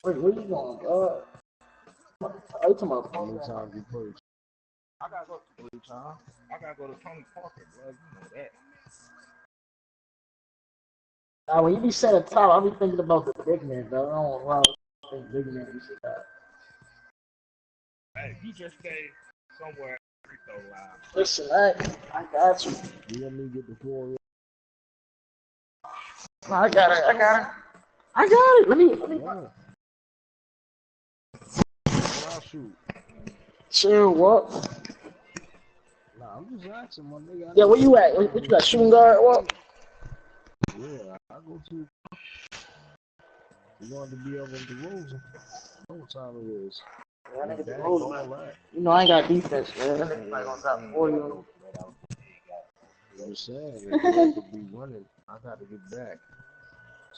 Wait, where you going? I talking about How many times you play? I gotta go to Tom. I gotta go to Tony Parker, bro. You know that. Now, when you be saying the top, I be thinking about the big man, though. I don't know why I think big man you should have. Hey, you just stay somewhere free throw line. Listen, I got you. You want me to get the floor? No, I got it. Let me. Yeah. I'll shoot. Chill, what? Nah, I'm just asking, my nigga. Yeah, where you at? What you got? Shooting guard? What? Yeah, I go to. You wanted to be over in the rules. What time it is? Yeah, I nigga all that. You know, I ain't got defense, man. That nigga probably gonna drop 40 on him. I'm just saying, if I could be running, I got to get back.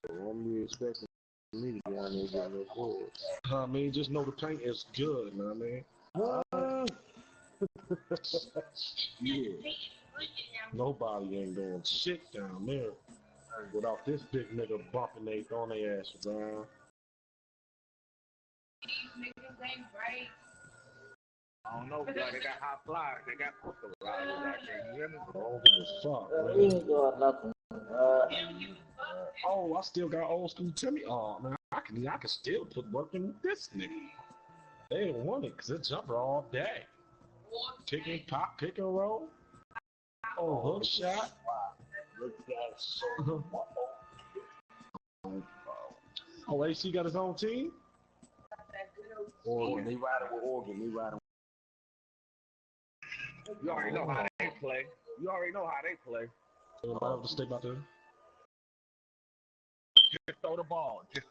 So I'm really expecting me to go on there and get no goals. I mean, just know the paint is good, man, man. Yeah. Nobody ain't doing shit down there without this big nigga bumping they on their ass around. I don't know, bro. They got high flyers. They got pistol riders out there. You hear me? I don't give a fuck, man. We ain't doing nothing. Oh, I still got old school Timmy. Oh, man, I can still put work in this nigga. They ain't want it because it's jumper all day. Pick and pop, pick and roll. Oh, hook shot. Oh, AC got his own team? Oregon. They riding with Oregon. You already know how they play. I have to stick out there. Just throw the ball. Get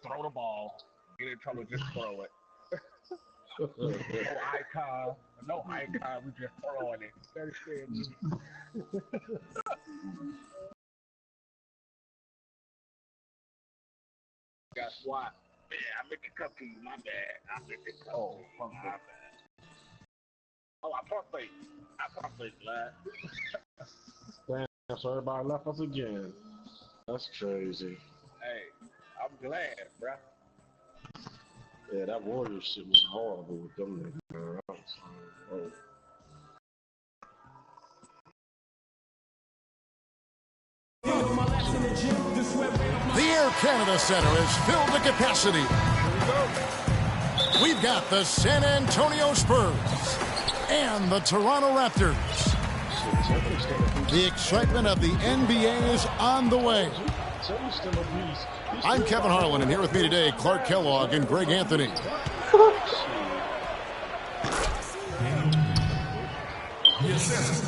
in trouble, just throw it. No icon, we just throwing it. Got SWAT. Yeah, I meant to come to you, my bad. My bad. Oh, I pump fake, lad. Damn, so everybody left us again. That's crazy. Hey, I'm glad, bruh. Yeah, that Warriors shit was horrible with them niggas, man. The Air Canada Center is filled to capacity. We've got the San Antonio Spurs and the Toronto Raptors. The excitement of the NBA is on the way. I'm Kevin Harlan, and here with me today, Clark Kellogg and Greg Anthony.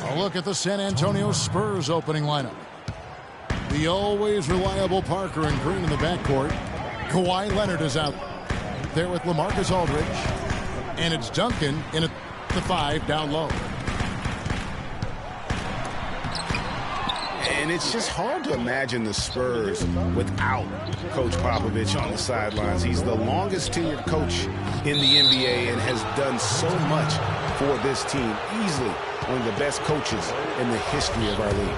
A look at the San Antonio Spurs opening lineup. The always reliable Parker and Green in the backcourt. Kawhi Leonard is out there with LaMarcus Aldridge. And it's Duncan in at the 5 down low. And it's just hard to imagine the Spurs without Coach Popovich on the sidelines. He's the longest tenured coach in the NBA and has done so much for this team. Easily one of the best coaches in the history of our league.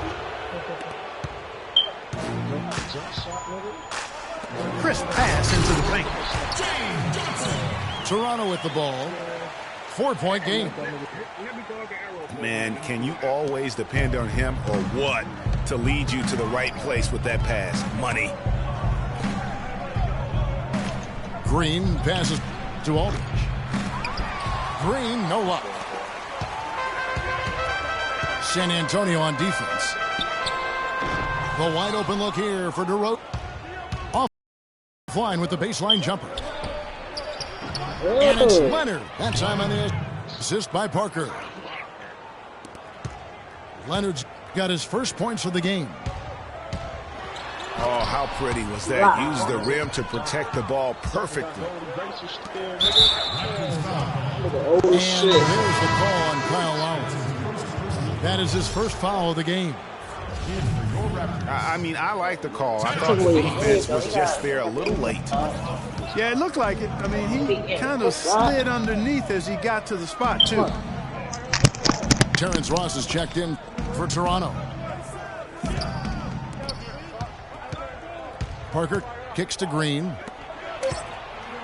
Crisp pass into the paint. Toronto with the ball. 4-point game. Man, can you always depend on him or what to lead you to the right place with that pass? Money. Green passes to Aldridge. Green, no luck. San Antonio on defense. The wide open look here for DeRozan. Offline with the baseline jumper. And it's Leonard. That time on the assist by Parker. Leonard's got his first points of the game. Oh, how pretty was that? Used the rim to protect the ball perfectly. And there's the call on Kyle Lowry. That is his first foul of the game. I mean, I like the call. I thought the defense was just there a little late. Yeah, it looked like it. I mean, he kind of slid underneath as he got to the spot, too. Terrence Ross is checked in for Toronto. Parker kicks to Green.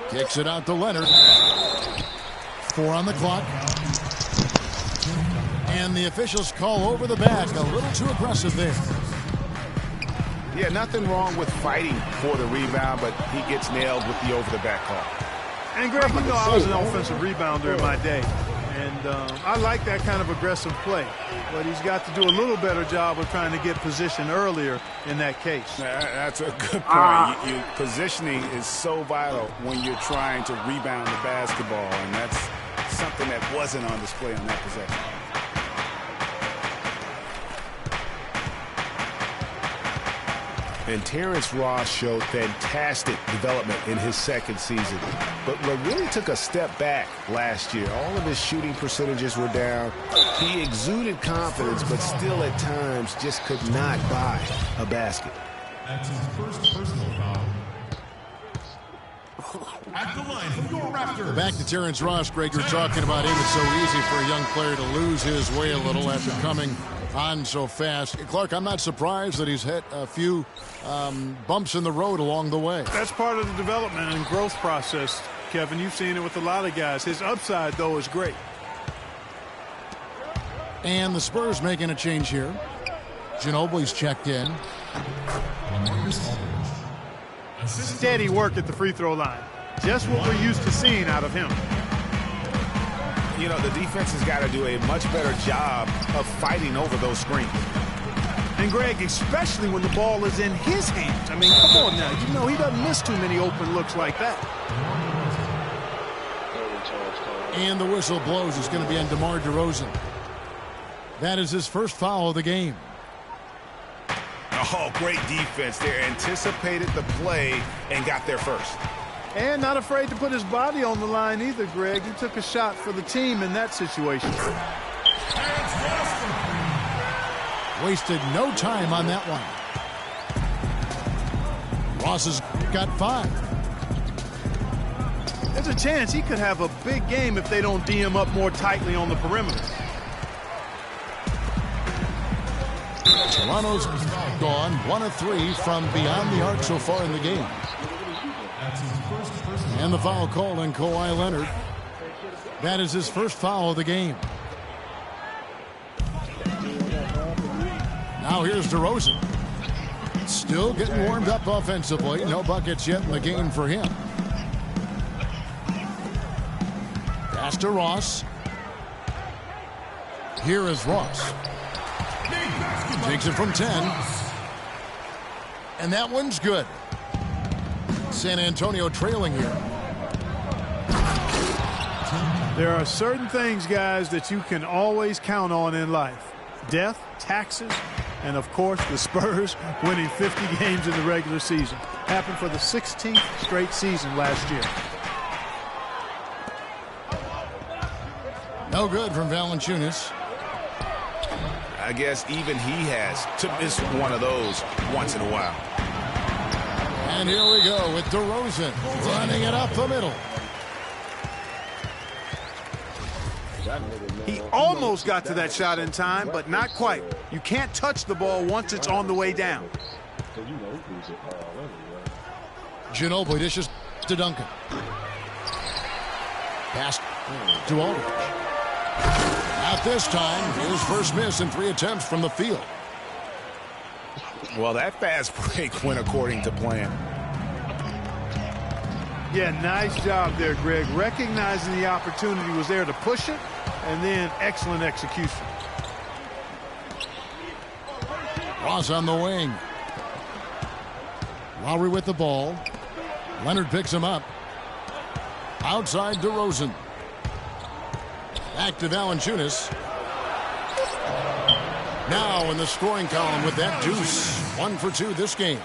Kicks it out to Leonard. 4 on the clock. And the officials call over the back. A little too aggressive there. Yeah, nothing wrong with fighting for the rebound, but he gets nailed with the over-the-back call. And Greg, you know I was an offensive rebounder in my day. And I like that kind of aggressive play. But he's got to do a little better job of trying to get position earlier in that case. That's a good point. Positioning is so vital when you're trying to rebound the basketball, and that's something that wasn't on display on that possession. And Terrence Ross showed fantastic development in his second season, but really took a step back last year. All of his shooting percentages were down. He exuded confidence, but still at times just could not buy a basket. That's his first personal foul. At the line from your Raptors. Back to Terrence Ross, Greg. You're talking about him. It's so easy for a young player to lose his way a little after coming on so fast. Clark, I'm not surprised that he's hit a few bumps in the road along the way. That's part of the development and growth process, Kevin. You've seen it with a lot of guys. His upside, though, is great. And the Spurs making a change here. Ginobili's checked in. Steady work at the free throw line. Just what we're used to seeing out of him. You know, the defense has got to do a much better job of fighting over those screens. And Greg, especially when the ball is in his hands. I mean, come on now. You know he doesn't miss too many open looks like that. And the whistle blows. It's going to be on DeMar DeRozan. That is his first foul of the game. Oh, great defense there. Anticipated the play and got there first. And not afraid to put his body on the line either, Greg. He took a shot for the team in that situation. Wasted no time on that one. Ross has got 5. There's a chance he could have a big game if they don't D him up more tightly on the perimeter. Toronto's gone 1 of 3 from beyond the arc so far in the game. And the foul called on Kawhi Leonard. That is his first foul of the game. Now here's DeRozan. Still getting warmed up offensively. No buckets yet in the game for him. Pass to Ross. Here is Ross. Takes it from 10. And that one's good. San Antonio trailing here. There are certain things, guys, that you can always count on in life. Death, taxes, and, of course, the Spurs winning 50 games in the regular season. Happened for the 16th straight season last year. No good from Valanciunas. I guess even he has to miss one of those once in a while. And here we go with DeRozan running it up the middle. He almost got to that shot in time, but not quite. You can't touch the ball once it's on the way down. Ginobili dishes to Duncan. Pass to Aldridge. Not this time. His first miss in 3 attempts from the field. Well, that fast break went according to plan. Yeah, nice job there, Greg. Recognizing the opportunity was there to push it, and then excellent execution. Ross on the wing. Lowry with the ball. Leonard picks him up. Outside DeRozan. Back to Valanciunas. Now in the scoring column with that deuce. 1 for 2 this game.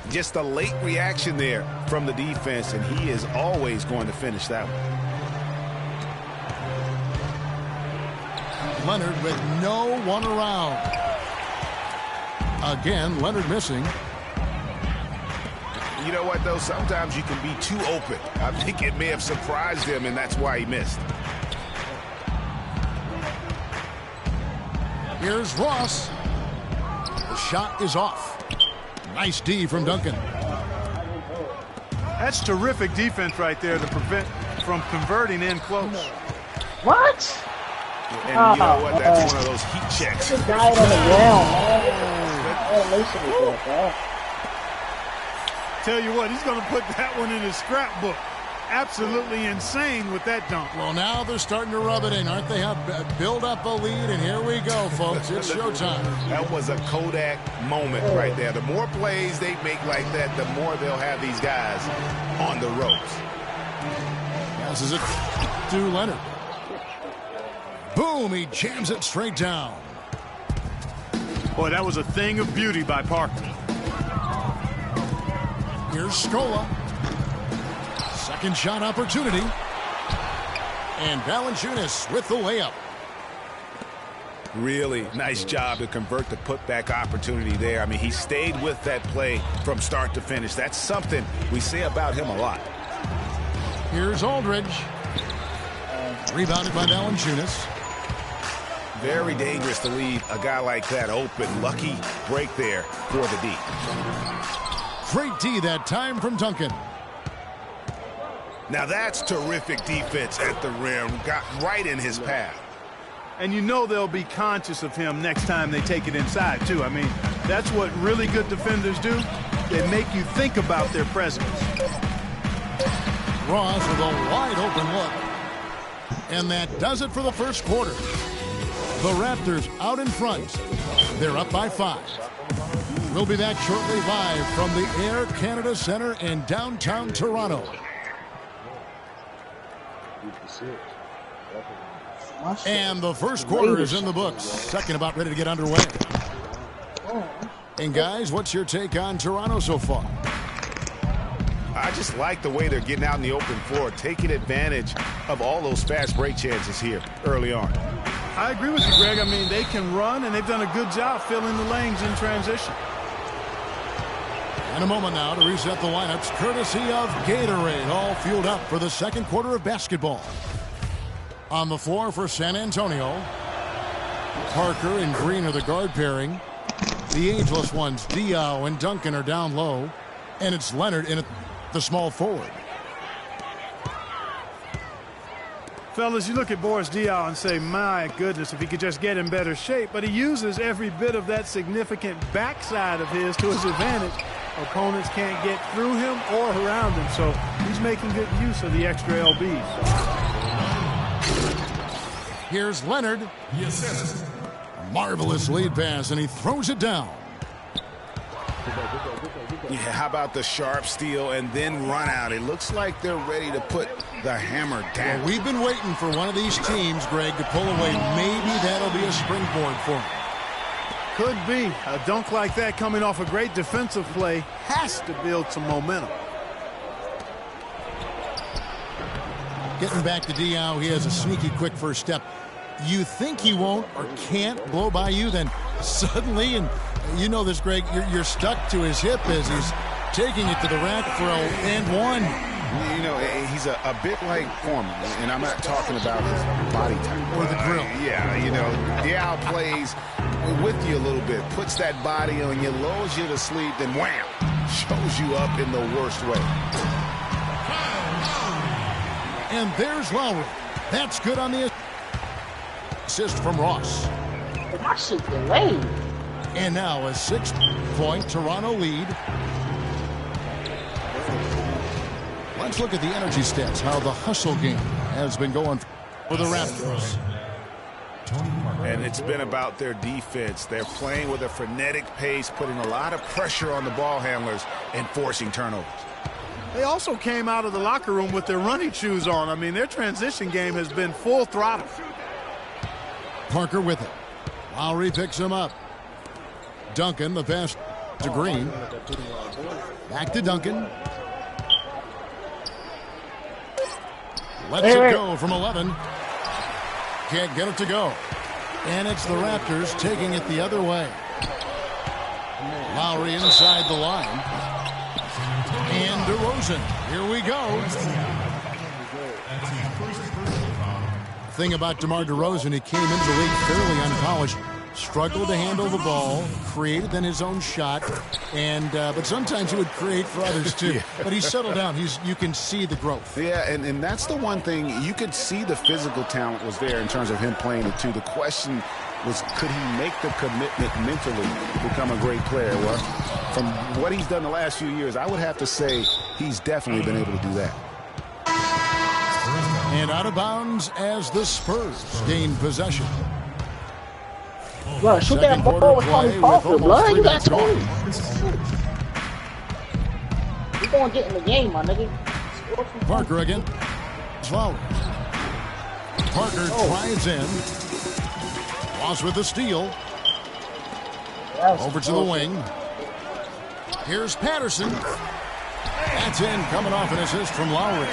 Just a late reaction there from the defense, and he is always going to finish that one. Leonard with no one around. Again, Leonard missing. You know what, though? Sometimes you can be too open. I think it may have surprised him, and that's why he missed. Here's Ross. The shot is off. Nice D from Duncan. That's terrific defense right there to prevent from converting in close. What? And you know what? That's one of those heat checks. He died on the ground, man. Listen to that, Tell you what, he's going to put that one in his scrapbook. Absolutely insane with that dunk. Well, now they're starting to rub it in, aren't they? Build up a lead, and here we go, folks. It's showtime. That was a Kodak moment right there. The more plays they make like that, the more they'll have these guys on the ropes. Passes it to Leonard. Boom, he jams it straight down. Boy, that was a thing of beauty by Parker. Here's Scola. Second shot opportunity. And Valanciunas with the layup. Really nice job to convert the putback opportunity there. I mean, he stayed with that play from start to finish. That's something we say about him a lot. Here's Aldridge. Rebounded by Valanciunas. Very dangerous to leave a guy like that open. Lucky break there for the D. Great D that time from Duncan. Now that's terrific defense at the rim. Got right in his path. And you know they'll be conscious of him next time they take it inside, too. I mean, that's what really good defenders do. They make you think about their presence. Ross with a wide open look. And that does it for the first quarter. The Raptors out in front. They're up by 5. We'll be back shortly live from the Air Canada Centre in downtown Toronto. And the first quarter is in the books. Second about ready to get underway. And guys, what's your take on Toronto so far? I just like the way they're getting out in the open floor, taking advantage of all those fast break chances here early on. I agree with you, Greg. I mean, they can run, and they've done a good job filling the lanes in transition. And a moment now to reset the lineups, courtesy of Gatorade, all fueled up for the second quarter of basketball. On the floor for San Antonio, Parker and Green are the guard pairing. The ageless ones, Diaw and Duncan, are down low. And it's Leonard in the small forward. Fellas, you look at Boris Diaw and say, my goodness, if he could just get in better shape. But he uses every bit of that significant backside of his to his advantage. Opponents can't get through him or around him, so he's making good use of the extra LBs. Here's Leonard. The assist. Marvelous lead pass, and he throws it down. Yeah, how about the sharp steal and then run out? It looks like they're ready to put the hammer down. Well, we've been waiting for one of these teams, Greg, to pull away. Maybe that'll be a springboard for them. Could be. A dunk like that coming off a great defensive play has to build some momentum. Getting back to Diaw, he has a sneaky quick first step. You think he won't or can't blow by you, then suddenly, and you know this, Greg, you're stuck to his hip as he's taking it to the rack for and one. You know, he's a bit like Foreman, and I'm not talking about his body type. Or the grill. Yeah, you know, Diaw plays with you a little bit, puts that body on you, lulls you to sleep, then wham, shows you up in the worst way. And there's Lowry. That's good on the assist from Ross. That shit delayed. And now a 6-point Toronto lead. Let's look at the energy stats, how the hustle game has been going for the Raptors. And it's been about their defense. They're playing with a frenetic pace, putting a lot of pressure on the ball handlers and forcing turnovers. They also came out of the locker room with their running shoes on. I mean, their transition game has been full throttle. Parker with it. Lowry picks him up. Duncan, the pass to Green. Back to Duncan. Lets it go from 11. Can't get it to go. And it's the Raptors taking it the other way. Lowry inside the line. And DeRozan. Here we go. That's his first personal foul. The thing about DeMar DeRozan, he came into the league fairly unpolished. struggled to handle the ball, created then his own shot, and but sometimes he would create for others too. Yeah. But he's settled down. You can see the growth. Yeah, and that's the one thing. You could see the physical talent was there in terms of him playing it too. The question was, could he make the commitment mentally to become a great player? Well, from what he's done the last few years, I would have to say he's definitely been able to do that. And out of bounds as the Spurs gain possession. Bro, shoot that Second ball quarter with play Tony Parker, with blood. You almost got 3 20. minutes gone. You gonna get in the game, my nigga. Parker again. Lowry. Parker drives in. Lost with the steal. Over to the wing. Here's Patterson. That's in, coming off an assist from Lowry.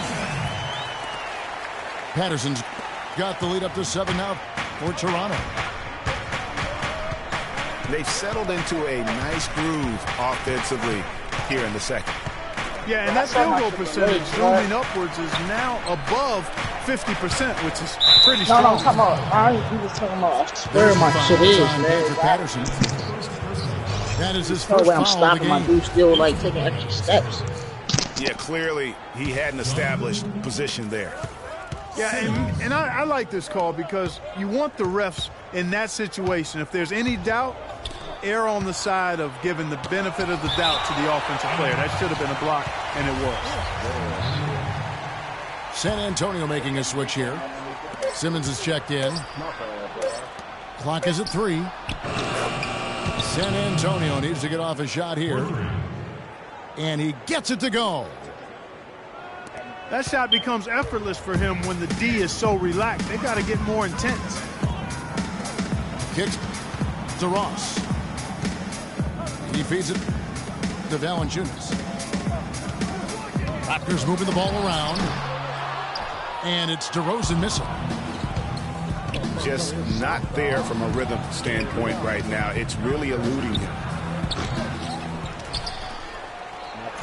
Patterson's got the lead up to 7 now for Toronto. They've settled into a nice groove offensively here in the second. Yeah, and that field goal percentage zooming upwards is now above 50%, which is pretty strong. No, come on. I ain't just talking about where my shit is, man. For Patterson. That is his No first way I'm foul of stopping the my game. dude still like taking extra steps. Yeah, clearly he had an established position there. Yeah, and I like this call because you want the refs in that situation. If there's any doubt, err on the side of giving the benefit of the doubt to the offensive player. That should have been a block, and it was. San Antonio making a switch here. Simmons is checked in. Clock is at 3. San Antonio needs to get off a shot here. And he gets it to go. That shot becomes effortless for him when the D is so relaxed. They got to get more intense. Kicks to Ross. He feeds it to Valanciunas. Raptors moving the ball around. And it's DeRozan missing. Just not there from a rhythm standpoint right now. It's really eluding him.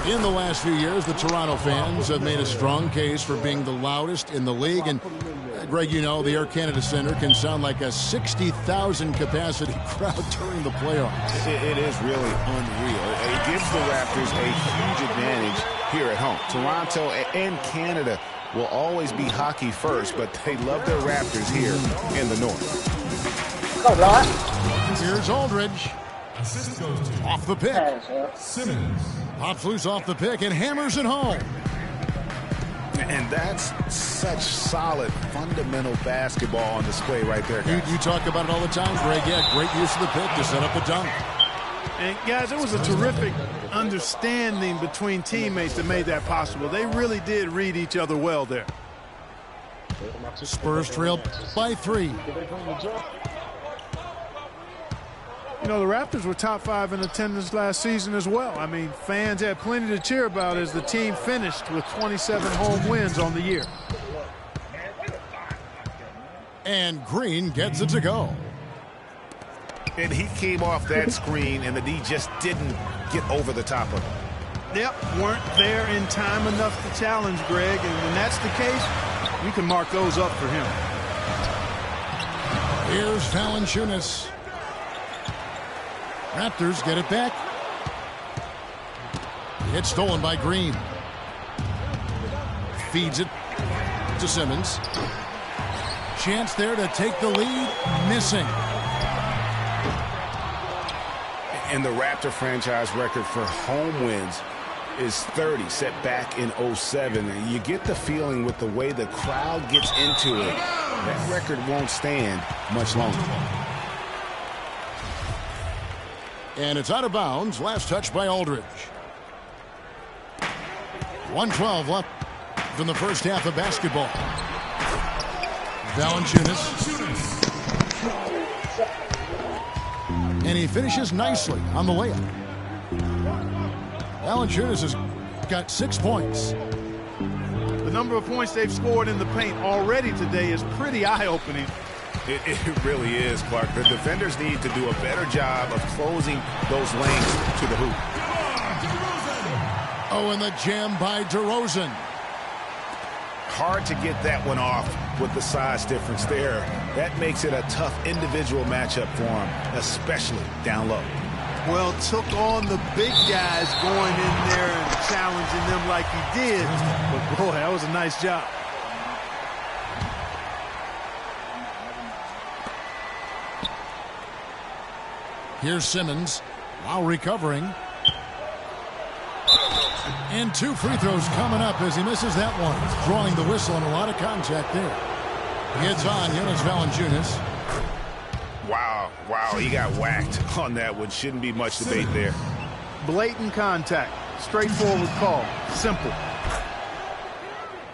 In the last few years, the Toronto fans have made a strong case for being the loudest in the league. And, Greg, you know, the Air Canada Center can sound like a 60,000 capacity crowd during the playoffs. It is really unreal. It gives the Raptors a huge advantage here at home. Toronto and Canada will always be hockey first, but they love their Raptors here in the North. Here's Aldridge. Assist goes to Off the pick. Simmons. Pops loose off the pick and hammers it home. And that's such solid, fundamental basketball on display right there, guys. You talk about it all the time, Greg. Yeah, great use of the pick to set up the dunk. And, guys, it was a terrific understanding between teammates that made that possible. They really did read each other well there. Spurs trail by 3. You know, the Raptors were top 5 in attendance last season as well. I mean, fans had plenty to cheer about as the team finished with 27 home wins on the year. And Green gets it to go. And he came off that screen, and the D just didn't get over the top of him. Yep, weren't there in time enough to challenge Greg, and when that's the case, you can mark those up for him. Here's Valanciunas. Raptors get it back. It's stolen by Green. Feeds it to Simmons. Chance there to take the lead. Missing. And the Raptor franchise record for home wins is 30, set back in 07. You get the feeling with the way the crowd gets into it, that record won't stand much longer. And it's out of bounds. Last touch by Aldridge. 1:12 left from the first half of basketball. Valanciunas. And he finishes nicely on the layup. Valanciunas has got 6 points. The number of points they've scored in the paint already today is pretty eye-opening. It really is, Clark. The defenders need to do a better job of closing those lanes to the hoop. Oh, and the jam by DeRozan. Hard to get that one off with the size difference there. That makes it a tough individual matchup for him, especially down low. Well, took on the big guys going in there and challenging them like he did. But, boy, that was a nice job. Here's Simmons. Lowry covering. And 2 free throws coming up as he misses that one. Drawing the whistle and a lot of contact there. It's on Jonas Valanciunas. Wow, he got whacked on that one. Shouldn't be much debate there. Blatant contact. Straightforward call. Simple.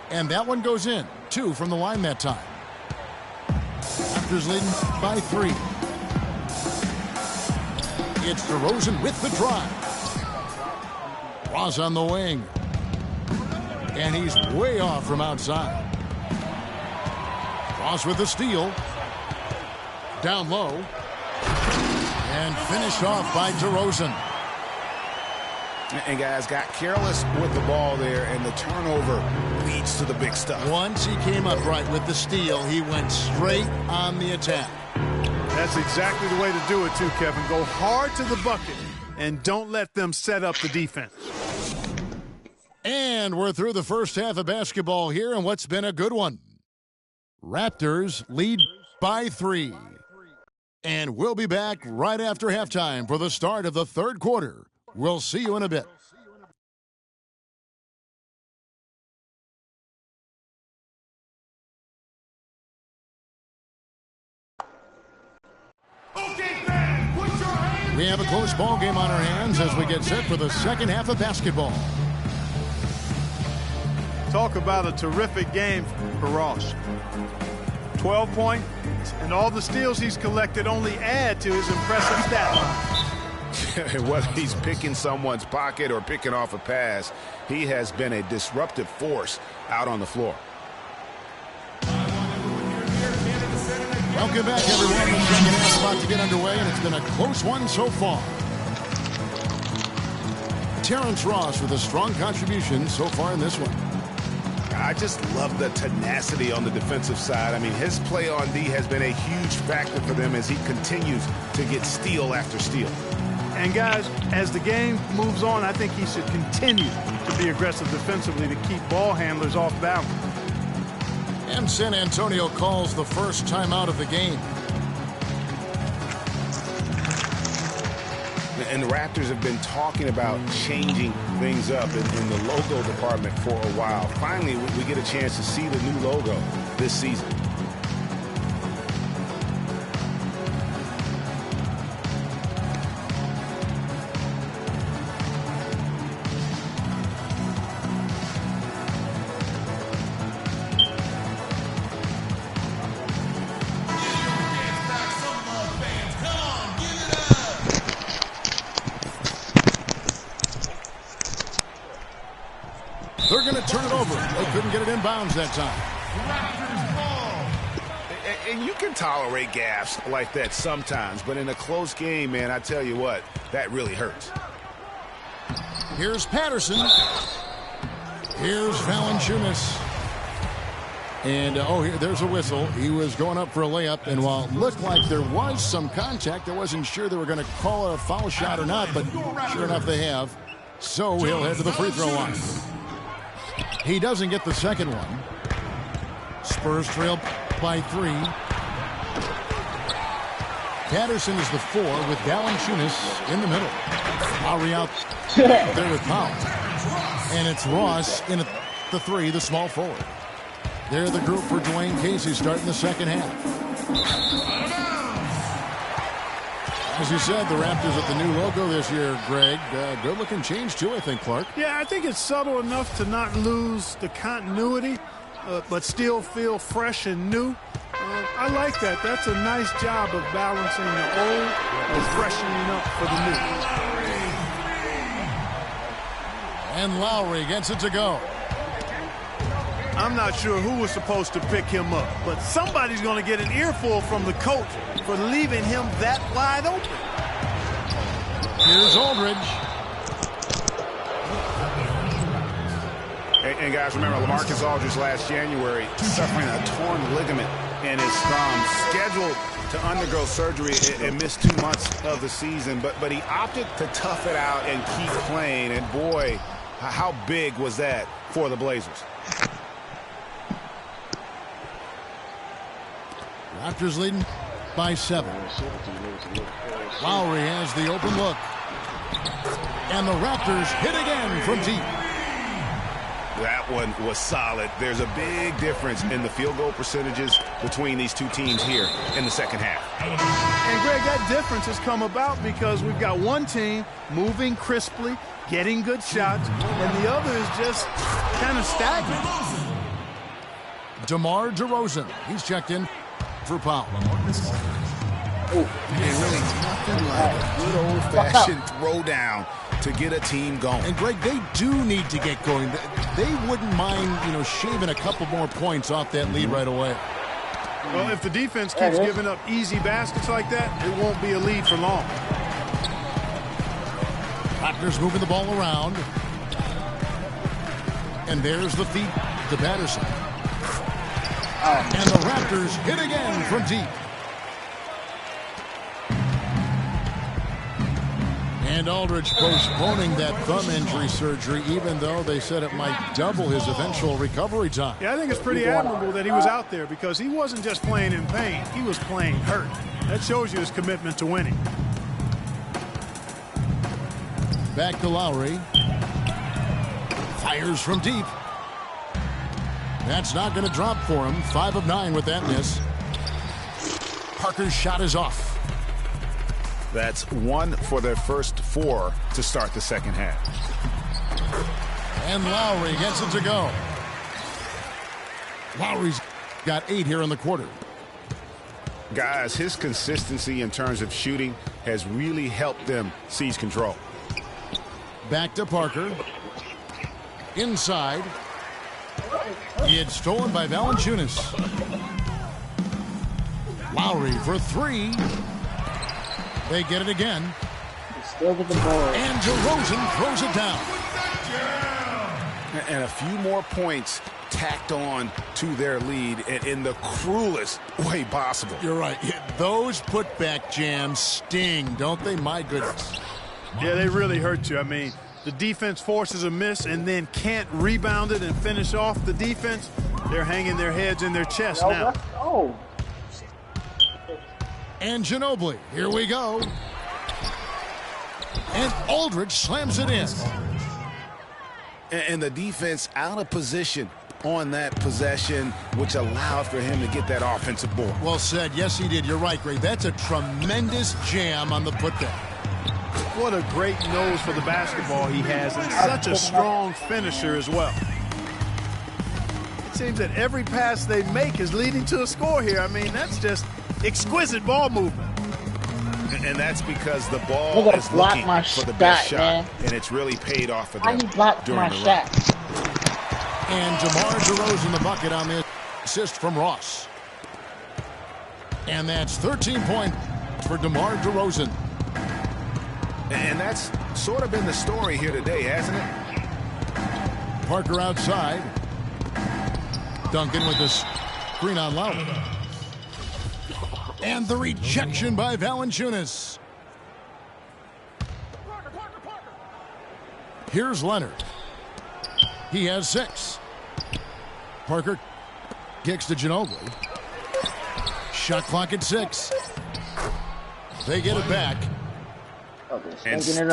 And that one goes in. 2 from the line that time. Raptors leading by 3. It's DeRozan with the drive. Ross on the wing. And he's way off from outside. Ross with the steal. Down low. And finished off by DeRozan. And guys got careless with the ball there, and the turnover leads to the big stuff. Once he came upright with the steal, he went straight on the attack. That's exactly the way to do it, too, Kevin. Go hard to the bucket and don't let them set up the defense. And we're through the first half of basketball here, and what's been a good one. Raptors lead by 3. And we'll be back right after halftime for the start of the third quarter. We'll see you in a bit. We have a close ball game on our hands as we get set for the second half of basketball. Talk about a terrific game for Ross. 12 points, and all the steals he's collected only add to his impressive stat line. Whether he's picking someone's pocket or picking off a pass, he has been a disruptive force out on the floor. Welcome back, everyone. The second half about to get underway, and it's been a close one so far. Terrence Ross with a strong contribution so far in this one. I just love the tenacity on the defensive side. I mean, his play on D has been a huge factor for them as he continues to get steal after steal. And, guys, as the game moves on, I think he should continue to be aggressive defensively to keep ball handlers off balance. And San Antonio calls the first timeout of the game. And the Raptors have been talking about changing things up in the logo department for a while. Finally, we get a chance to see the new logo this season. They're going to turn it over. They couldn't get it in bounds that time. And you can tolerate gaffes like that sometimes, but in a close game, man, I tell you what, that really hurts. Here's Patterson. Here's Valanciunas. And, there's a whistle. He was going up for a layup, and while it looked like there was some contact, I wasn't sure they were going to call it a foul shot or not, but sure enough they have. So he'll head to the free throw line. He doesn't get the second one. Spurs trail by 3. Patterson is the 4 with Valanciunas in the middle. Lowry out there with Powell. And it's Ross in at the 3, the small forward. They're the group for Dwayne Casey starting the second half. As you said, the Raptors with the new logo this year, Greg. Good-looking change, too, I think, Clark. Yeah, I think it's subtle enough to not lose the continuity, but still feel fresh and new. I like that. That's a nice job of balancing the old and freshening up for the new. And Lowry gets it to go. I'm not sure who was supposed to pick him up, but somebody's going to get an earful from the coach for leaving him that wide open. Here's Aldridge. And guys, remember, LaMarcus Aldridge last January suffering a torn ligament in his thumb, scheduled to undergo surgery and miss 2 months of the season. But he opted to tough it out and keep playing. And boy, how big was that for the Blazers? Raptors leading by 7. Lowry has the open look. And the Raptors hit again from deep. That one was solid. There's a big difference in the field goal percentages between these two teams here in the second half. And, Greg, that difference has come about because we've got one team moving crisply, getting good shots, and the other is just kind of stagnant. DeMar DeRozan. He's checked in for Powell. And really nothing like a good old-fashioned throwdown to get a team going. And, Greg, they do need to get going. They wouldn't mind, shaving a couple more points off that lead right away. Well, if the defense keeps giving up easy baskets like that, it won't be a lead for long. Raptors moving the ball around. And there's the feed to Patterson. And the Raptors hit again from deep. And Aldridge postponing that thumb injury surgery, even though they said it might double his eventual recovery time. Yeah, I think it's pretty admirable that he was out there because he wasn't just playing in pain. He was playing hurt. That shows you his commitment to winning. Back to Lowry. Fires from deep. That's not going to drop for him. 5 of 9 with that miss. Parker's shot is off. That's 1 for their first 4 to start the second half. And Lowry gets it to go. Lowry's got 8 here in the quarter. Guys, his consistency in terms of shooting has really helped them seize control. Back to Parker. Inside. It's stolen by Valanciunas. Lowry for 3. They get it again. Still with the ball. And DeRozan throws it down. And a few more points tacked on to their lead in the cruelest way possible. You're right. Those putback jams sting, don't they? My goodness. Yeah, they really hurt you. I mean, the defense forces a miss and then can't rebound it and finish off the defense. They're hanging their heads in their chest now. Oh. And Ginobili, here we go. And Aldridge slams it in. And the defense out of position on that possession, which allowed for him to get that offensive board. Well said. Yes, he did. You're right, Greg. That's a tremendous jam on the putback. What a great nose for the basketball he has, and such a strong finisher as well. It seems that every pass they make is leading to a score here. I mean, that's just exquisite ball movement. And that's because the ball is looking for the best shot, and it's really paid off for them during the run. And DeMar DeRozan the bucket on the assist from Ross. And that's 13 points for DeMar DeRozan. And that's sort of been the story here today, hasn't it? Parker outside. Duncan with the screen on Lowry. And the rejection by Valanciunas. Here's Leonard. He has 6. Parker kicks to Ginobili. Shot clock at 6. They get it back. And still,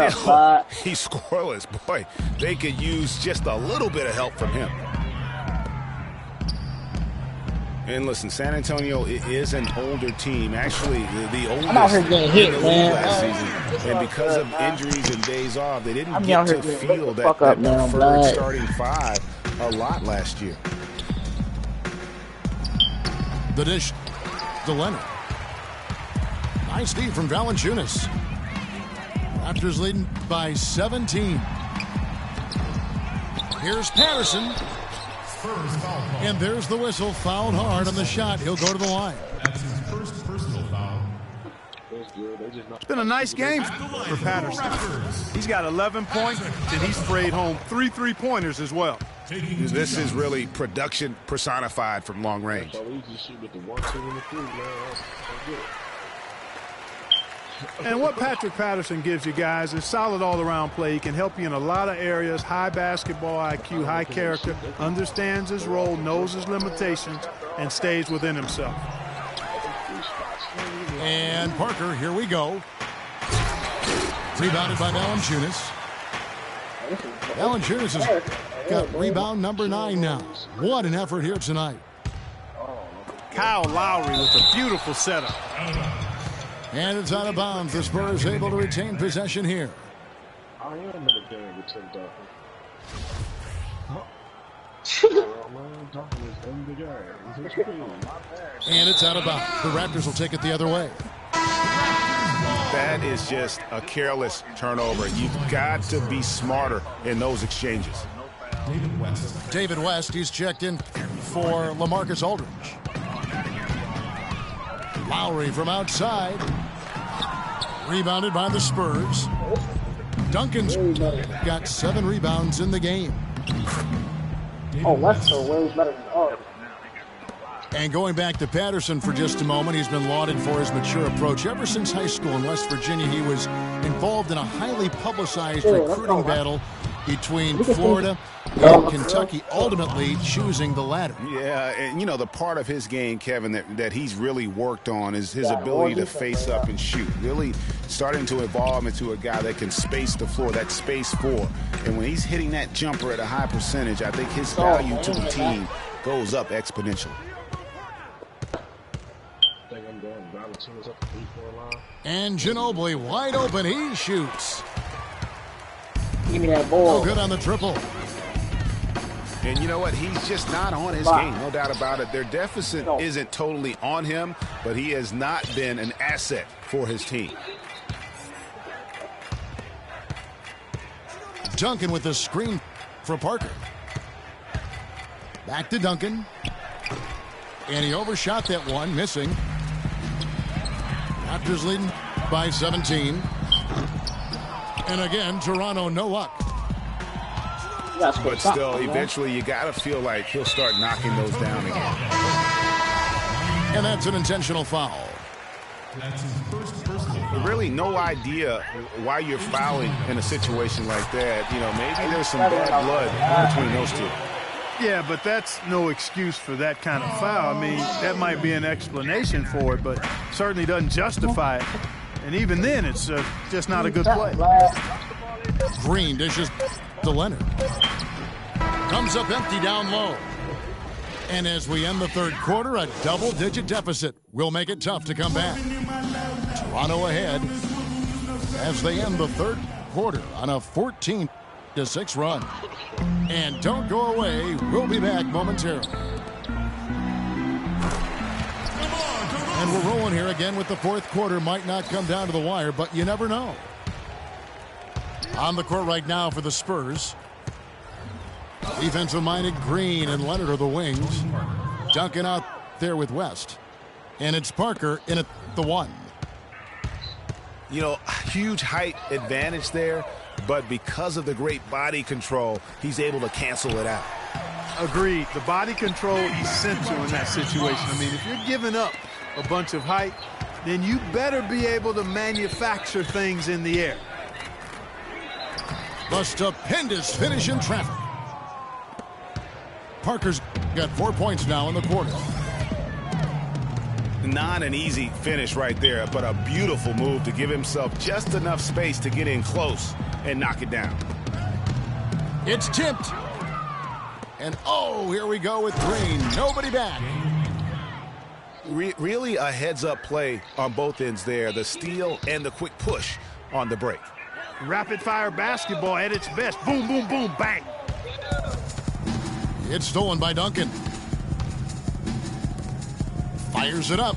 he's scoreless. Boy, they could use just a little bit of help from him. And listen, San Antonio is an older team. Actually, the oldest in the league last season. And because of injuries and days off, they didn't get to field that preferred starting 5 a lot last year. The dish to Leonard. Nice D from Valanciunas. Raptors leading by 17. Here's Patterson. And there's the whistle. Fouled hard on the shot. He'll go to the line. That's his first personal foul. It's been a nice game for Patterson. He's got 11 points, and he's sprayed home 3 3-pointers as well. This is really production personified from long range. So we just shoot with the 1-2 in the field, man. That's good. And what Patrick Patterson gives you guys is solid all-around play. He can help you in a lot of areas, high basketball IQ, high character, understands his role, knows his limitations, and stays within himself. And Parker, here we go. Rebounded by Valanciunas. Valanciunas has got rebound number 9 now. What an effort here tonight. Kyle Lowry with a beautiful setup. And it's out of bounds. The Spurs able to retain possession here. I am in the game with Tim Duncan. And it's out of bounds. The Raptors will take it the other way. That is just a careless turnover. You've got to be smarter in those exchanges. David West, he's checked in for LaMarcus Aldridge. Lowry from outside. Rebounded by the Spurs. Duncan's got 7 rebounds in the game. Oh, West's way better than ours. And going back to Patterson for just a moment, he's been lauded for his mature approach. Ever since high school in West Virginia, he was involved in a highly publicized recruiting battle between Florida and Kentucky, ultimately choosing the latter. Yeah, and you know, the part of his game, Kevin, that he's really worked on is his ability to face up and shoot. Really starting to evolve into a guy that can space the floor, that space 4. And when he's hitting that jumper at a high percentage, I think his value to the team goes up exponentially. And Ginobili wide open, he shoots. Give me that ball. Oh, good on the triple. And you know what? He's just not on his game, no doubt about it. Their deficit isn't totally on him, but he has not been an asset for his team. Duncan with the screen for Parker. Back to Duncan. And he overshot that one, missing. Raptors leading by 17. And again, Toronto, no luck. But still, eventually you got to feel like he'll start knocking those down again. And that's an intentional foul. That's his first personal. Really no idea why you're fouling in a situation like that. You know, maybe there's some bad blood between those two. Yeah, but that's no excuse for that kind of foul. I mean, that might be an explanation for it, but certainly doesn't justify it. And even then, it's just not a good play. Green dishes to Leonard. Comes up empty down low. And as we end the third quarter, a double-digit deficit will make it tough to come back. Toronto ahead as they end the third quarter on a 14-6 run. And don't go away. We'll be back momentarily. And we're rolling here again with the fourth quarter. Might not come down to the wire, but you never know. On the court right now for the Spurs. Defensive-minded Green and Leonard are the wings. Duncan out there with West. And it's Parker in at the 1. You know, huge height advantage there, but because of the great body control, he's able to cancel it out. Agreed. The body control essential in that situation. I mean, if you're giving up a bunch of height, then you better be able to manufacture things in the air. The stupendous finish in traffic. Parker's got 4 points now in the quarter. Not an easy finish right there, but a beautiful move to give himself just enough space to get in close and knock it down. It's tipped. And oh, here we go with Green. Nobody back. Really a heads-up play on both ends there. The steal and the quick push on the break. Rapid-fire basketball at its best. Boom, boom, boom, bang. It's stolen by Duncan. Fires it up.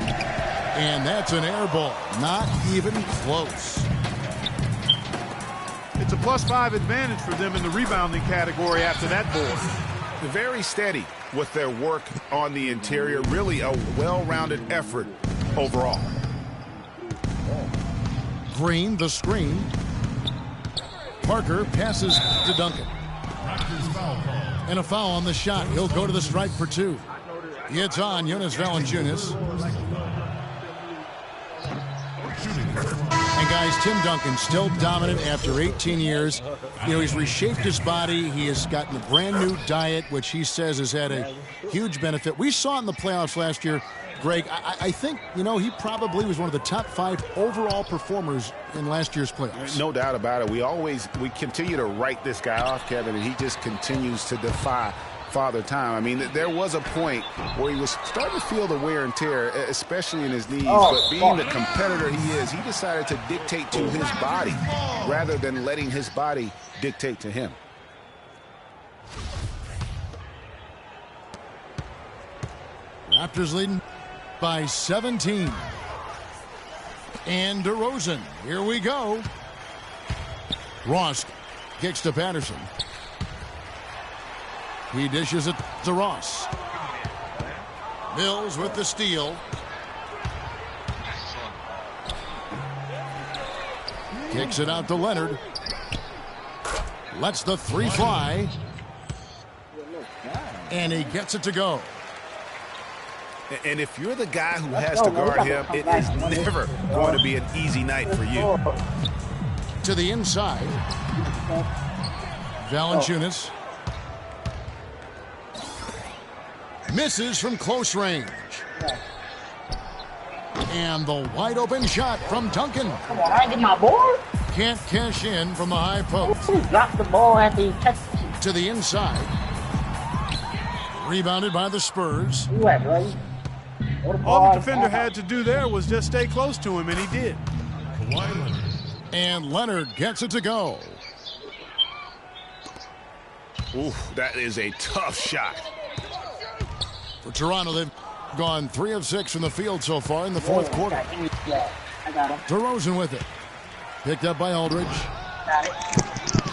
And that's an air ball. Not even close. It's a +5 advantage for them in the rebounding category after that board. Very steady with their work on the interior. Really a well-rounded effort overall. Green, the screen. Parker passes to Duncan. Raptors foul call. And a foul on the shot. He'll go to the stripe for 2. It's on Jonas Valanciunas. And guys, Tim Duncan still dominant after 18 years. You know, he's reshaped his body. He has gotten a brand new diet, which he says has had a huge benefit. We saw it in the playoffs last year. Greg, I think, you know, he probably was one of the top 5 overall performers in last year's playoffs. No doubt about it. We continue to write this guy off, Kevin, and he just continues to defy Father Time. I mean, there was a point where he was starting to feel the wear and tear, especially in his knees. But being the competitor he is, he decided to dictate to his body rather than letting his body dictate to him. Raptors leading by 17. And DeRozan. Here we go. Ross kicks to Patterson. He dishes it to Ross. Mills with the steal. Kicks it out to Leonard. Lets the 3 fly. And he gets it to go. And if you're the guy who has to guard him, it is never going to be an easy night for you. To the inside. Valanciunas. Misses from close range. And the wide open shot from Duncan. Come on, I get my board. Can't cash in from the high post. Who dropped the ball after he touched it? To the inside. Rebounded by the Spurs. Who at, bro? All the defender had to do there was just stay close to him, and he did. Kawhi Leonard. And Leonard gets it to go. Ooh, that is a tough shot. For Toronto, they've gone 3 of 6 from the field so far in the fourth quarter. I got him. DeRozan with it. Picked up by Aldridge. Got it.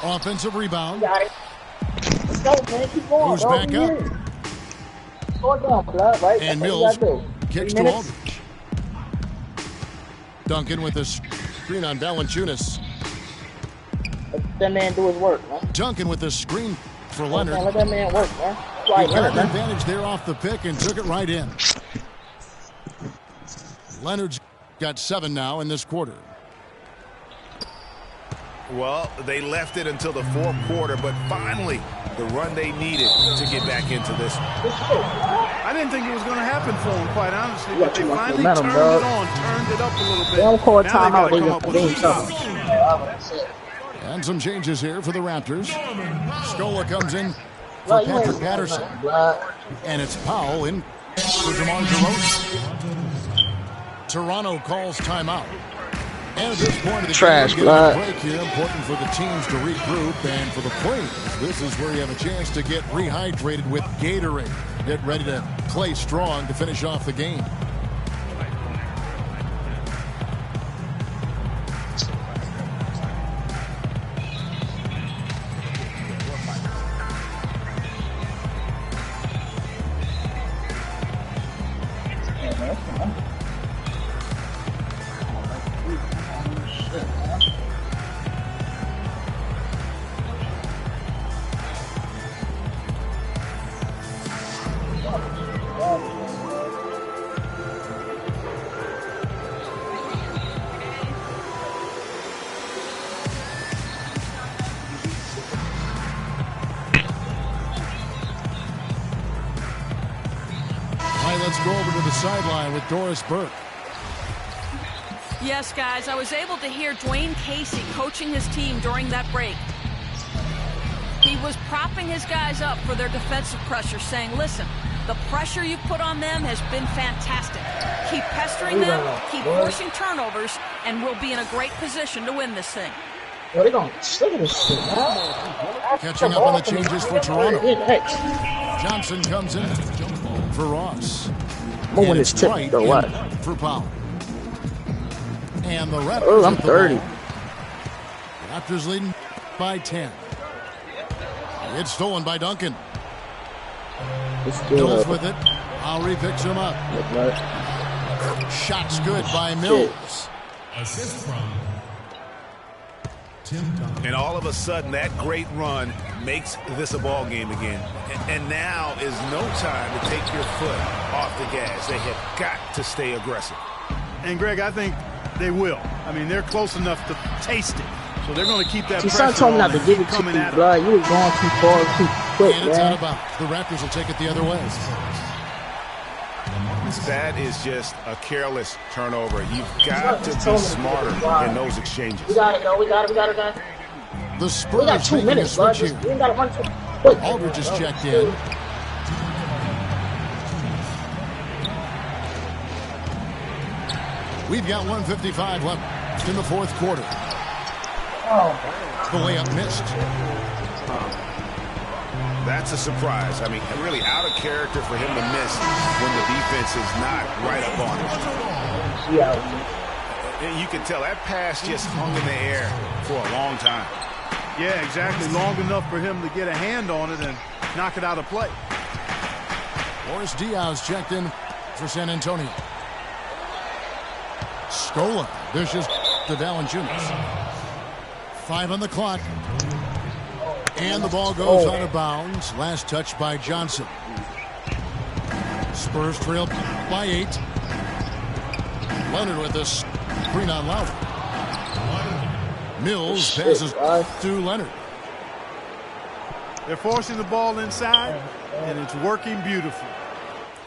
Offensive rebound. Got it. Let's go, man. Keep going. Moves back up. Score down, blood, right? And That's Mills what you gotta do. kicks 3 to minutes. Aldridge. Duncan with a screen on Valanciunas. Let that man do his work, man. Duncan with the screen for Man, Leonard. let that man work, man. He Right, got Leonard, an man. advantage there off the pick and took it right in. Leonard's got 7 now in this quarter. Well, they left it until the fourth quarter, but finally the run they needed to get back into this. I didn't think it was going to happen for him, quite honestly, but they too much finally momentum, turned dog. it on, turned it up a little bit. They don't call a Now timeout. they They got to come up with just some something. stops. That's it. And some changes here for the Raptors. Scola comes in for Well, you ain't Patrick Patterson. blood. And it's Powell in for DeMar DeRozan. Toronto calls timeout. And at this point of the Trash, game, we're getting blood. a break here. Important for the teams to regroup. And for the players, this is where you have a chance to get rehydrated with Gatorade. Get ready to play strong to finish off the game. Let's go over to the sideline with Doris Burke. Yes, guys, I was able to hear Dwayne Casey coaching his team during that break. He was propping his guys up for their defensive pressure, saying, listen, the pressure you put on them has been fantastic. Keep pestering them, keep forcing turnovers, and we'll be in a great position to win this thing. Yo, they gonna stick at this shit, man. Catching up on the changes for Toronto. Johnson comes in for Ross. Moving And his it's tip, Wright or what? in for Powell. And the Raptors. Oh, I'm with the 30. ball. Raptors leading by 10. It's stolen by Duncan. Mills with it. Lowry picks him up. Shots good by Mills. Assist from And all of a sudden, that great run makes this a ball game again. And now is no time to take your foot off the gas. They have got to stay aggressive. And, Greg, I think they will. I mean, they're close enough to taste it. So they're going to keep that pressure told me not to give it to coming you, at them. blood. You was going too far, too quick, And it's out man. of bounds. The Raptors will take it the other way. That is just a careless turnover. You've got to be smarter in those exchanges. We got it, though. We got it. The We got Spurs 2 making a minutes, blood. switch We here. ain't got to run too quick. Aldridge is checked in. We've got 1:55 left in the fourth quarter. The layup missed. That's a surprise. I mean, really out of character for him to miss when the defense is not right up on him. Yeah. And you can tell that pass just hung in the air for a long time. Yeah, exactly. Long enough for him to get a hand on it and knock it out of play. Boris Diaz checked in for San Antonio. Scola dishes to Valanciunas. 5 on the clock. And the ball goes out of bounds. Last touch by Johnson. Spurs trail by 8. Leonard with this screen on Lowry. Mills passes to Leonard. They're forcing the ball inside, and it's working beautifully.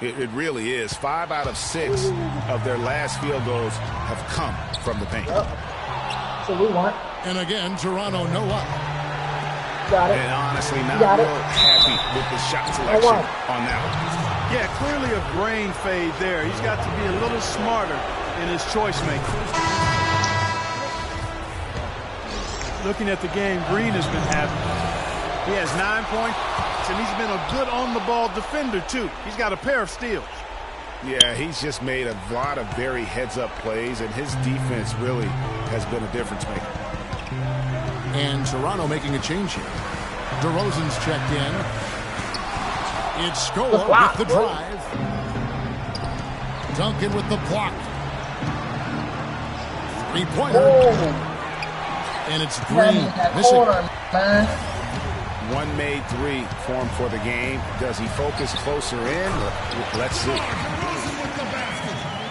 It really is. 5 out of 6 of their last field goals have come from the paint. So we want. And again, Toronto no up. Got it. And honestly, not Got it. real happy with the shot selection on that one. Yeah, clearly a brain fade there. He's got to be a little smarter in his choice making. Looking at the game Green has been having, he has 9 points, and he's been a good on-the-ball defender, too. He's got a pair of steals. Yeah, he's just made a lot of very heads-up plays, and his defense really has been a difference maker. And Toronto making a change here. DeRozan's checked in. It's Scola with the drive. Duncan with the block. 3-pointer. And it's Green missing. One made 3 for him for the game. Does he focus closer in? Let's see.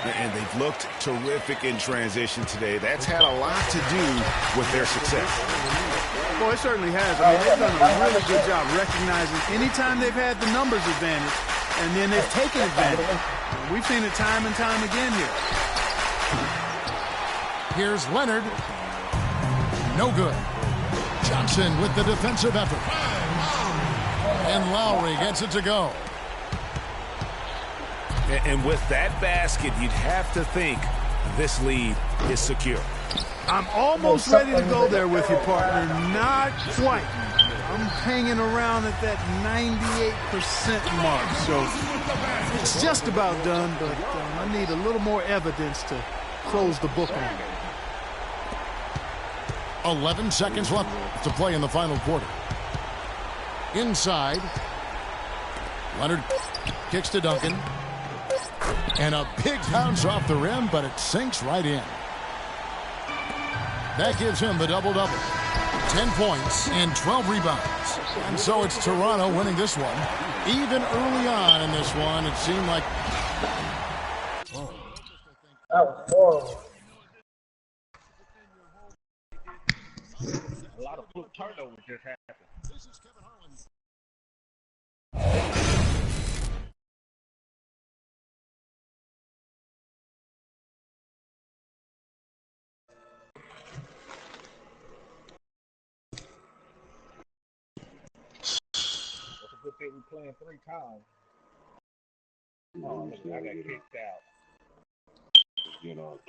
And they've looked terrific in transition today. That's had a lot to do with their success. Well, it certainly has. I mean, they've done a really good job recognizing anytime they've had the numbers advantage, and then they've taken advantage. We've seen it time and time again here. Here's Leonard. No good. Johnson with the defensive effort. And Lowry gets it to go. And with that basket, you'd have to think this lead is secure. I'm almost ready to go there with you, partner. Not quite. I'm hanging around at that 98% mark. So it's just about done, but I need a little more evidence to close the book on it. 11 seconds left to play in the final quarter. Inside. Leonard kicks to Duncan. And a big bounce off the rim, but it sinks right in. That gives him the double-double. 10 points and 12 rebounds. And so it's Toronto winning this one. Even early on in this one, it seemed like... That was horrible. A lot of foot turnovers just happened. That's a good thing we're playing 3 times. Oh, I got kicked out. You know,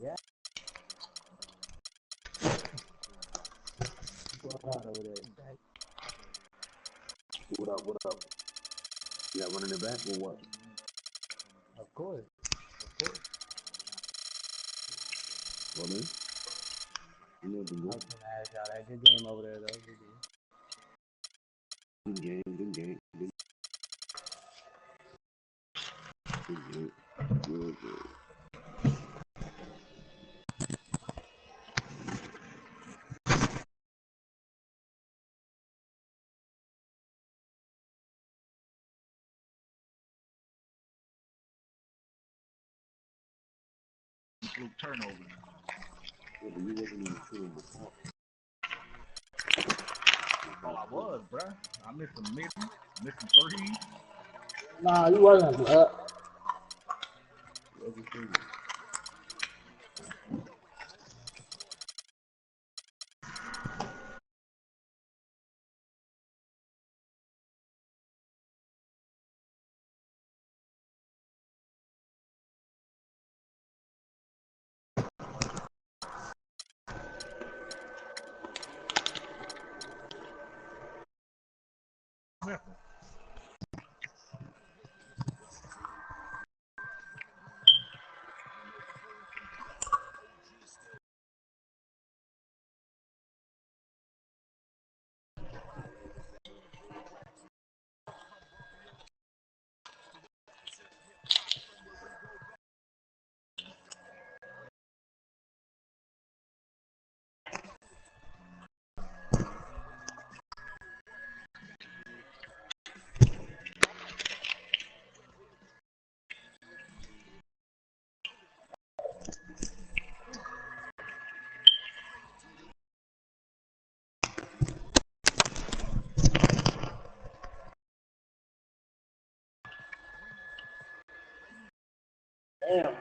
Yeah. what up? You got running it back or what? Of course. Well, then? You know the I goal. was gonna ask y'all that. Good game over there, though. Good game. Good game. Good. Fluke turnover. Yeah, but you wasn't even shooting before. Oh, I was, bruh. I missed some mid, missed some threes. Nah, you wasn't, bro. You wasn't shooting. Damn.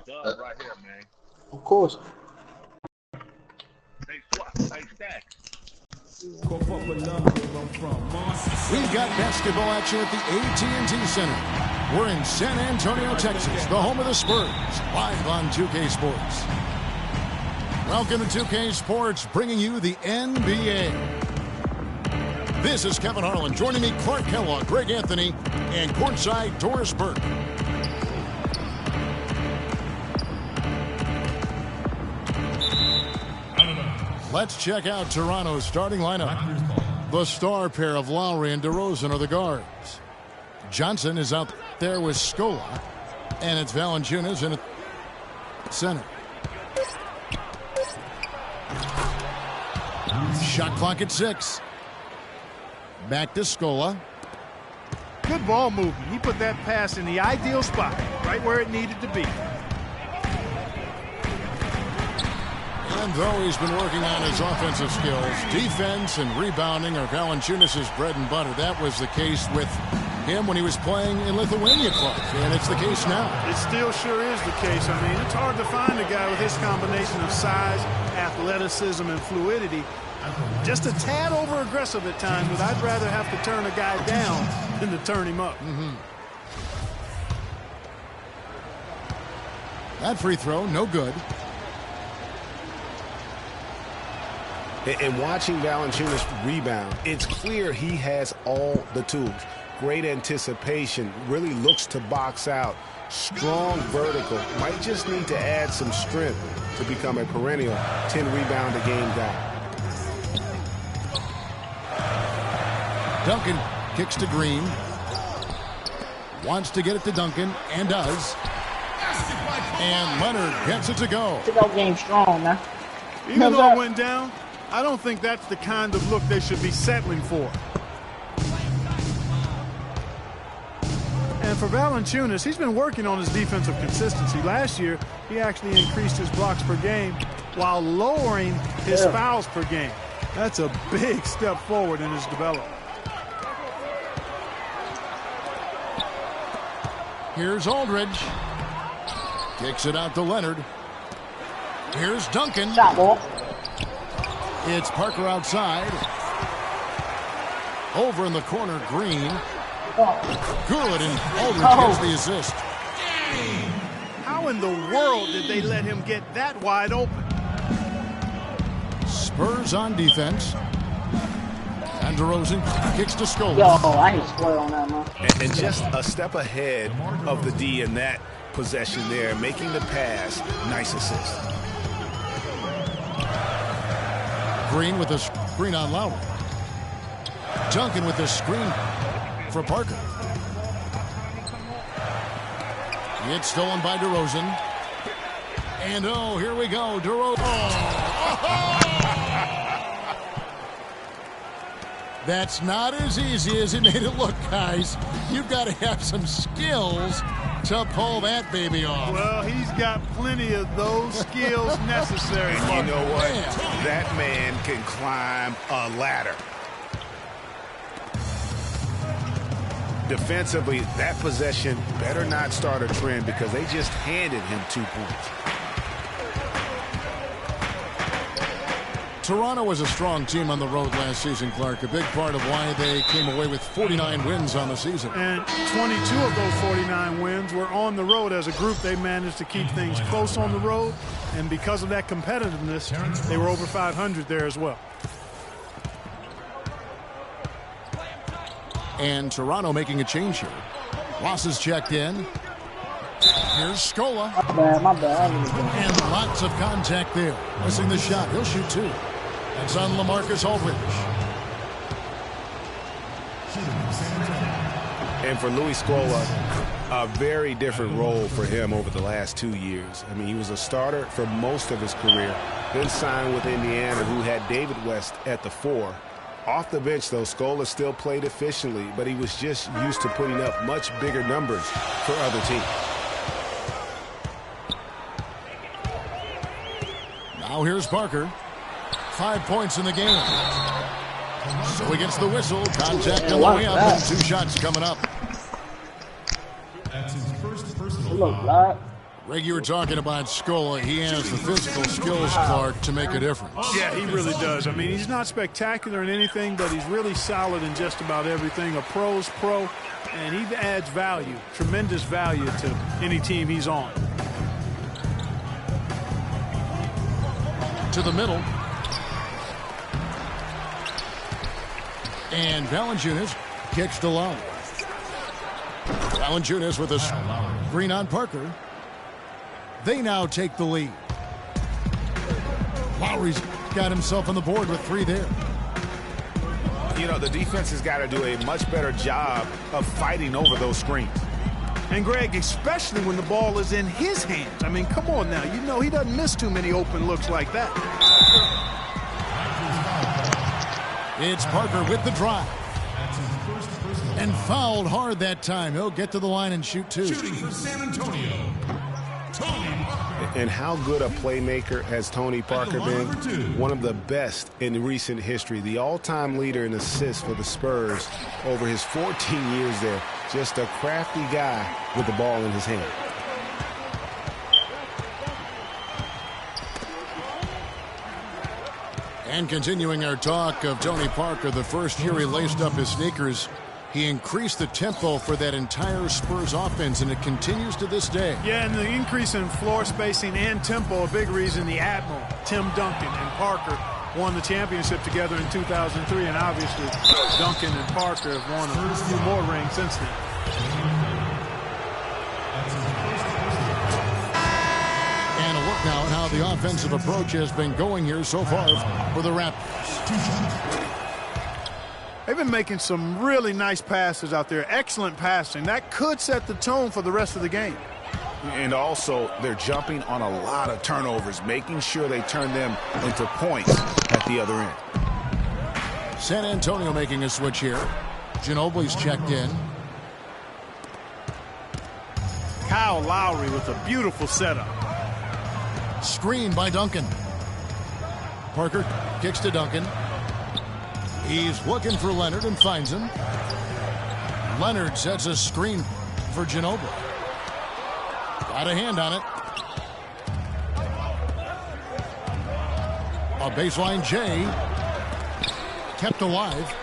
Dub right here, man. Of course. They swap, they stack. We've got basketball action at the AT&T Center. We're in San Antonio, Texas, the home of the Spurs, live on 2K Sports. Welcome to 2K Sports, bringing you the NBA. This is Kevin Harlan. Joining me, Clark Kellogg, Greg Anthony, and courtside Doris Burke. Let's check out Toronto's starting lineup. The star pair of Lowry and DeRozan are the guards. Johnson is out there with Scola, and it's Valanciunas in the center. Shot clock at 6. Back to Scola. Good ball movement. He put that pass in the ideal spot, right where it needed to be. And though he's been working on his offensive skills, defense and rebounding are Valanciunas' bread and butter. That was the case with him when he was playing in Lithuania clubs, and it's the case now. It still sure is the case. I mean, it's hard to find a guy with his combination of size, athleticism, and fluidity. Just a tad over-aggressive at times, but I'd rather have to turn a guy down than to turn him up. That free throw, no good. And watching Valanciunas rebound, it's clear he has all the tools. Great anticipation, really looks to box out. Strong vertical, might just need to add some strength to become a perennial 10-rebound-a-game guy. Duncan kicks to Green. Wants to get it to Duncan, and does. And Leonard gets it to go. That game strong, man. Even though it went down, I don't think that's the kind of look they should be settling for. And for Valanciunas, he's been working on his defensive consistency. Last year, he actually increased his blocks per game while lowering his fouls per game. That's a big step forward in his development. Here's Aldridge. Kicks it out to Leonard. Here's Duncan. Shot ball. It's Parker outside. Over in the corner, Green. Good, and Aldridge gets the assist. How in the world did they let him get that wide open? Spurs on defense. And DeRozan kicks to Scholes. Yo, I ain't spoiled on that, man. And just a step ahead of the D in that possession there, making the pass. Nice assist. Green with a screen on Lowry. Duncan with the screen for Parker. It's stolen by DeRozan. And oh, here we go. DeRozan. That's not as easy as it made it look, guys. You've got to have some skills to pull that baby off. Well, he's got plenty of those skills necessary. And you know what? That man can climb a ladder. Defensively, that possession better not start a trend because they just handed him 2 points. Toronto was a strong team on the road last season, Clark. A big part of why they came away with 49 wins on the season. And 22 of those 49 wins were on the road. As a group, they managed to keep things close on the road. And because of that competitiveness, they were over 500 there as well. And Toronto making a change here. Ross is checked in. Here's Scola. My bad. And lots of contact there. Missing the shot. He'll shoot 2. It's on LaMarcus Aldridge. And for Luis Scola, a very different role for him over the last 2 years. I mean, he was a starter for most of his career, then signed with Indiana, who had David West at the 4. Off the bench, though, Scola still played efficiently, but he was just used to putting up much bigger numbers for other teams. Now here's Parker. 5 points in the game. So he gets the whistle. Contact on the way up, and 2 shots coming up. That's his first personal foul. Greg, you were talking about Scola. He has the physical skills, Clark, to make a difference. Yeah, he really does. I mean, he's not spectacular in anything, but he's really solid in just about everything. A pro's pro, and he adds value, tremendous value to any team he's on. To the middle. And Valanciunas kicks to Lowry. Valanciunas with a screen on Parker. They now take the lead. Lowry's got himself on the board with 3 there. You know, the defense has got to do a much better job of fighting over those screens. And, Greg, especially when the ball is in his hands. I mean, come on now. You know he doesn't miss too many open looks like that. It's Parker with the drive. And fouled hard that time. He'll get to the line and shoot 2. Shooting for San Antonio, Tony Parker. And how good a playmaker has Tony Parker been? One of the best in recent history. The all-time leader in assists for the Spurs over his 14 years there. Just a crafty guy with the ball in his hand. And continuing our talk of Tony Parker, the first year he laced up his sneakers, he increased the tempo for that entire Spurs offense, and it continues to this day. Yeah, and the increase in floor spacing and tempo, a big reason the Admiral, Tim Duncan, and Parker won the championship together in 2003, and obviously Duncan and Parker have won a few more rings since then. And a look now at how the offensive approach has been going here so far for the Raptors. They've been making some really nice passes out there. Excellent passing. That could set the tone for the rest of the game. And also, they're jumping on a lot of turnovers, making sure they turn them into points at the other end. San Antonio making a switch here. Ginobili's checked in. Kyle Lowry with a beautiful setup. Screen by Duncan. Parker kicks to Duncan. He's looking for Leonard and finds him. Leonard sets a screen for Ginobili. Got a hand on it. A baseline J. Kept alive.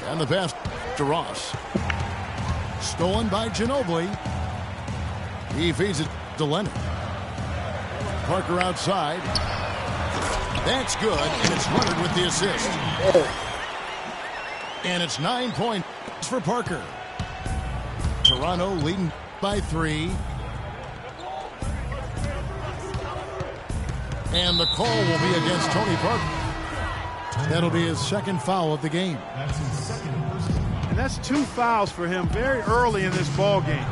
And the pass to Ross. Stolen by Ginobili. He feeds it to Leonard. Parker outside. That's good, and it's Leonard with the assist. And it's 9 points for Parker. Toronto leading by 3. And the call will be against Tony Parker. That'll be his second foul of the game. And that's 2 fouls for him very early in this ball game.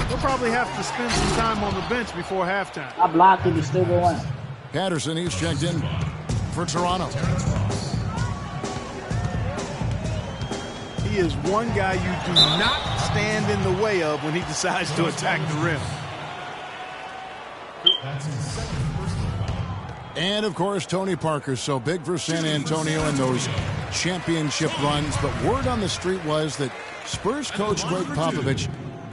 He'll probably have to spend some time on the bench before halftime. I blocked him, he's still going. Patterson, he's checked in for Toronto. He is one guy you do not stand in the way of when he decides to attack the rim. And, of course, Tony Parker, so big for San Antonio in those championship runs. But word on the street was that Spurs coach Greg Popovich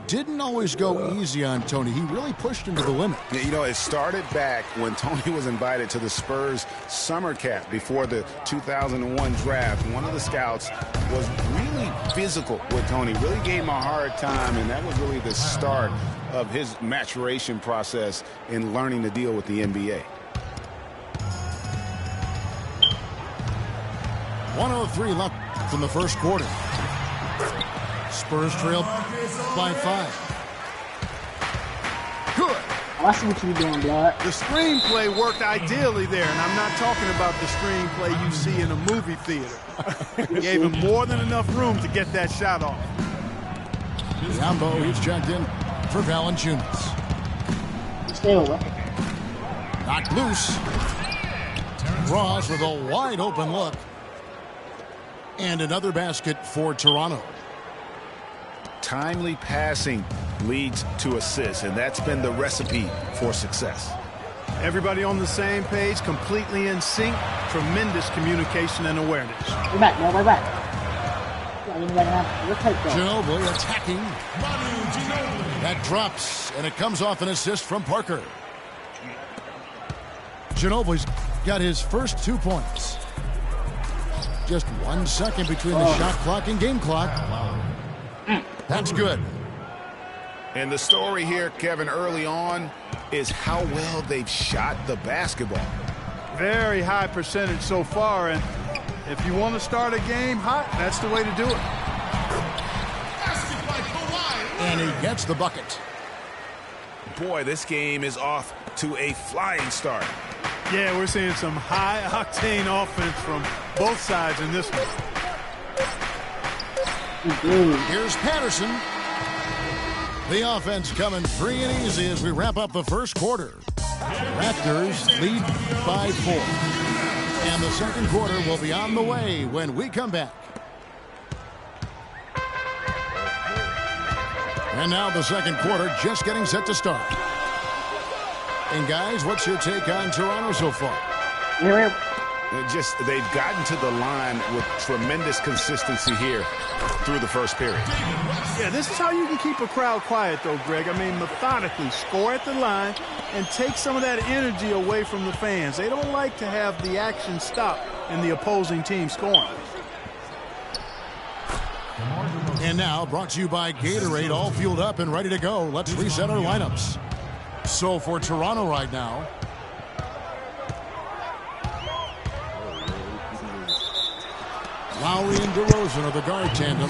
didn't always go easy on Tony. He really pushed him to the limit. You know, it started back when Tony was invited to the Spurs summer camp before the 2001 draft. One of the scouts was really physical with Tony, really gave him a hard time, and that was really the start of his maturation process in learning to deal with the NBA. 1:03 left in the first quarter. Spurs trail by 5. Good. I see what you're doing, Blood. The screenplay worked ideally there, and I'm not talking about the screenplay you see in a movie theater. He gave him more than enough room to get that shot off. Yambo, he's checked in for Valanciunas. Stay over. Knocked loose. Ross with a wide open look. And another basket for Toronto. Timely passing leads to assists, and that's been the recipe for success. Everybody on the same page, completely in sync, tremendous communication and awareness. We're back, man. We're back. We'll take that. Ginobili attacking. That drops, and it comes off an assist from Parker. Ginobili's got his first 2 points. Just 1 second between the shot clock and game clock. That's good. And the story here, Kevin, early on is how well they've shot the basketball. Very high percentage so far, and If you want to start a game hot, that's the way to do it. And he gets the bucket. Boy, this game is off to a flying start. Yeah, we're seeing some high-octane offense from both sides in this one. Here's Patterson. The offense coming free and easy as we wrap up the first quarter. Raptors lead by 4. And the second quarter will be on the way when we come back. And now the second quarter just getting set to start. And guys, what's your take on Toronto so far? They've gotten to the line with tremendous consistency here through the first period. Yeah, this is how you can keep a crowd quiet, though, Greg. I mean, methodically score at the line and take some of that energy away from the fans. They don't like to have the action stop in the opposing team scoring. And now, brought to you by Gatorade, all fueled up and ready to go. Let's reset our lineups. So for Toronto right now, Lowry and DeRozan are the guard tandem.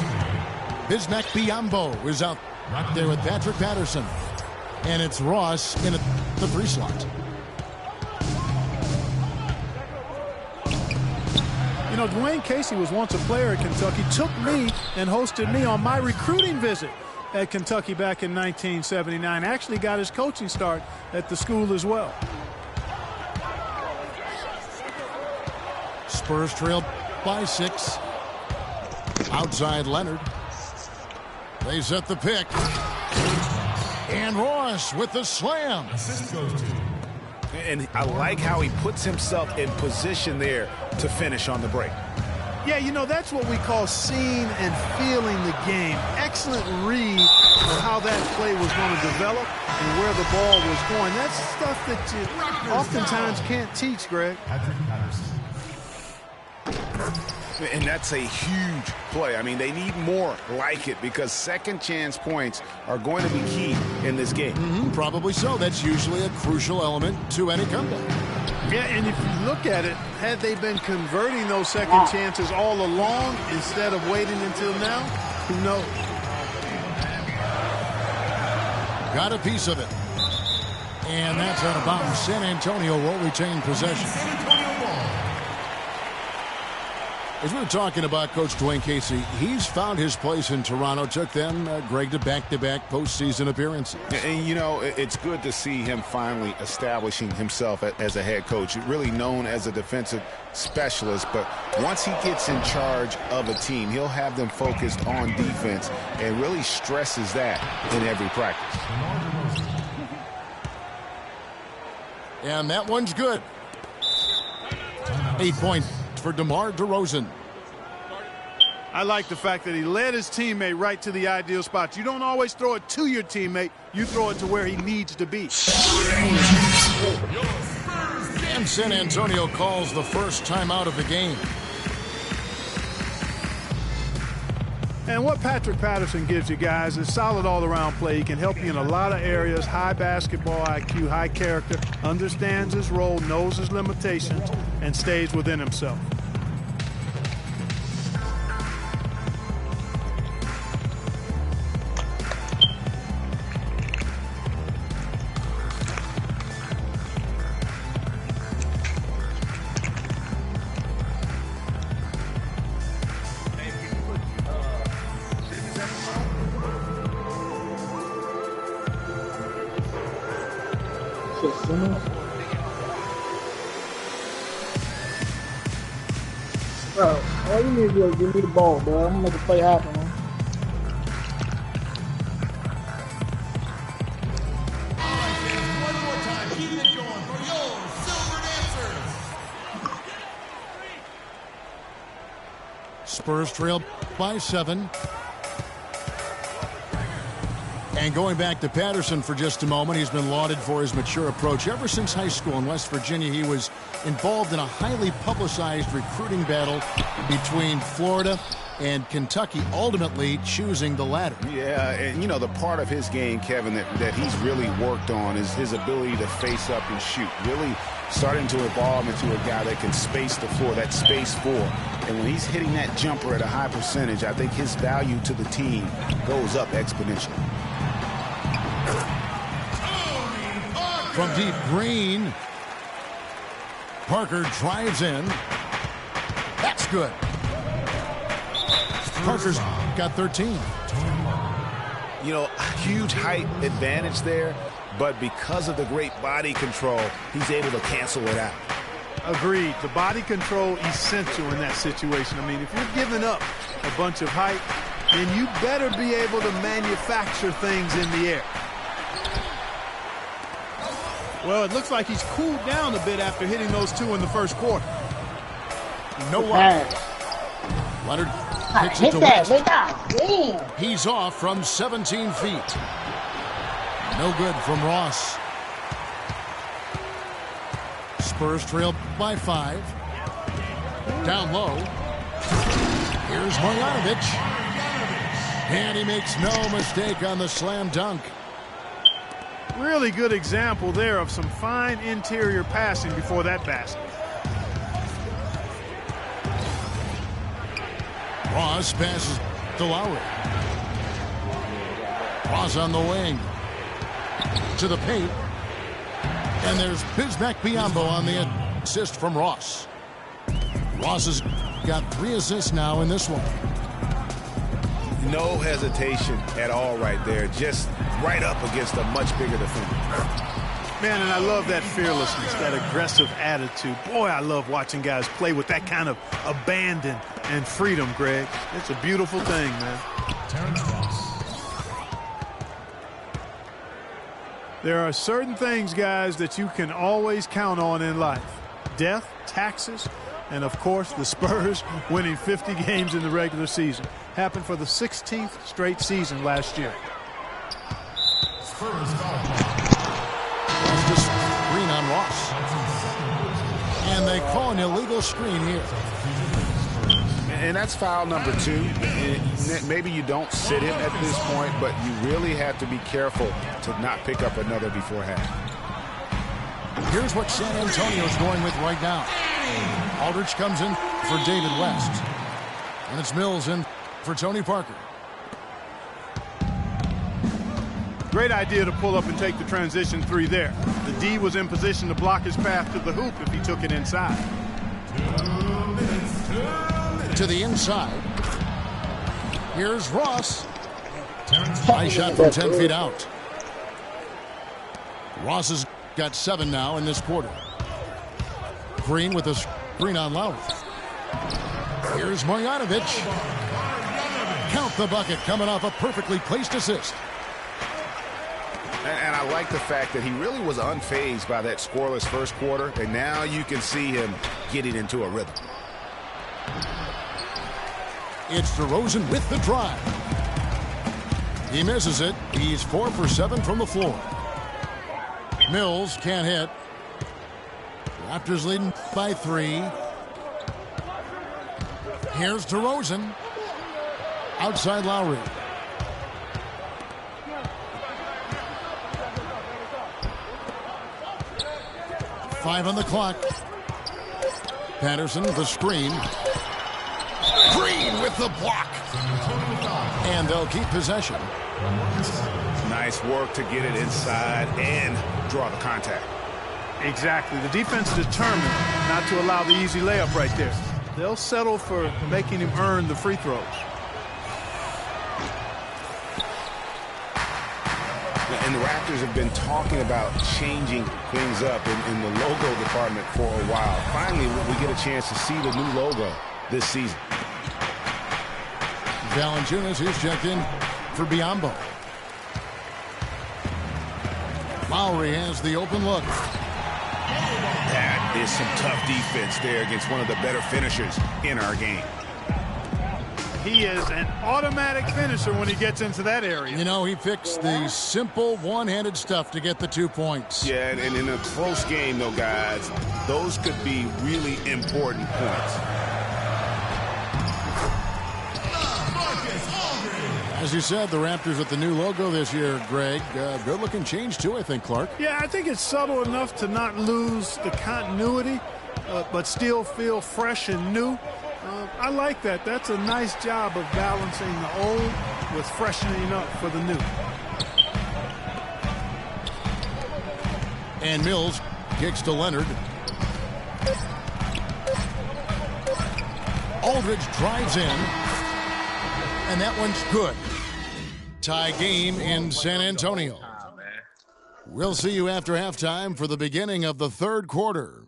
Bismack Biyombo is out right there with Patrick Patterson. And it's Ross in the 3 slot. You know, Dwayne Casey was once a player at Kentucky, took me and hosted me on my recruiting visit at Kentucky back in 1979. Actually got his coaching start at the school as well. Spurs trailed by 6. Outside Leonard. They set the pick. And Ross with the slam. And I like how he puts himself in position there to finish on the break. Yeah, you know, that's what we call seeing and feeling the game. Excellent read of how that play was going to develop and where the ball was going. That's stuff that you oftentimes can't teach, Greg. And that's a huge play. I mean, they need more like it because second chance points are going to be key in this game. Probably so. That's usually a crucial element to any comeback. Yeah, and if you look at it, had they been converting those second chances all along instead of waiting until now, who knows? Got a piece of it. And that's out of bounds. San Antonio will retain possession. As we were talking about Coach Dwayne Casey, he's found his place in Toronto. Took them, Greg, to back-to-back postseason appearances. And, you know, it's good to see him finally establishing himself as a head coach. Really known as a defensive specialist, but once he gets in charge of a team, he'll have them focused on defense and really stresses that in every practice. And that one's good. 8 points for DeMar DeRozan. I like the fact that he led his teammate right to the ideal spot. You don't always throw it to your teammate. You throw it to where he needs to be. And San Antonio calls the first timeout of the game. And what Patrick Patterson gives you guys is solid all-around play. He can help you in a lot of areas. High basketball IQ, high character, understands his role, knows his limitations, and stays within himself. Bro, all you need to do is give me the ball, bro. I'm gonna make a play happen, man. One more time, keep it going for your Silver Dancers. Spurs trailed by 7. And going back to Patterson for just a moment, he's been lauded for his mature approach. Ever since high school in West Virginia, he was involved in a highly publicized recruiting battle between Florida and Kentucky, ultimately choosing the latter. Yeah, and you know, the part of his game, Kevin, that he's really worked on is his ability to face up and shoot. Really starting to evolve into a guy that can space the floor, that space 4, And when he's hitting that jumper at a high percentage, I think his value to the team goes up exponentially. From deep, Green. Parker drives in. That's good. Parker's got 13. You know, huge height advantage there, but because of the great body control, he's able to cancel it out. Agreed. The body control essential in that situation. I mean, if you're giving up a bunch of height, then you better be able to manufacture things in the air. Well, it looks like he's cooled down a bit after hitting those two in the first quarter. No one. Leonard kicks it to West. He's off from 17 feet. No good from Ross. Spurs trail by 5. Down low. Here's Marjanovic. And he makes no mistake on the slam dunk. Really good example there of some fine interior passing before that basket. Ross passes to Lowry. Ross on the wing. To the paint. And there's Bismack Biyombo on the assist from Ross. Ross has got 3 assists now in this one. No hesitation at all right there. Just right up against a much bigger defender. Man, and I love that fearlessness, that aggressive attitude. Boy, I love watching guys play with that kind of abandon and freedom, Greg. It's a beautiful thing, man. There are certain things, guys, that you can always count on in life. Death, taxes, and, of course, the Spurs winning 50 games in the regular season. Happened for the 16th straight season last year. Spurs just screen on Ross. And they call an illegal screen here. And that's foul number 2. Maybe you don't sit him at this point, but you really have to be careful to not pick up another before half. Here's what San Antonio's going with right now. Aldridge comes in for David West. And it's Mills in for Tony Parker. Great idea to pull up and take the transition 3 there. The D was in position to block his path to the hoop if he took it inside. 2 minutes. To the inside. Here's Ross. High shot from 10 feet out. Ross has got 7 now in this quarter. Green with a screen on Lowry. Here's Marjanovic. Count the bucket coming off a perfectly placed assist. And I like the fact that he really was unfazed by that scoreless first quarter, and now you can see him getting into a rhythm. It's DeRozan with the drive. He misses it. He's 4 for 7 from the floor. Mills can't hit. Raptors leading by 3. Here's DeRozan. Outside Lowry. Five on the clock. Patterson, the screen. Green with the block. And they'll keep possession. Nice work to get it inside and draw the contact. Exactly. The defense determined not to allow the easy layup right there. They'll settle for making him earn the free throws. And the Raptors have been talking about changing things up in the logo department for a while. Finally, we get a chance to see the new logo this season. Valanciunas, who's checked in for Biyombo. Lowry has the open look. That is some tough defense there against one of the better finishers in our game. He is an automatic finisher when he gets into that area. You know, he picks the simple one-handed stuff to get the 2 points. Yeah, and in a close game, though, guys, those could be really important points. As you said, the Raptors with the new logo this year, Greg. Good-looking change, too, I think, Clark. Yeah, I think it's subtle enough to not lose the continuity, but still feel fresh and new. I like that. That's a nice job of balancing the old with freshening up for the new. And Mills kicks to Leonard. Aldridge drives in. And that one's good. Tie game in San Antonio. We'll see you after halftime for the beginning of the third quarter.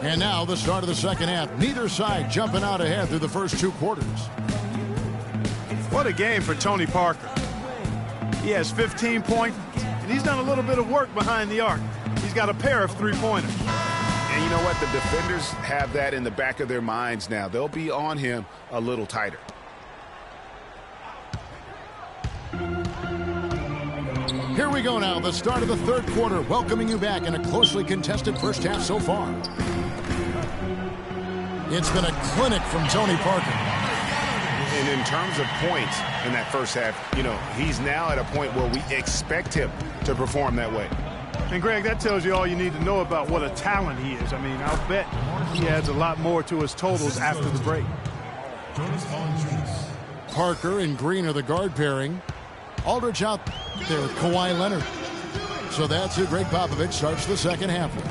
And now the start of the second half. Neither side jumping out ahead through the first two quarters. What a game for Tony Parker. He has 15 points, and he's done a little bit of work behind the arc. He's got a pair of three-pointers. And you know what? The defenders have that in the back of their minds now. They'll be on him a little tighter. Here we go now, the start of the third quarter, welcoming you back in a closely contested first half so far. It's been a clinic from Tony Parker. And in terms of points in that first half, you know, he's now at a point where we expect him to perform that way. And, Greg, that tells you all you need to know about what a talent he is. I mean, I'll bet he adds a lot more to his totals after the break. Parker and Green are the guard pairing. Aldridge out there with Kawhi Leonard. So that's who Greg Popovich starts the second half with.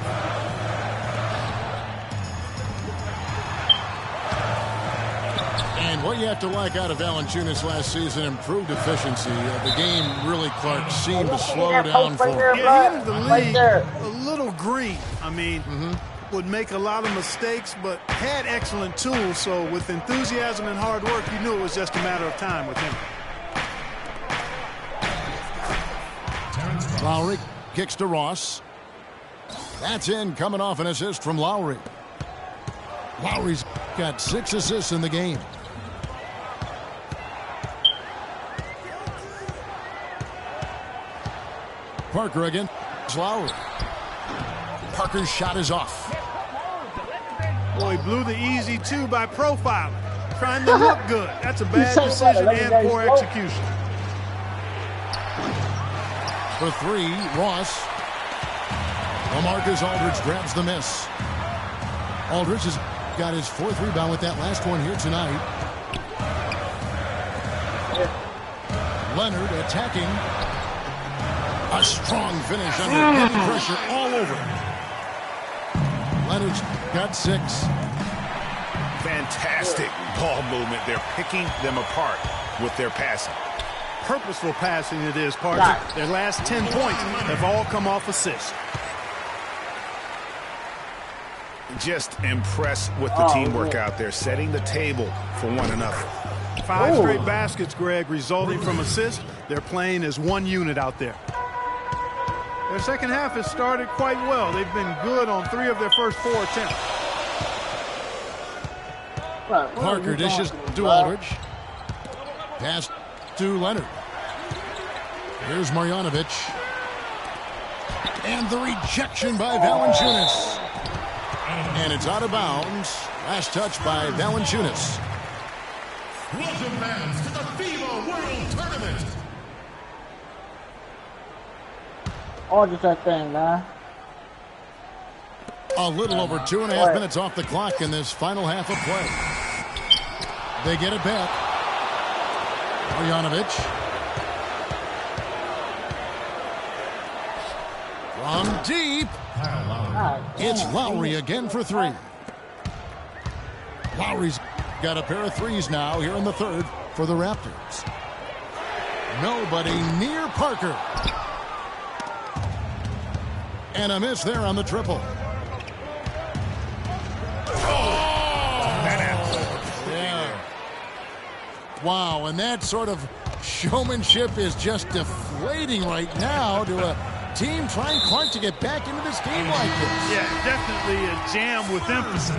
And what you have to like out of Valanciunas last season, improved efficiency. The game really, Clark, seemed to slow down for him. Yeah, he entered the league a little green. I mean, would make a lot of mistakes, but had excellent tools. So with enthusiasm and hard work, you knew it was just a matter of time with him. Lowry kicks to Ross. That's in, coming off an assist from Lowry. Lowry's got 6 assists in the game. Parker against Lowry. Parker's shot is off. Boy, he blew the easy two by profiling. Trying to look good. That's a bad decision and poor execution. For three, Ross. LaMarcus Aldridge grabs the miss. Aldridge has got his 4th rebound with that last one here tonight. Leonard attacking. A strong finish under heavy pressure all over. Leonard's got 6. Fantastic ball movement. They're picking them apart with their passing. Purposeful passing it is, Parker. Their last 10 points have all come off assists. Just impressed with the teamwork out there, setting the table for one another. 5 straight baskets, Greg, resulting from assists. They're playing as one unit out there. Their second half has started quite well. They've been good on 3 of their first 4 attempts. Parker dishes to Aldridge. Pass to Leonard. Here's Marjanovic. And the rejection by Valanciunas. And it's out of bounds. Last touch by Valanciunas. Welcome, fans, to the FIBA World Tournament. Oh, just that thing, man. A little over 2.5 minutes off the clock in this final half of play. They get it back. Marjanovic. From deep. It's Lowry again for 3. Lowry's got a pair of threes now here in the third for the Raptors. Nobody near Parker. And a miss there on the triple. Yeah. Wow, and that sort of showmanship is just deflating right now to a team trying Clark to get back into this game like this. Yeah, definitely a jam with emphasis.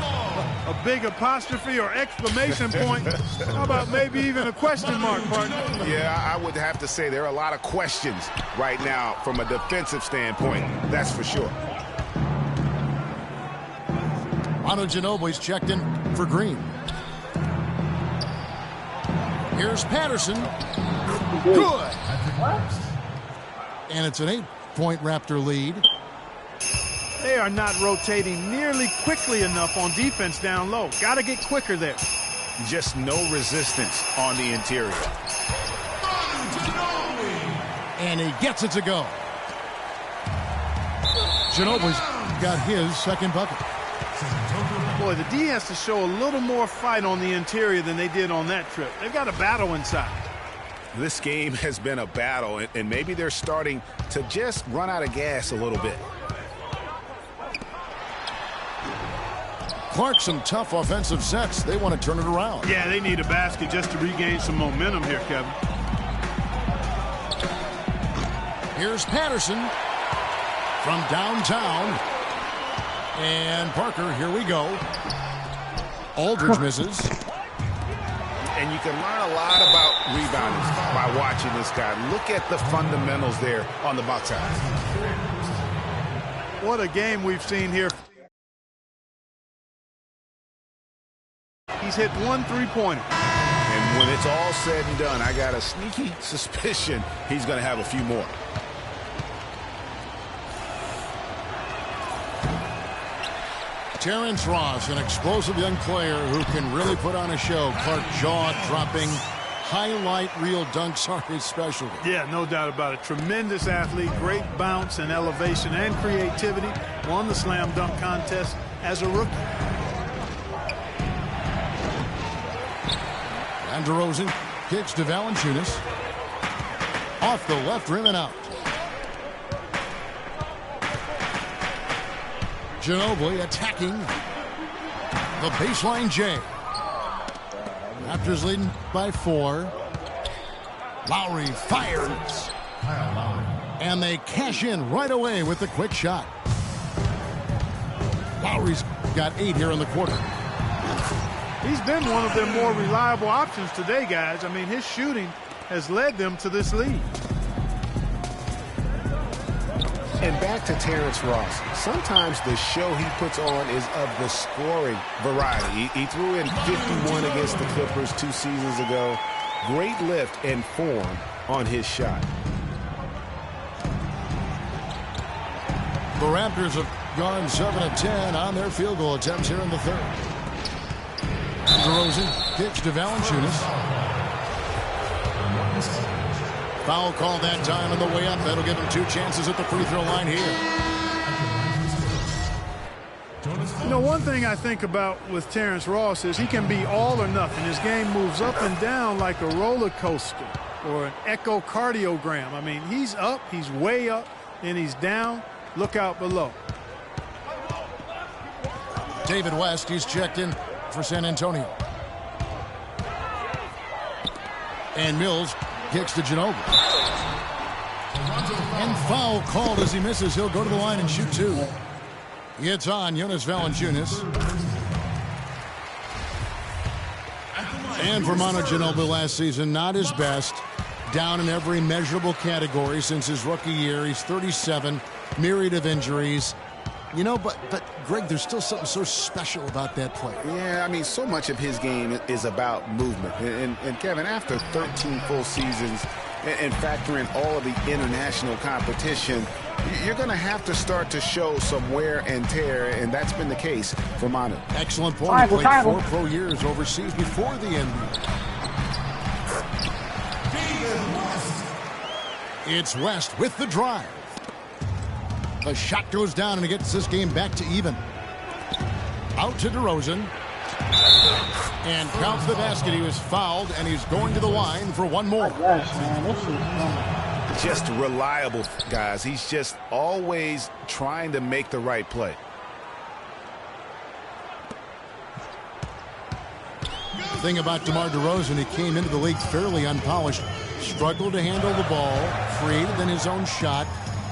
A big apostrophe or exclamation point. How about maybe even a question mark, partner? Yeah, I would have to say there are a lot of questions right now from a defensive standpoint. That's for sure. Manu Ginobili's checked in for Green. Here's Patterson. Good. And it's an 8-point Raptor lead. They are not rotating nearly quickly enough on defense down low. Got to get quicker there. Just no resistance on the interior. And he gets it to go. Ginobili's got his second bucket. Boy, the D has to show a little more fight on the interior than they did on that trip. They've got a battle inside. This game has been a battle, and maybe they're starting to just run out of gas a little bit. Clarkson, tough offensive sets. They want to turn it around. Yeah, they need a basket just to regain some momentum here, Kevin. Here's Patterson from downtown. And Parker, here we go. Aldridge misses. And you can learn a lot about rebounding by watching this guy. Look at the fundamentals there on the box side. What a game we've seen here. He's hit 1 3-pointer. And when it's all said and done, I got a sneaky suspicion he's going to have a few more. Terrence Ross, an explosive young player who can really put on a show. Clark jaw-dropping, highlight reel dunks are his specialty. Yeah, no doubt about it. Tremendous athlete, great bounce and elevation and creativity. Won the slam dunk contest as a rookie. And DeRozan kicks to Valanciunas. Off the left rim and out. Ginobili attacking the baseline J. Raptors leading by 4. Lowry fires. And they cash in right away with the quick shot. Lowry's got 8 here in the quarter. He's been one of their more reliable options today, guys. I mean, his shooting has led them to this lead. And back to Terrence Ross. Sometimes the show he puts on is of the scoring variety. He threw in 51 against the Clippers 2 seasons ago. Great lift and form on his shot. The Raptors have gone 7 of 10 on their field goal attempts here in the third. DeRozan kicks to Valanciunas. Foul call that time on the way up. That'll give him 2 chances at the free throw line here. You know, one thing I think about with Terrence Ross is he can be all or nothing. His game moves up and down like a roller coaster or an echocardiogram. I mean, he's up, he's way up, and he's down. Look out below. David West, he's checked in for San Antonio. And Mills kicks to Ginobili. And foul called as he misses. He'll go to the line and shoot 2. It's on Jonas Valanciunas. And for Manu Ginobili last season, not his best. Down in every measurable category since his rookie year. He's 37, myriad of injuries. You know, but Greg, there's still something so special about that play. Yeah, I mean, so much of his game is about movement. And Kevin, after 13 full seasons and factor in all of the international competition, you're going to have to start to show some wear and tear, and that's been the case for Manu. Excellent point. He played 4 pro years overseas before the NBA. It's West with the drive. The shot goes down, and it gets this game back to even. Out to DeRozan. And counts the basket. He was fouled, and he's going to the line for 1 more. Just reliable, guys. He's just always trying to make the right play. The thing about DeMar DeRozan, he came into the league fairly unpolished. Struggled to handle the ball, created then his own shot.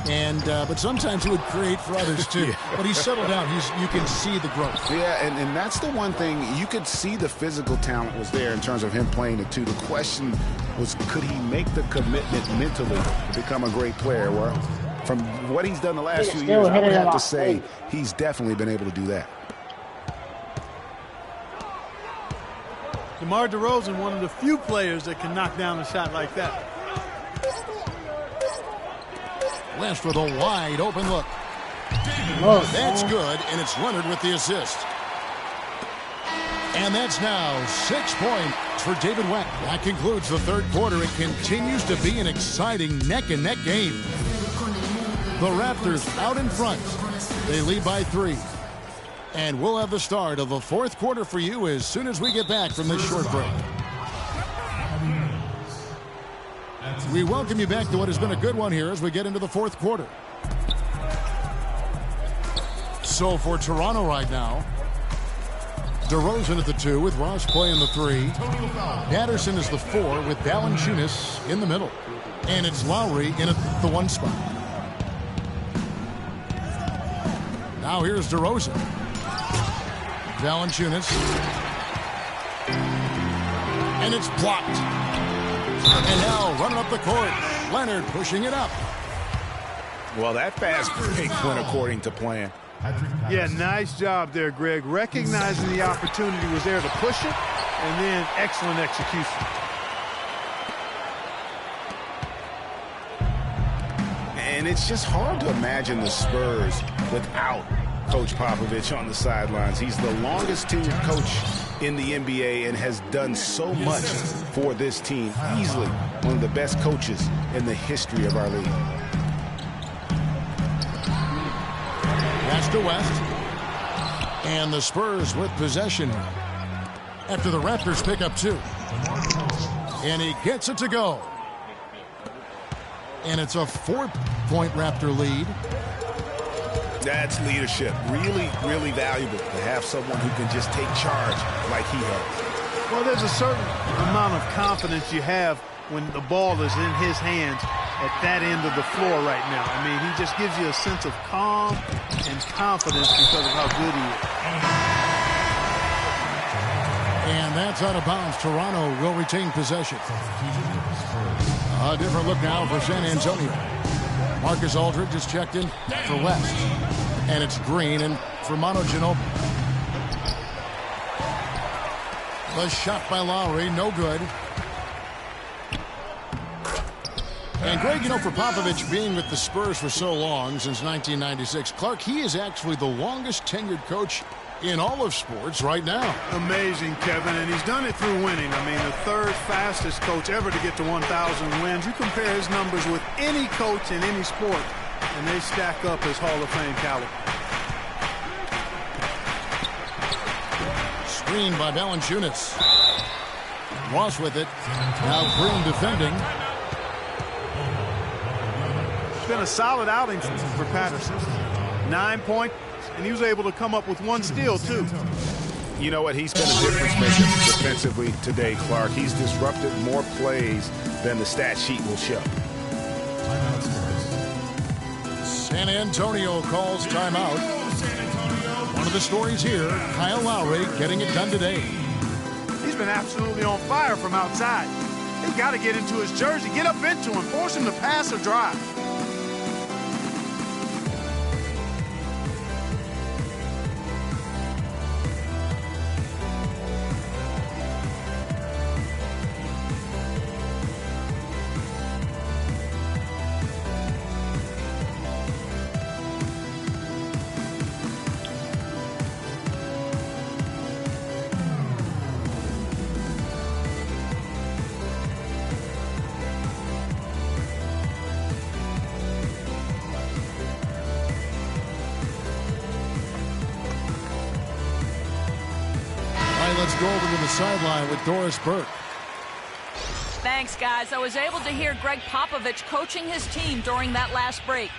And but sometimes he would create for others too. Yeah. But he's settled down. You can see the growth. Yeah, and that's the one thing. You could see the physical talent was there in terms of him playing the 2. The question was, could he make the commitment mentally to become a great player? Well, from what he's done the last few years, I would have to say he's definitely been able to do that. DeMar DeRozan, one of the few players that can knock down a shot like that. West with a wide open look. That's good, and it's Leonard with the assist. And that's now 6 points for David West. That concludes the third quarter. It continues to be an exciting neck-and-neck game. The Raptors out in front. They lead by 3. And we'll have the start of the fourth quarter for you as soon as we get back from this short break. We welcome you back to what has been a good one here as we get into the fourth quarter. So for Toronto right now, DeRozan at the 2 with Ross playing the 3. Patterson is the 4 with Valanciunas in the middle. And it's Lowry in at the 1 spot. Now here's DeRozan. Valanciunas. And it's blocked. And now running up the court, Leonard pushing it up. Well, that fast break went according to plan. Yeah, nice job there, Greg. Recognizing the opportunity was there to push it, and then excellent execution. And it's just hard to imagine the Spurs without Coach Popovich on the sidelines. He's the longest tenured coach in the NBA and has done so much for this team. Easily one of the best coaches in the history of our league. Pass to West. And the Spurs with possession after the Raptors pick up 2. And he gets it to go. And it's a 4-point Raptor lead. That's leadership. Really, really valuable to have someone who can just take charge like he has. Well, there's a certain amount of confidence you have when the ball is in his hands at that end of the floor right now. I mean, he just gives you a sense of calm and confidence because of how good he is. And that's out of bounds. Toronto will retain possession. A different look now for San Antonio. Marcus Aldridge is checked in for West. And it's Green and for Manu Ginobili. The shot by Lowry, no good. And Greg, you know, for Popovich being with the Spurs for so long, since 1996, Clark, he is actually the longest tenured coach in all of sports right now. Amazing, Kevin, and he's done it through winning. I mean, the third fastest coach ever to get to 1,000 wins. You compare his numbers with any coach in any sport, and they stack up as Hall of Fame caliber. Screen by Valanciunas. Ross with it. Now Green defending. It's been a solid outing for Patterson. 9 points, and he was able to come up with 1 steal, too. You know what? He's been a difference maker defensively today, Clark. He's disrupted more plays than the stat sheet will show. San Antonio calls timeout. One of the stories here, Kyle Lowry getting it done today. He's been absolutely on fire from outside. They've got to get into his jersey, get up into him, force him to pass or drive. Let's go over to the sideline with Doris Burke. Thanks, guys. I was able to hear Greg Popovich coaching his team during that last break.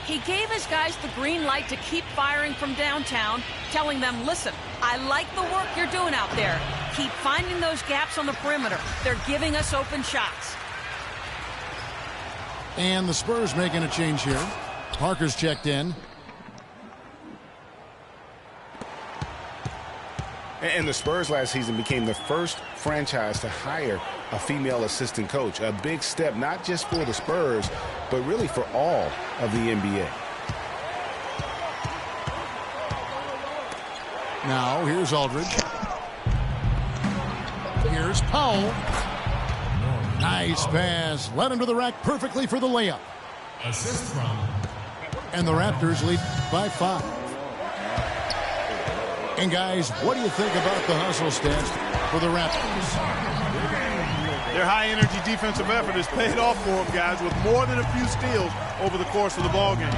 He gave his guys the green light to keep firing from downtown, telling them, listen, I like the work you're doing out there. Keep finding those gaps on the perimeter. They're giving us open shots. And the Spurs making a change here. Parker's checked in. And the Spurs last season became the first franchise to hire a female assistant coach. A big step, not just for the Spurs, but really for all of the NBA. Now, here's Aldridge. Here's Powell. Nice pass. Led him to the rack perfectly for the layup. Assist from. And the Raptors lead by 5. And guys, what do you think about the hustle stats for the Raptors? Their high-energy defensive effort has paid off for them, guys, with more than a few steals over the course of the ballgame.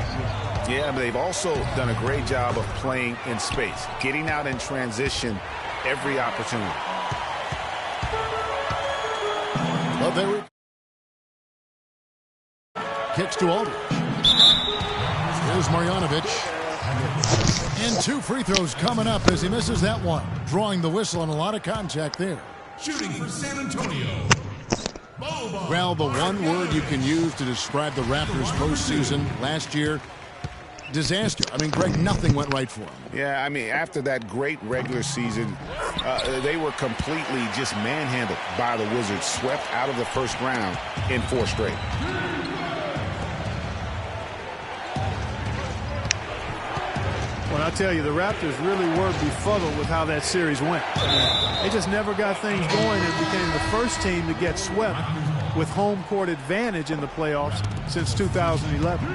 Yeah, but they've also done a great job of playing in space, getting out in transition every opportunity. But they were kicks to Aldridge. Here's Marjanovic. And 2 free throws coming up as he misses that one. Drawing the whistle and a lot of contact there. Shooting for San Antonio. Well, the one word you can use to describe the Raptors postseason last year, disaster. I mean, Greg, nothing went right for them. Yeah, I mean, after that great regular season, they were completely just manhandled by the Wizards, swept out of the first round in 4 straight. Well, I tell you, the Raptors really were befuddled with how that series went. They just never got things going and became the first team to get swept with home court advantage in the playoffs since 2011.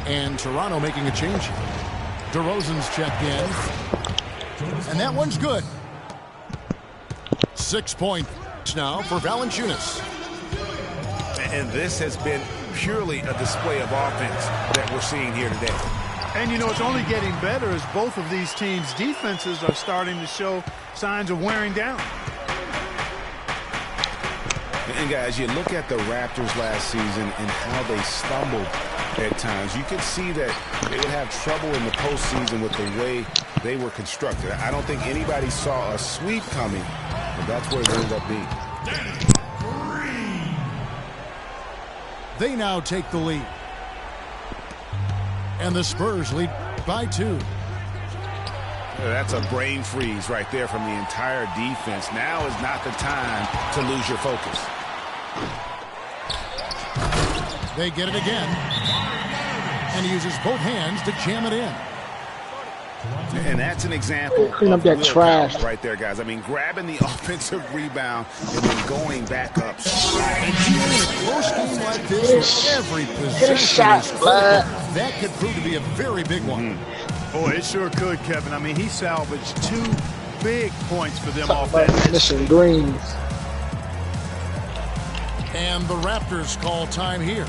And Toronto making a change here. DeRozan's checked in. And that one's good. 6 points now for Valanciunas. And this has been purely a display of offense that we're seeing here today. And, you know, it's only getting better as both of these teams' defenses are starting to show signs of wearing down. And, guys, you look at the Raptors last season and how they stumbled at times. You could see that they would have trouble in the postseason with the way they were constructed. I don't think anybody saw a sweep coming, but that's where they ended up being. They now take the lead. And the Spurs lead by 2. That's a brain freeze right there from the entire defense. Now is not the time to lose your focus. They get it again. And he uses both hands to jam it in. And that's an example Clean up that trash right there, guys. I mean, grabbing the offensive rebound and then going back up. And even in a close game like this, every possession shot, is critical. That could prove to be a very big one. Boy, it sure could, Kevin. I mean, he salvaged 2 big points for them off that. Missing Green. And the Raptors call time here.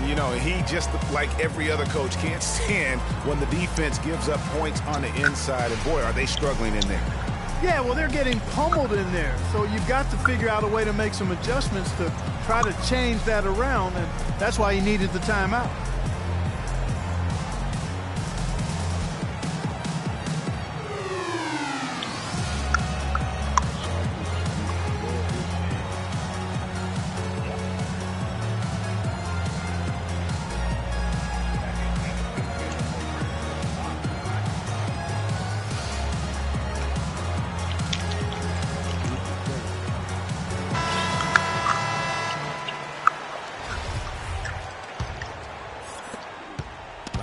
You know, he just like every other coach can't stand when the defense gives up points on the inside. And boy, are they struggling in there. Yeah, well, they're getting pummeled in there. So you've got to figure out a way to make some adjustments to try to change that around. And that's why he needed the timeout.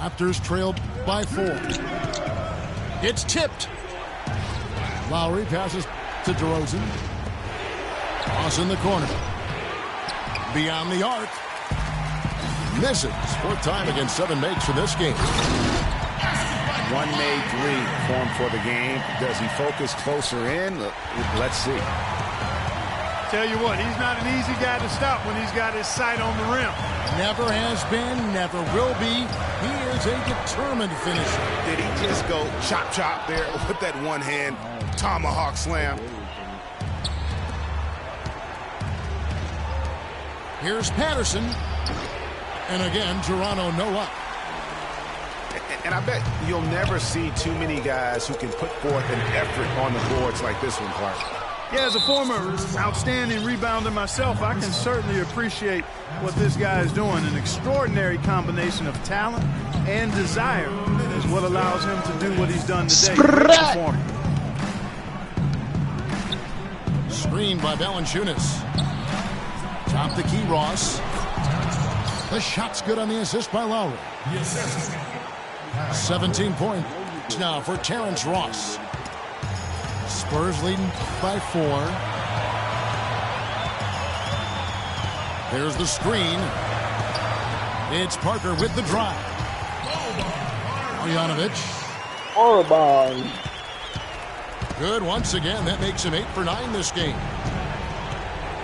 Raptors trailed by 4. It's tipped. Lowry passes to DeRozan. Cross in the corner. Beyond the arc. Misses. 4th time against 7 makes for this game. 1 made 3 formed for the game. Does he focus closer in? Let's see. Tell you what, he's not an easy guy to stop when he's got his sight on the rim. Never has been, never will be. He is a determined finisher. Did he just go chop chop there with that one-hand tomahawk slam? Here's Patterson. And again, Toronto no up. And I bet you'll never see too many guys who can put forth an effort on the boards like this one, Clark. Yeah, as a former outstanding rebounder myself, I can certainly appreciate what this guy is doing. An extraordinary combination of talent and desire is what allows him to do what he's done today. Screened by Valanciunas. Top the key, Ross. The shot's good on the assist by Lowry. 17 points Now for Terrence Ross. Spurs leading by 4. There's the screen. It's Parker with the drive. Marjanovic. Horrible. Good once again. That makes him 8 for 9 this game.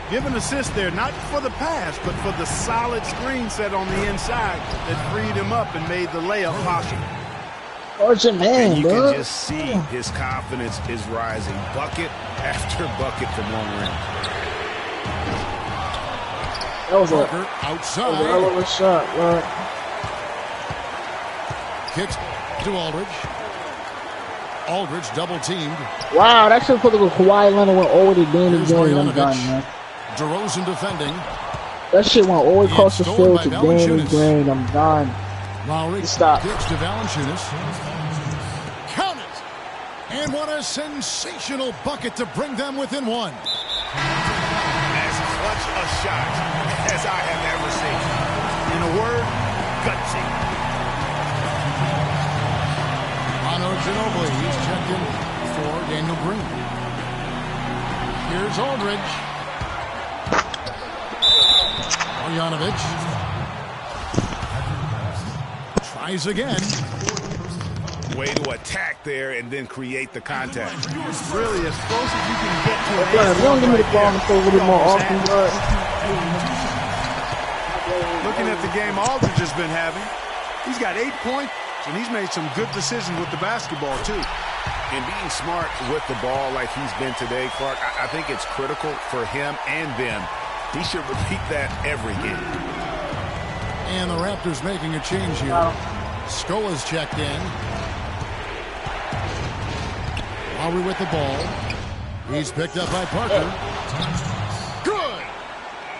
Give an assist there, not for the pass, but for the solid screen set on the inside that freed him up and made the layup possible. Urgent man, and you bro. can just see his confidence is rising. Bucket after bucket from long range. That was Parker a outside. hell of a shot, bro. Kicks to Aldridge. Aldridge double teamed. Wow, that should put the Kawhi Leonard went over the game Here's again. I'm Marjanovic. done, man. DeRozan defending. That shit went all the way across the It's field stolen to by Danny Valanciunas. Green. I'm done. Lowry Stop. kicks to Valanciunas. Count it! And what a sensational bucket to bring them within 1. As clutch a shot as I have ever seen. In a word, gutsy. Manu Ginobili, he's checked in for Daniel Green. Here's Aldridge. Marjanovic. Tries again. Way to attack there and then create the contact. Really as close as you can get to If you don't give me the ball and play a little bit more often, bro. Looking at the game Aldridge has been having, he's got 8 points, and he's made some good decisions with the basketball, too. And being smart with the ball like he's been today, Clark, I think it's critical for him and them. He should repeat that every game. And the Raptors making a change here. Scola's checked in. Lowry with the ball. He's picked up by Parker. Good!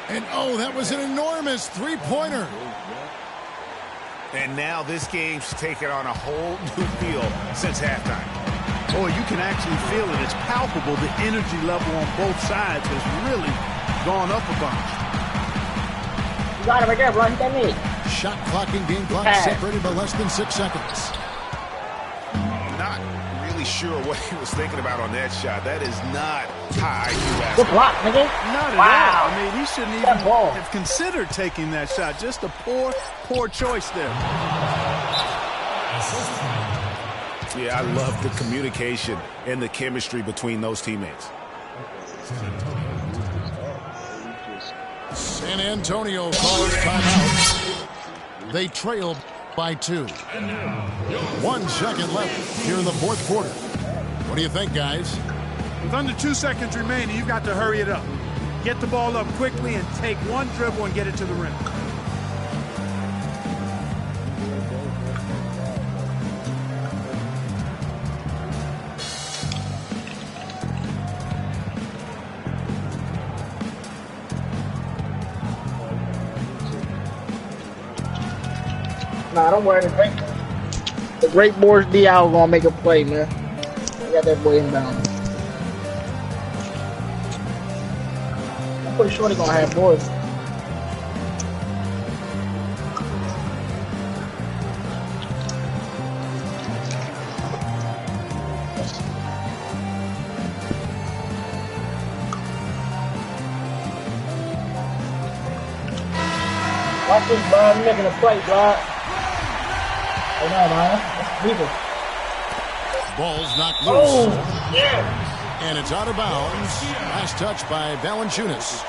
And oh, that was an enormous three-pointer. And now this game's taken on a whole new feel since halftime. Boy, you can actually feel it. It's palpable. The energy level on both sides has really gone up a bunch. You got it right there, bro. Hit that mid. Shot clock and game clock separated by less than 6 seconds. Not really sure what he was thinking about on that shot. That is not high IQ Good basketball. block, nigga. Not at Wow. all. I mean, he shouldn't even That ball. have considered taking that shot. Just a poor choice there. Yeah, I love the communication and the chemistry between those teammates. San Antonio calls timeout. They trail by 2. 1 second left here in the 4th quarter. What do you think, guys? With under 2 seconds remaining, you've got to hurry it up. Get the ball up quickly and take one dribble and get it to the rim. Nah, don't worry. The great Boris Diaw gonna make a play, man. I got that boy inbound. I'm pretty sure they're gonna have Boris. Watch this, bro. I'm making a play, bro. Oh, no, man. That's people. Ball's knocked loose. Oh, yeah. And it's out of bounds. Last touch by Valanciunas.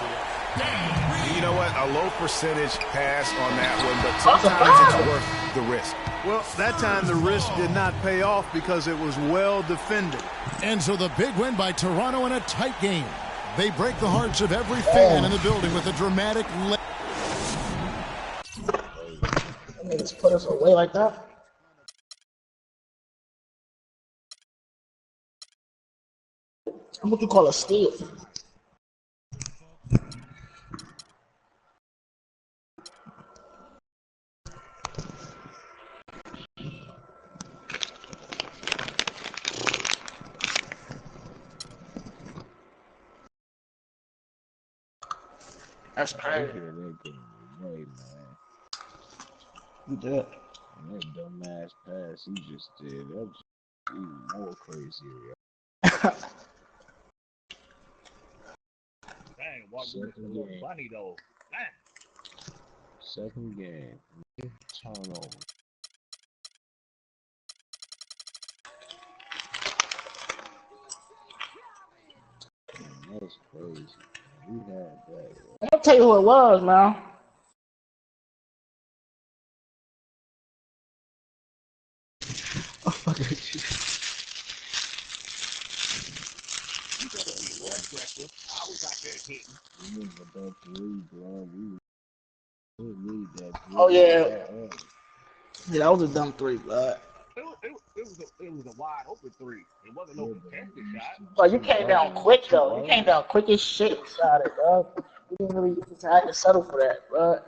You know what? A low percentage pass on that one, but sometimes it's worth the risk. Well, that time the risk did not pay off because it was well defended. And so the big win by Toronto in a tight game. They break the hearts of every fan in the building with a dramatic They just put us away like that. What you call a steal? That's crazy. You did. That dumbass pass he just did. That was Even more crazier. Dang, walking with a little bunny though. Dang. Second game. Turnover. Man, that's crazy. We had that. I'm gonna tell you who it was, man. Oh, fuck it. I was out there hitting. We need that three, bro. We need that three. Oh, yeah. Yeah, that was a dumb three, blood. It was a wide open three. It wasn't no contested shot. But you came down quick, though. You came down quick as shit inside it, bro. You didn't really have to settle for that, bro.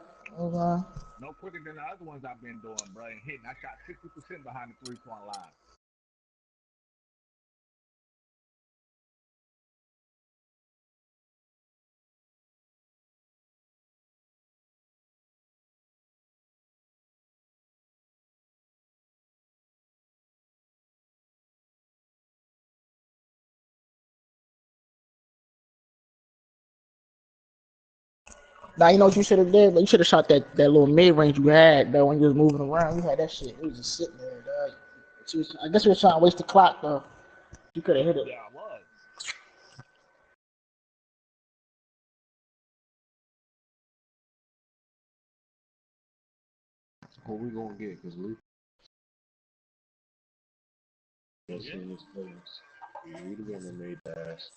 No quicker than the other ones I've been doing, bro. And hitting. I shot 60% behind the 3-point line. Now, you know what you should have did? Like, you should have shot that little mid-range you had, though, when you was moving around. You had that shit. It was just sitting there, dog. I guess you were trying to waste the clock, though. You could have hit it. Yeah, I was. What we gonna get? Because we just seen this place. We the one that made the ass.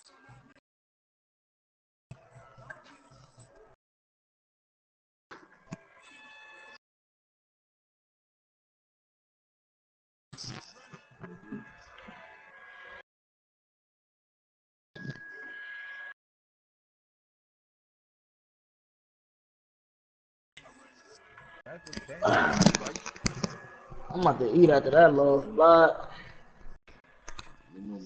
I'm about to eat after that, little blood. Them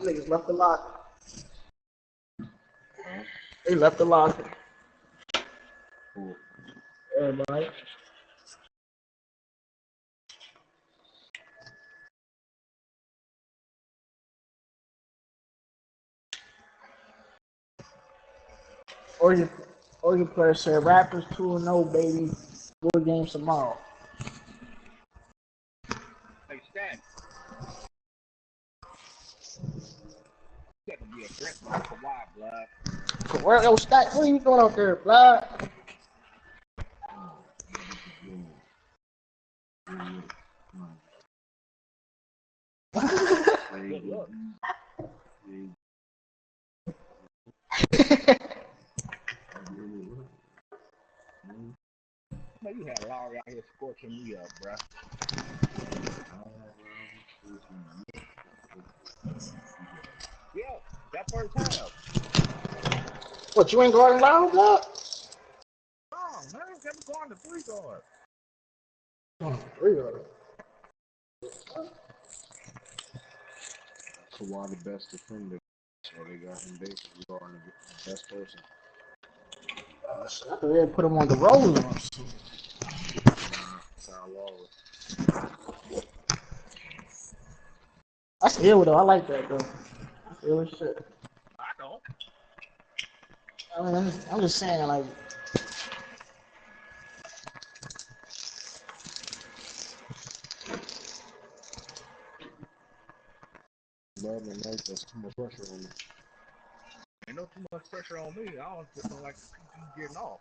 niggas left the locker. They left the locker. Everybody. Oregon player said Raptors 2-0, baby. 4 games tomorrow. Hey, Stan. You got to be aggressive with Kawhi, blood. Kawhi, yo, Stack, what are you doing out there, blood? Good luck. Man, you had Lowry out here scorching me up, bruh. Yeah, that first half. What, you ain't guarding Lowry, blood? Oh, man, kept going to 3 guard. Oh, 3 guard. Kawhi the best defender, so they got him basically guarding the best person. I thought they put him on the roll or something. That's ill, though. I like that, though. That's ill as shit. I don't. I mean, I'm just saying, like, That's too much pressure on me. Ain't no too much pressure on me. I don't just don't like the PG getting off.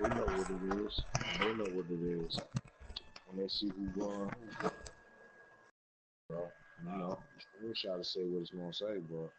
They know what it is. They know what it is. When they see who won, bro, you know, I wish I'd say what it's gonna say, but.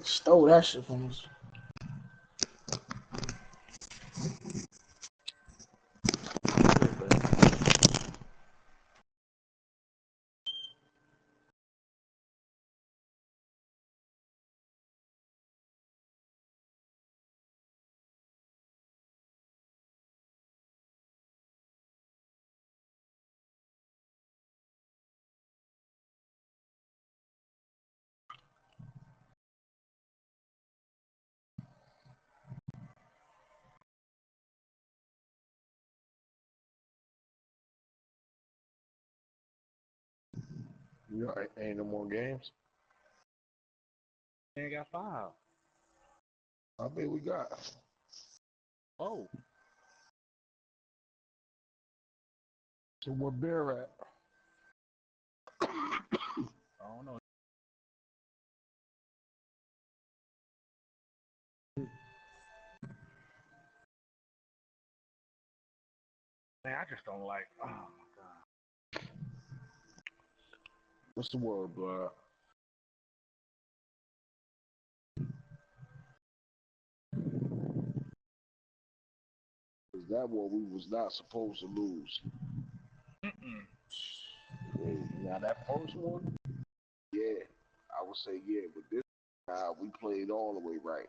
Stole that shit from us. You know, ain't no more games. Ain't got 5. I bet we got. Oh, So where Bear at? I don't know. Man, I just don't like. Oh my god. What's the word, bro? Is that what we was not supposed to lose? Now that first one, Yeah, I would say yeah, but this time we played all the way right.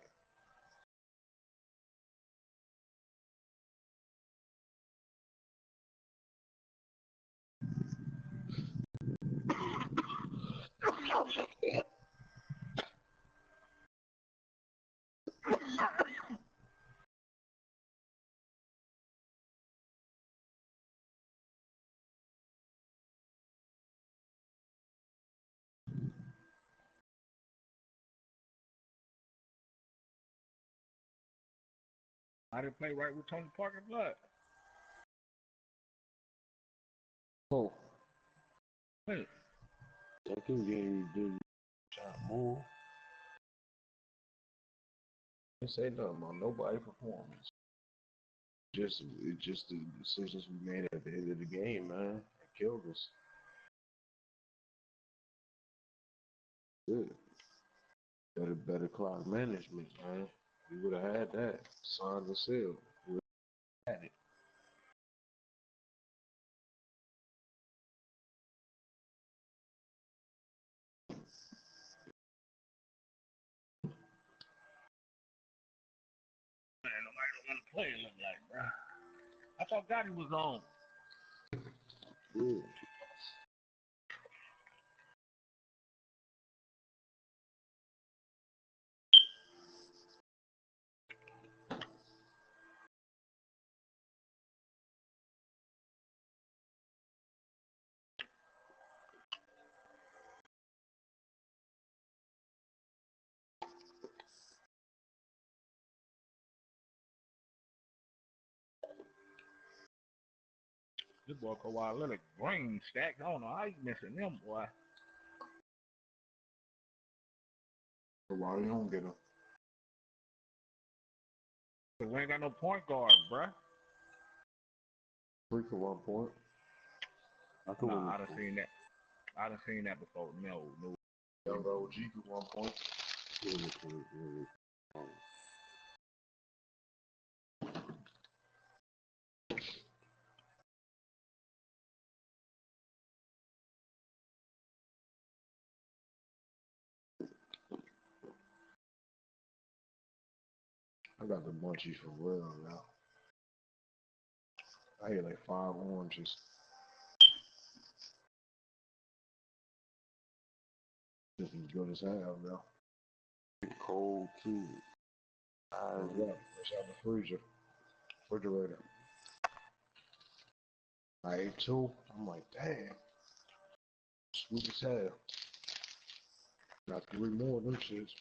I didn't play right with Tony Parker Blood. Oh, Wait, second game didn't try to move. Didn't say nothing about nobody performance. It's just the decisions we made at the end of the game, man. It killed us. Good. Better clock management, man. We would have had that. Signed and sealed. We would have had it. man, nobody don't want to play. It look like, bro. I thought Gotti was on. Good. This boy Kawhi Leonard green stacked. I don't know how you missing them, boy. Why you don't get him? Cause we ain't got no point guard, bruh. Free for 1 point. I could win Nah, I this done one. seen that. I done seen that before. No. Young OG for 1 point. I got the munchies for real now. I ate like 5 oranges. This is good as hell now. Cold too. It's out the freezer, refrigerator. I ate 2. I'm like, damn, sweet as hell. Got 3 more of them shits.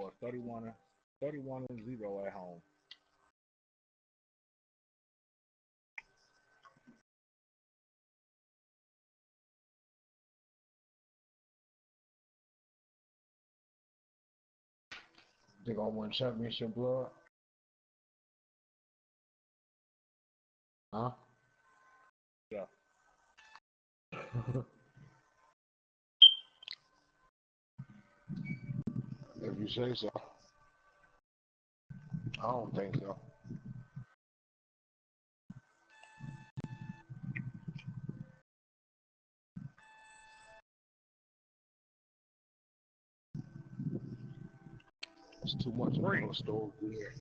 Or 31 and 0 at home. They gonna win championship, blood? Huh? Yeah. If you say so. I don't think so. It's too much rain. Store here.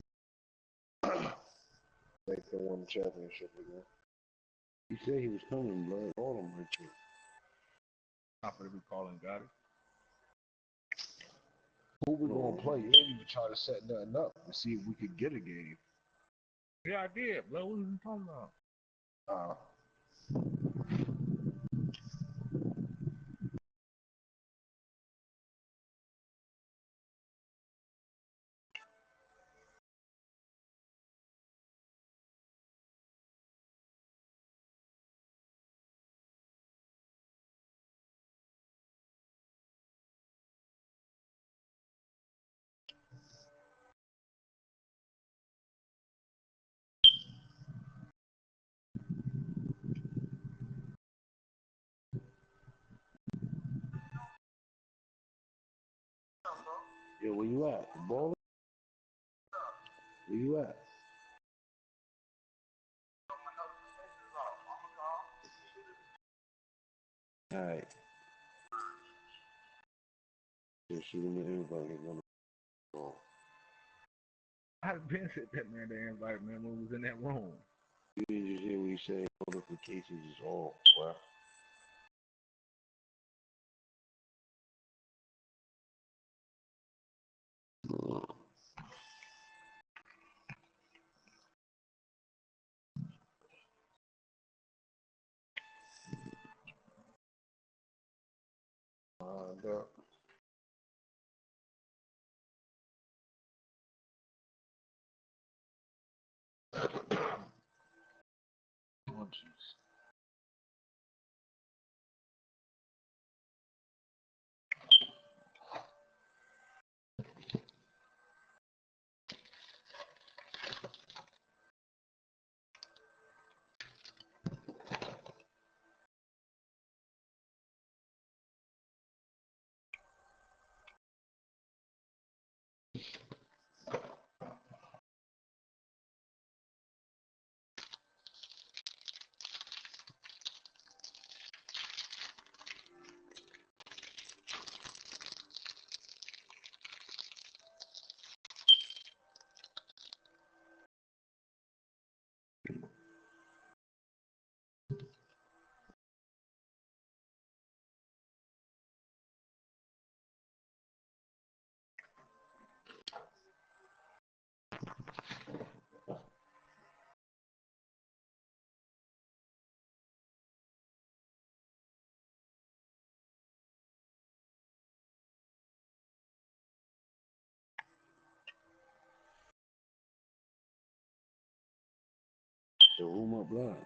They can win the championship again. He said he was coming, blood. All of them right there. I'm gonna be calling Gotti. Who we gonna play? You ain't even try to set nothing up to see if we could get a game. Yeah, I did, bro. What are you talking about? Yeah, where you at? The ball? Where you at? Alright. Just shoot him an invite. He's gonna go. I've been sent that man the invite, man, when we was in that room. You didn't just hear what he said. Notifications is off, bro. Up. Oh, jeez. The room up blind.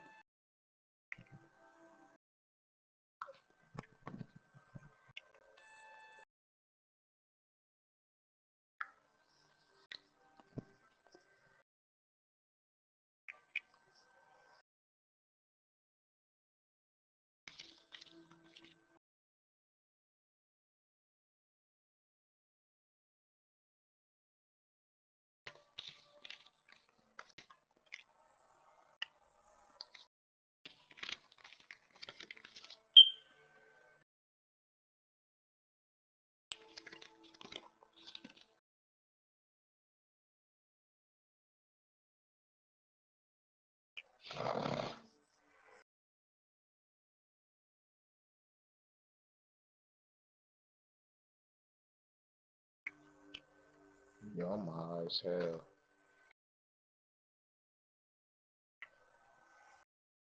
Yo, I'm high as hell.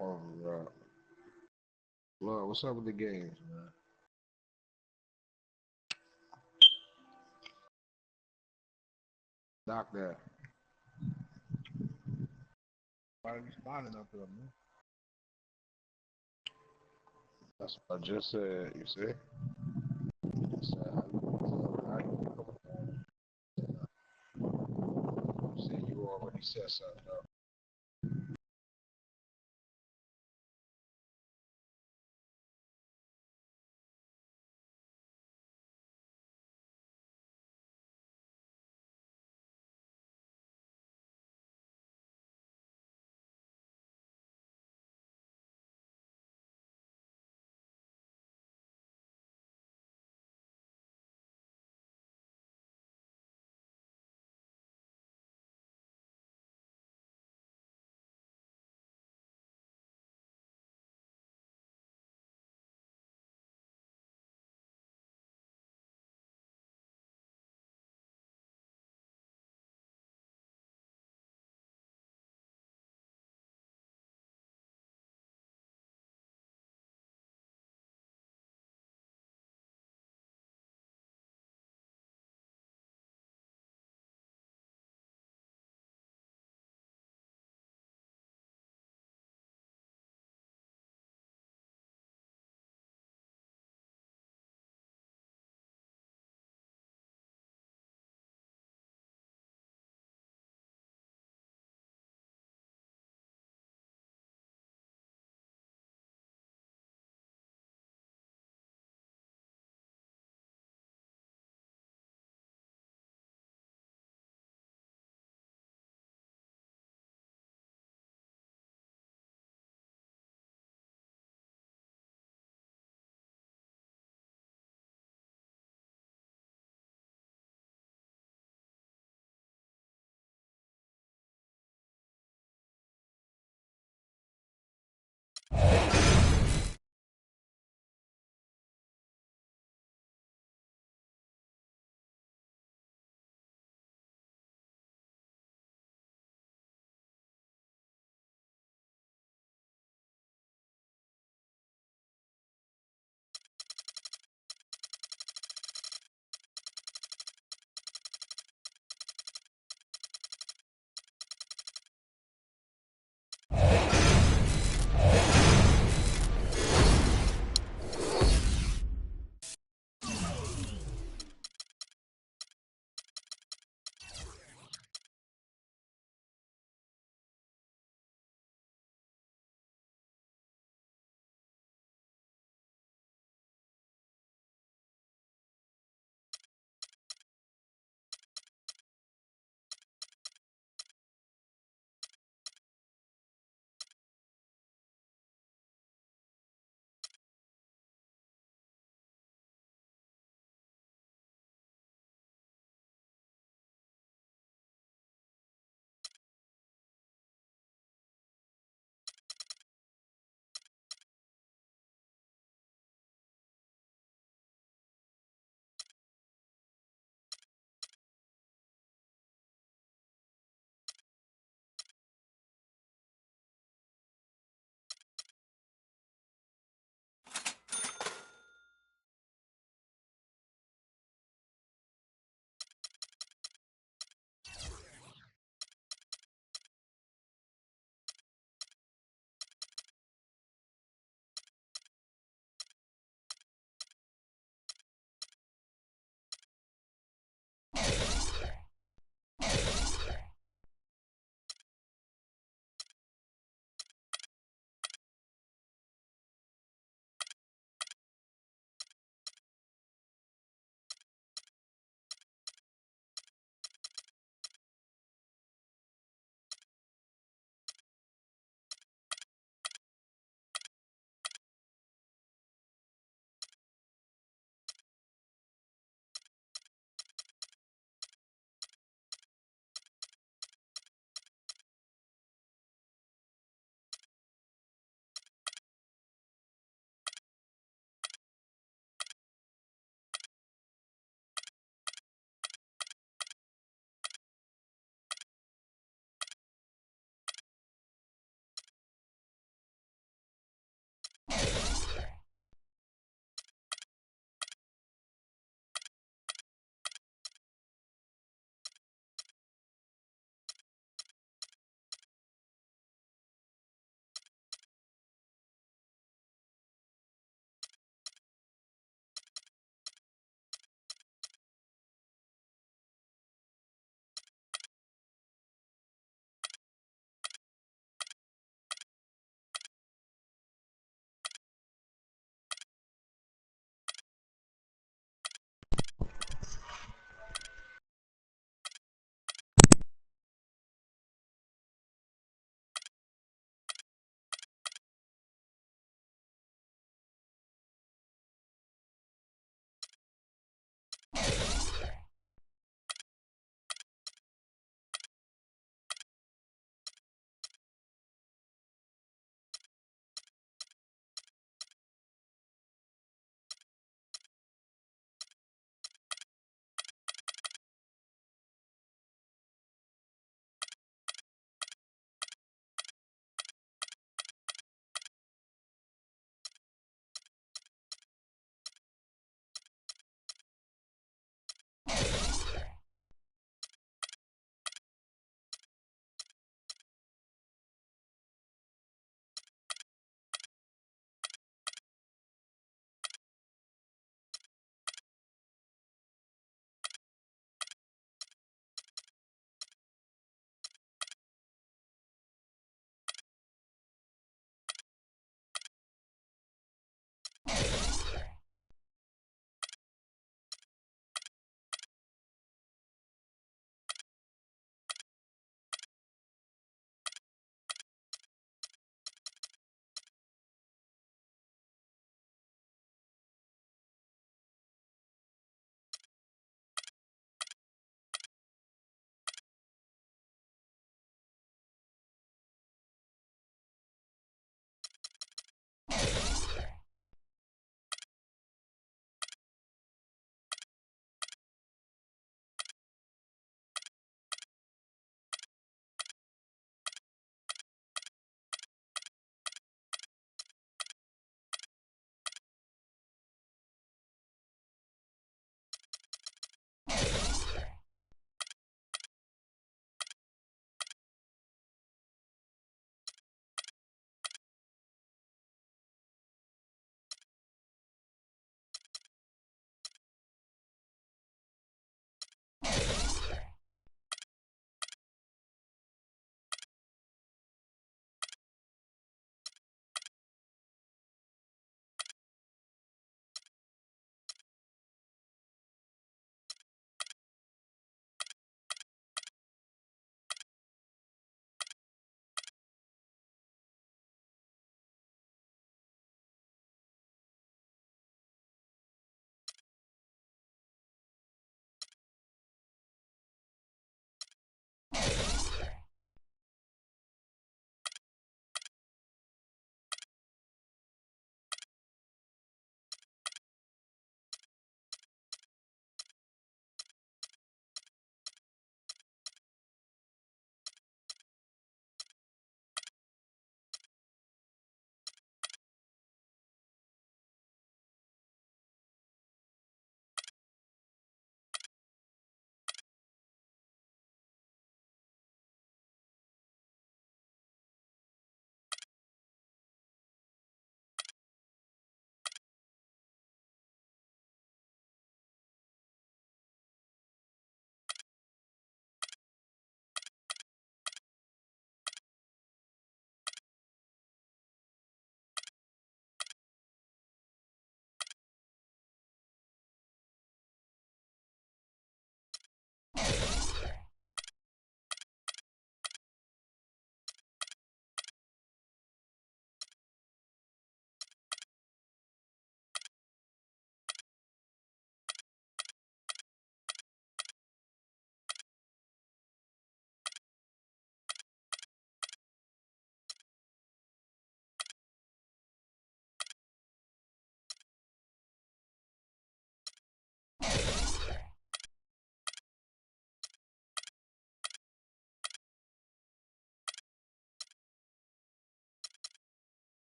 Oh, right. Look, what's up with the games, man? Knock that. Why are you responding up to them, man? That's what I just said, you see? I said, how you coming on? He said something, though.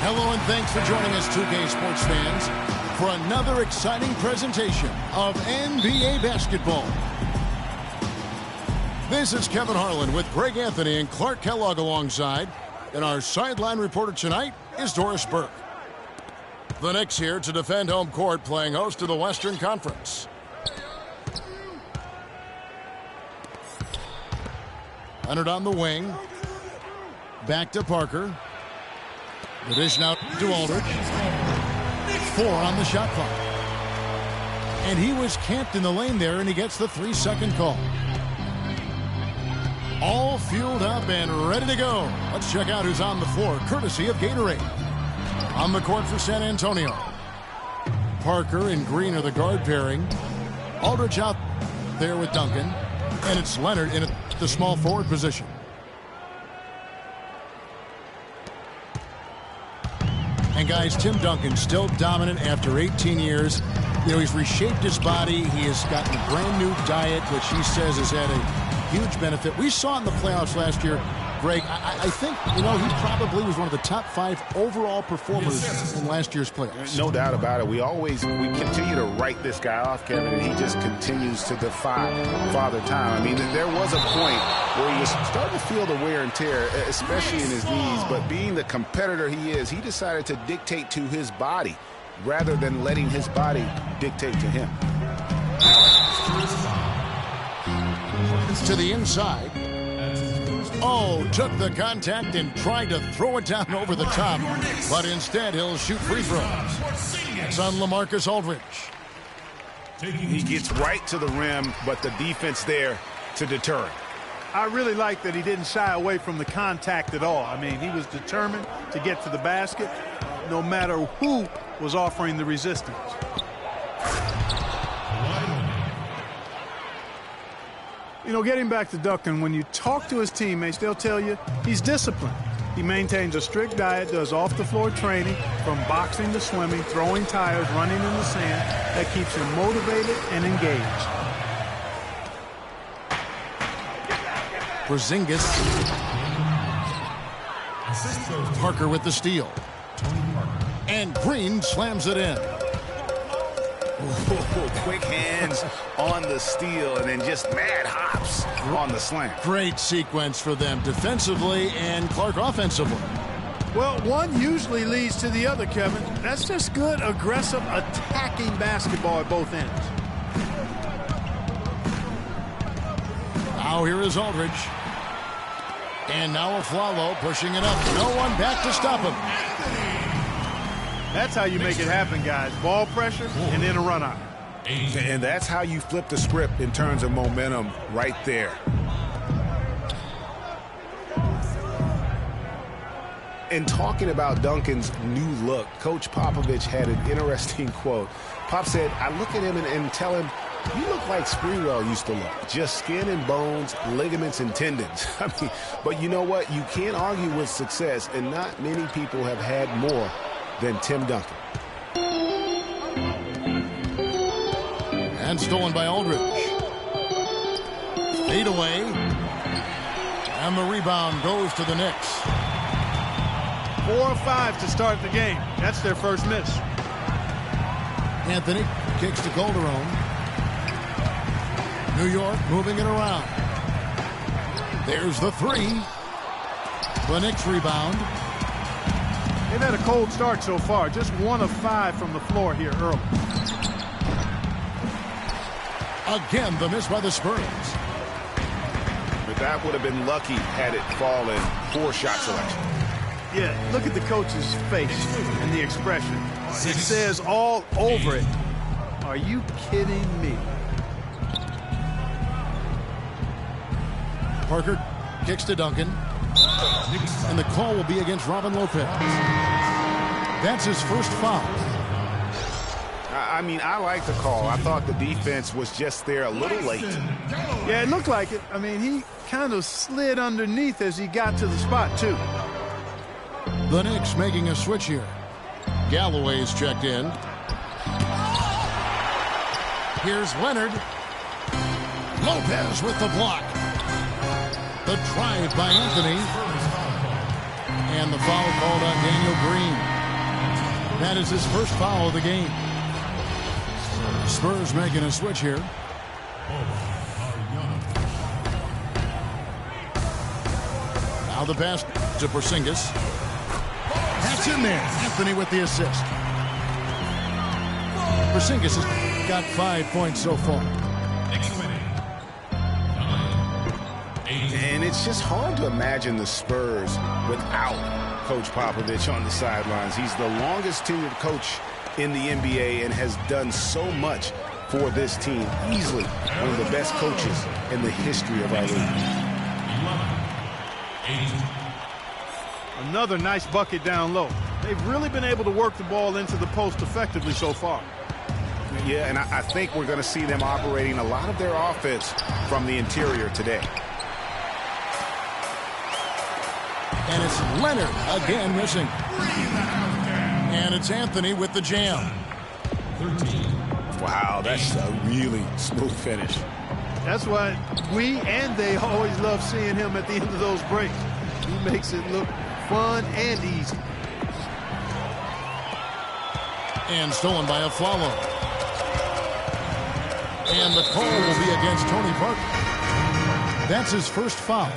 Hello and thanks for joining us, 2K Sports fans, for another exciting presentation of NBA basketball. This is Kevin Harlan with Greg Anthony and Clark Kellogg alongside, and our sideline reporter tonight is Doris Burke. The Knicks here to defend home court, playing host to the Western Conference. Leonard on the wing. Back to Parker. The dish now to Aldridge. 4 on the shot clock. And he was camped in the lane there, and he gets the 3-second call. All fueled up and ready to go. Let's check out who's on the floor, courtesy of Gatorade. On the court for San Antonio. Parker and Green are the guard pairing. Aldridge out there with Duncan. And it's Leonard in a the small forward position. And guys, Tim Duncan still dominant after 18 years. You know, he's reshaped his body. He has gotten a brand new diet, which he says has had a huge benefit. We saw in the playoffs last year, Greg, I think, you know, he probably was one of the top 5 overall performers in last year's playoffs. No doubt about it. We continue to write this guy off, Kevin, and he just continues to defy Father Time. I mean, there was a point where he was starting to feel the wear and tear, especially in his knees, but being the competitor he is, he decided to dictate to his body rather than letting his body dictate to him. To the inside. Oh, took the contact and tried to throw it down over the top, but instead he'll shoot free throws. It's on LaMarcus Aldridge. He gets right to the rim, but the defense there to deter him. I really like that he didn't shy away from the contact at all. I mean, he was determined to get to the basket no matter who was offering the resistance. You know, getting back to Duncan, when you talk to his teammates, they'll tell you he's disciplined. He maintains a strict diet, does off-the-floor training, from boxing to swimming, throwing tires, running in the sand, that keeps him motivated and engaged. Porzingis. Parker with the steal. And Green slams it in. Ooh, quick hands on the steal and then just mad hops on the slam. Great sequence for them defensively and Clark offensively. Well, one usually leads to the other, Kevin. That's just good, aggressive, attacking basketball at both ends. Now here is Aldridge. And now Aflalo pushing it up. No one back to stop him. That's how you make it happen, guys. Ball pressure and then a run out. And that's how you flip the script in terms of momentum right there. And talking about Duncan's new look, Coach Popovich had an interesting quote. Pop said, I look at him and tell him, you look like Sprewell used to look. Just skin and bones, ligaments and tendons. I mean, but you know what? You can't argue with success, and not many people have had more than Tim Duncan. And stolen by Aldridge. Fade away. And the rebound goes to the Knicks. 4 or 5 to start the game. That's their first miss. Anthony kicks to Calderon. New York moving it around. There's the 3. The Knicks rebound. They've had a cold start so far. Just 1 of 5 from the floor here early. Again, the miss by the Spurs. But that would have been lucky had it fallen. 4 shot selection. Yeah, look at the coach's face and the expression. It says all over it, are you kidding me? Parker kicks to Duncan. And the call will be against Robin Lopez. That's his first foul. I mean, I like the call. I thought the defense was just there a little late. Yeah, it looked like it. I mean, he kind of slid underneath as he got to the spot, too. The Knicks making a switch here. Galloway's checked in. Here's Leonard. Lopez with the block. The drive by Anthony. And the foul called on Daniel Green. That is his first foul of the game. Spurs making a switch here. Now the pass to Porzingis. That's in there. Anthony with the assist. Porzingis has got 5 points so far. And it's just hard to imagine the Spurs without Coach Popovich on the sidelines. He's the longest tenured coach in the NBA and has done so much for this team. Easily one of the best coaches in the history of our league. Another nice bucket down low. They've really been able to work the ball into the post effectively so far. Yeah, and I think we're going to see them operating a lot of their offense from the interior today. And it's Leonard again missing. And it's Anthony with the jam. 13. Wow, that's a really smooth finish. That's why we and they always love seeing him at the end of those breaks. He makes it look fun and easy. And stolen by a follow. And the call will be against Tony Parker. That's his first foul.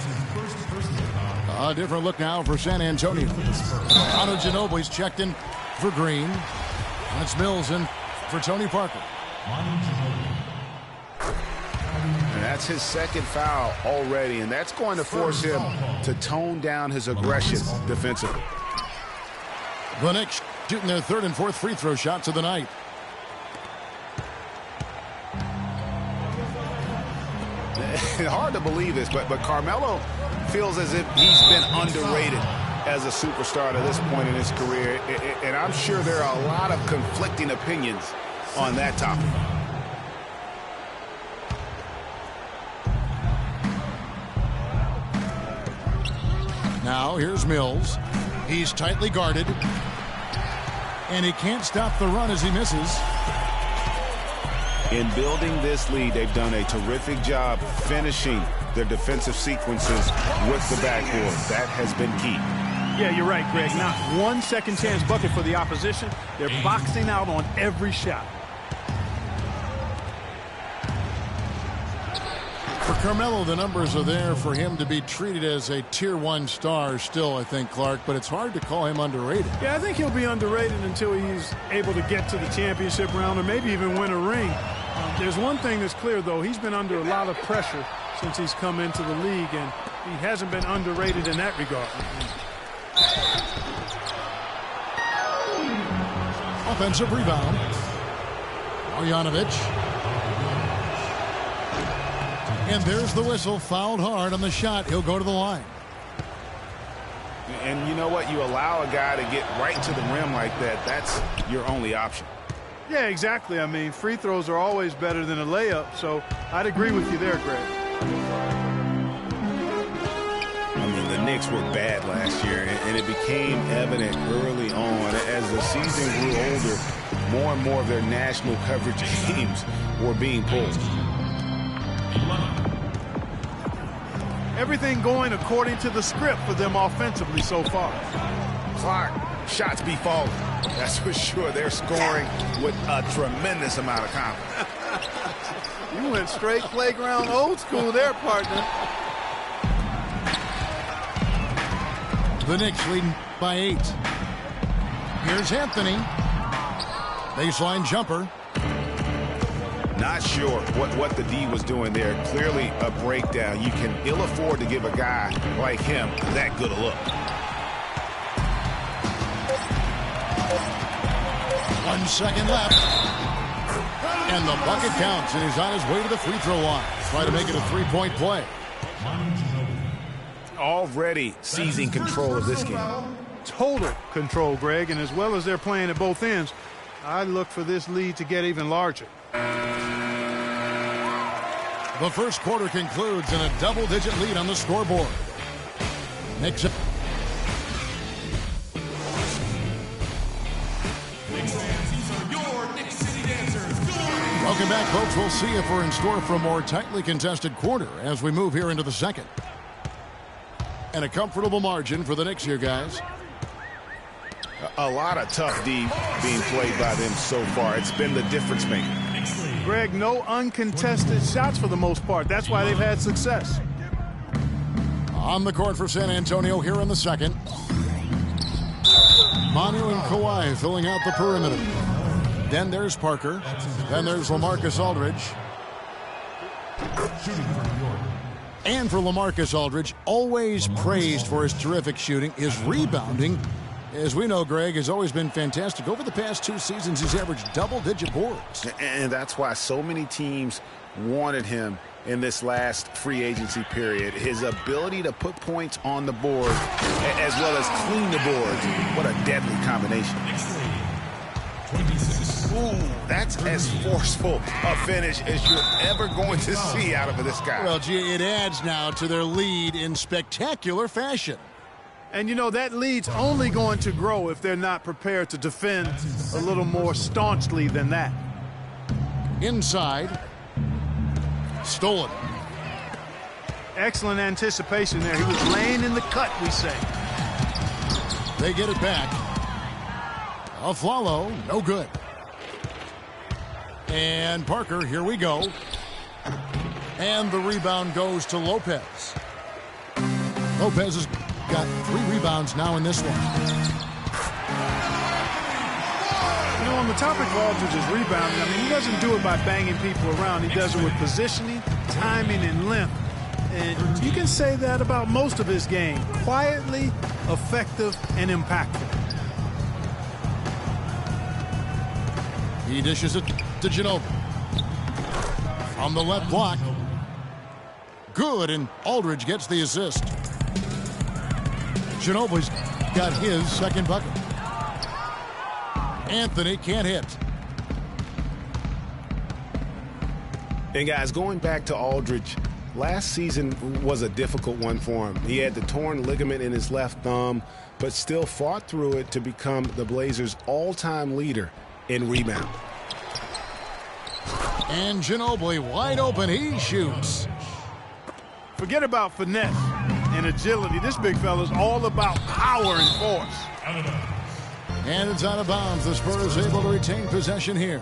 A different look now for San Antonio. Otto Ginobili's checked in for Green. And it's Mills in for Tony Parker. And that's his second foul already, and that's going to force him to tone down his aggression defensively. The Knicks shooting their third and fourth free throw shots of the night. Hard to believe this, but Carmelo feels as if he's been underrated as a superstar to this point in his career, and I'm sure there are a lot of conflicting opinions on that topic. Now here's Mills. He's tightly guarded. And he can't stop the run as he misses. In building this lead, they've done a terrific job finishing their defensive sequences with the backboard. That has been key. Yeah, you're right, Greg. Not one second chance bucket for the opposition. They're boxing out on every shot. For Carmelo, the numbers are there for him to be treated as a Tier 1 star still, I think, Clark, but it's hard to call him underrated. Yeah, I think he'll be underrated until he's able to get to the championship round or maybe even win a ring. There's one thing that's clear, though. He's been under a lot of pressure since he's come into the league, and he hasn't been underrated in that regard. Offensive rebound. Marjanovic. And there's the whistle. Fouled hard on the shot. He'll go to the line. And you know what? You allow a guy to get right to the rim like that. That's your only option. Yeah, exactly. I mean, free throws are always better than a layup, so I'd agree with you there, Greg. I mean, the Knicks were bad last year, and it became evident early on. As the season grew older, more and more of their national coverage games were being pulled. Everything going according to the script for them offensively so far. Clark, shots be falling. That's for sure. They're scoring with a tremendous amount of confidence. You went straight playground old school there, partner. The Knicks leading by 8. Here's Anthony. Baseline jumper. Not sure what the D was doing there. Clearly a breakdown. You can ill afford to give a guy like him that good a look. 1 second left. And the bucket counts, and he's on his way to the free throw line. Try to make it a three-point play. Already seizing control of this game. Total control, Greg, and as well as they're playing at both ends, I look for this lead to get even larger. The first quarter concludes in a double-digit lead on the scoreboard. Knicks. Welcome back, folks. We'll see if we're in store for a more tightly contested quarter as we move here into the second. And a comfortable margin for the Knicks here, guys. A lot of tough D being played by them so far. It's been the difference maker. Greg, no uncontested shots for the most part. That's why they've had success. On the court for San Antonio here in the second. Manu and Kawhi filling out the perimeter. Then there's Parker. Then there's LaMarcus Aldridge. And for LaMarcus Aldridge, always praised for his terrific shooting. His rebounding, as we know, Greg, has always been fantastic. Over the past 2 seasons, he's averaged double-digit boards. And that's why so many teams wanted him in this last free agency period. His ability to put points on the board as well as clean the boards. What a deadly combination. Ooh, that's as forceful a finish as you're ever going to see out of this guy. Well, gee, it adds now to their lead in spectacular fashion. And, you know, that lead's only going to grow if they're not prepared to defend a little more staunchly than that. Inside. Stolen. Excellent anticipation there. He was laying in the cut, we say. They get it back. Aflalo, no good. And Parker, here we go. And the rebound goes to Lopez. Lopez has got 3 rebounds now in this one. You know, on the topic of Aldridge's rebounding, I mean, he doesn't do it by banging people around. He does it with positioning, timing, and length. And you can say that about most of his game. Quietly, effective, and impactful. He dishes it to Ginobili. From the left block. Good, and Aldridge gets the assist. Ginobili's got his second bucket. Anthony can't hit. And guys, going back to Aldridge, last season was a difficult one for him. He had the torn ligament in his left thumb, but still fought through it to become the Blazers' all-time leader in rebound. And Ginobili wide open. He shoots. Forget about finesse and agility. This big fella's all about power and force. And it's out of bounds. The Spurs able to retain possession here.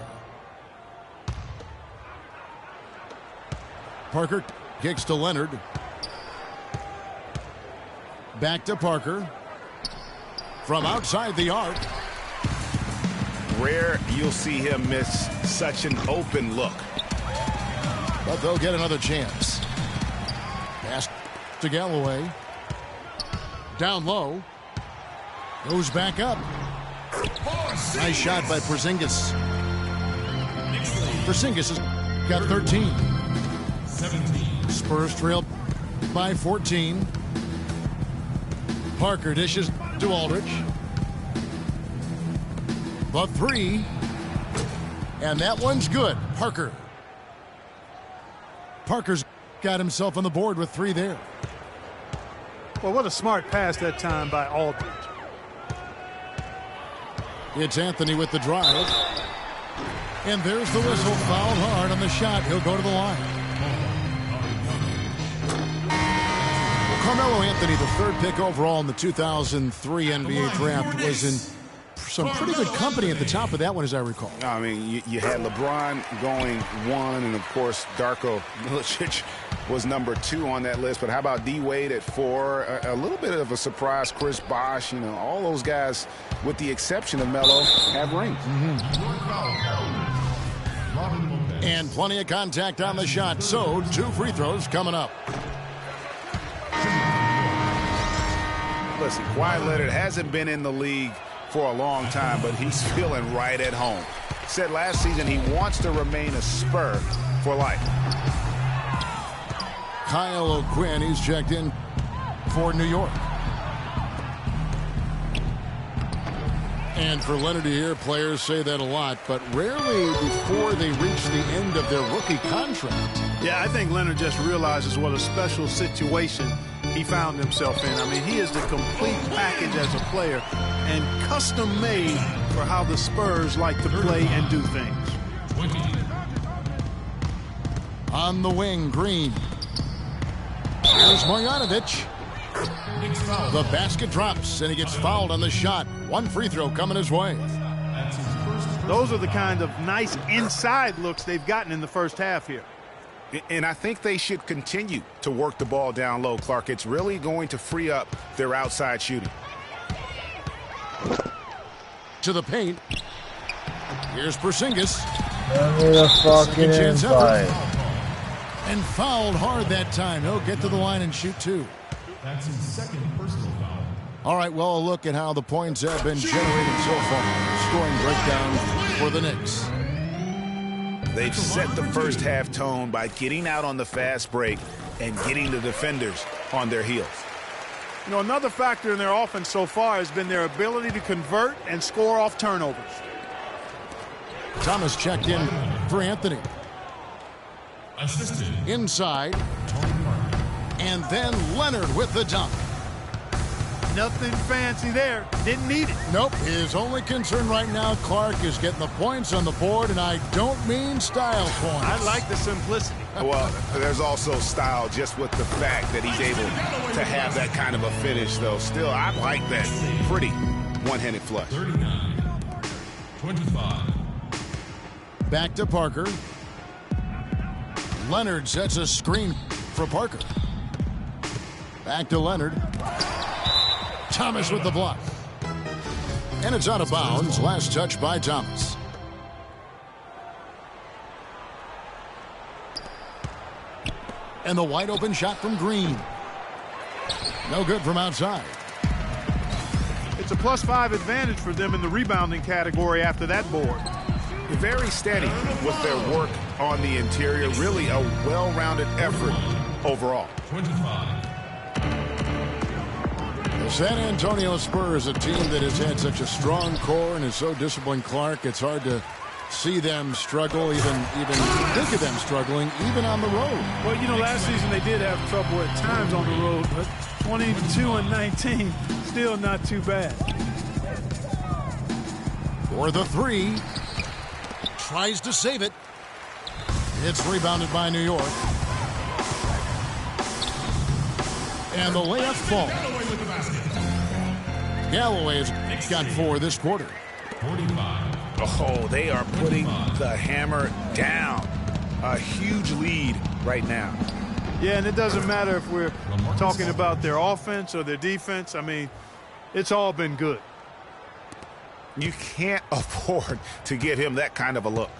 Parker kicks to Leonard. Back to Parker. From outside the arc. Rare you'll see him miss such an open look. But they'll get another chance. Pass to Galloway. Down low. Goes back up. Nice shot by Porzingis. Porzingis has got 13. 17. Spurs trail by 14. Parker dishes to Aldridge. The 3. And that one's good. Parker's got himself on the board with 3 there. Well, what a smart pass that time by Aldridge. It's Anthony with the drive. And there's the whistle. Fouled hard on the shot. He'll go to the line. Carmelo Anthony, the 3rd pick overall in the 2003 NBA draft, was in some pretty good company at the top of that one, as I recall. I mean, you had LeBron going 1, and of course, Darko Milicic was number 2 on that list. But how about D Wade at 4? A little bit of a surprise, Chris Bosh. You know, all those guys, with the exception of Melo, have rings. And plenty of contact on the shot. So 2 free throws coming up. Listen, Kawhi Leonard hasn't been in the league for a long time, but he's feeling right at home. Said last season he wants to remain a Spur for life. Kyle O'Quinn, he's checked in for New York. And for Leonard to hear players say that a lot, but rarely before they reach the end of their rookie contract. Yeah, I think Leonard just realizes what a special situation he found himself in. I mean, he is the complete package as a player and custom made for how the Spurs like to play and do things. 20. On the wing, Green. Here's Marjanovic. The basket drops, and he gets fouled on the shot. 1 free throw coming his way. Those are the kind of nice inside looks they've gotten in the first half here. And I think they should continue to work the ball down low, Clark. It's really going to free up their outside shooting. To the paint. Here's Porzingis. Fucking chance invite. And fouled hard that time. He'll get to the line and shoot 2. That's his 2nd personal foul. All right, well, a look at how the points have been generated so far. Scoring breakdown for the Knicks. They've set the first half tone by getting out on the fast break and getting the defenders on their heels. You know, another factor in their offense so far has been their ability to convert and score off turnovers. Thomas checked in for Anthony. Assisted. Inside. And then Leonard with the dunk. Nothing fancy there. Didn't need it. Nope. His only concern right now, Clark, is getting the points on the board, and I don't mean style points. I like the simplicity. Well, there's also style just with the fact that he's able to have that kind of a finish, though. Still, I like that pretty one-handed flush. 39-25. Back to Parker. Leonard sets a screen for Parker. Back to Leonard. Thomas with the block. And it's out of bounds. Last touch by Thomas. And the wide open shot from Green. No good from outside. It's a +5 advantage for them in the rebounding category after that board. Very steady with their work on the interior. Really a well-rounded effort overall. 25. The San Antonio Spurs, a team that has had such a strong core and is so disciplined, Clark, it's hard to see them struggle, even think of them struggling, even on the road. Well, you know, last season they did have trouble at times on the road, but 22-19, still not too bad. For the three. Tries to save it. It's rebounded by New York. And the layup falls. Galloway's got 4 this quarter. 45. Oh, they are putting the hammer down. A huge lead right now. Yeah, and it doesn't matter if we're talking about their offense or their defense. I mean, it's all been good. You can't afford to give him that kind of a look.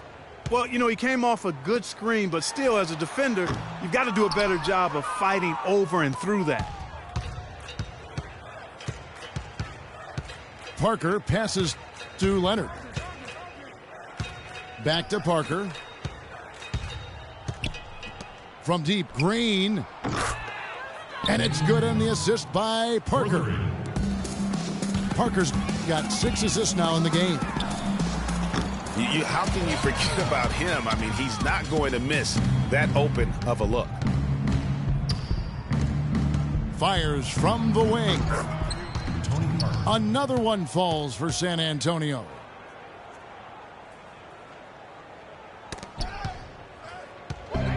Well, you know, he came off a good screen, but still, as a defender, you've got to do a better job of fighting over and through that. Parker passes to Leonard. Back to Parker. From deep, Green. And it's good on the assist by Parker. Parker's got 6 assists now in the game. How can you forget about him? I mean, he's not going to miss that open of a look. Fires from the wing. Another one falls for San Antonio. And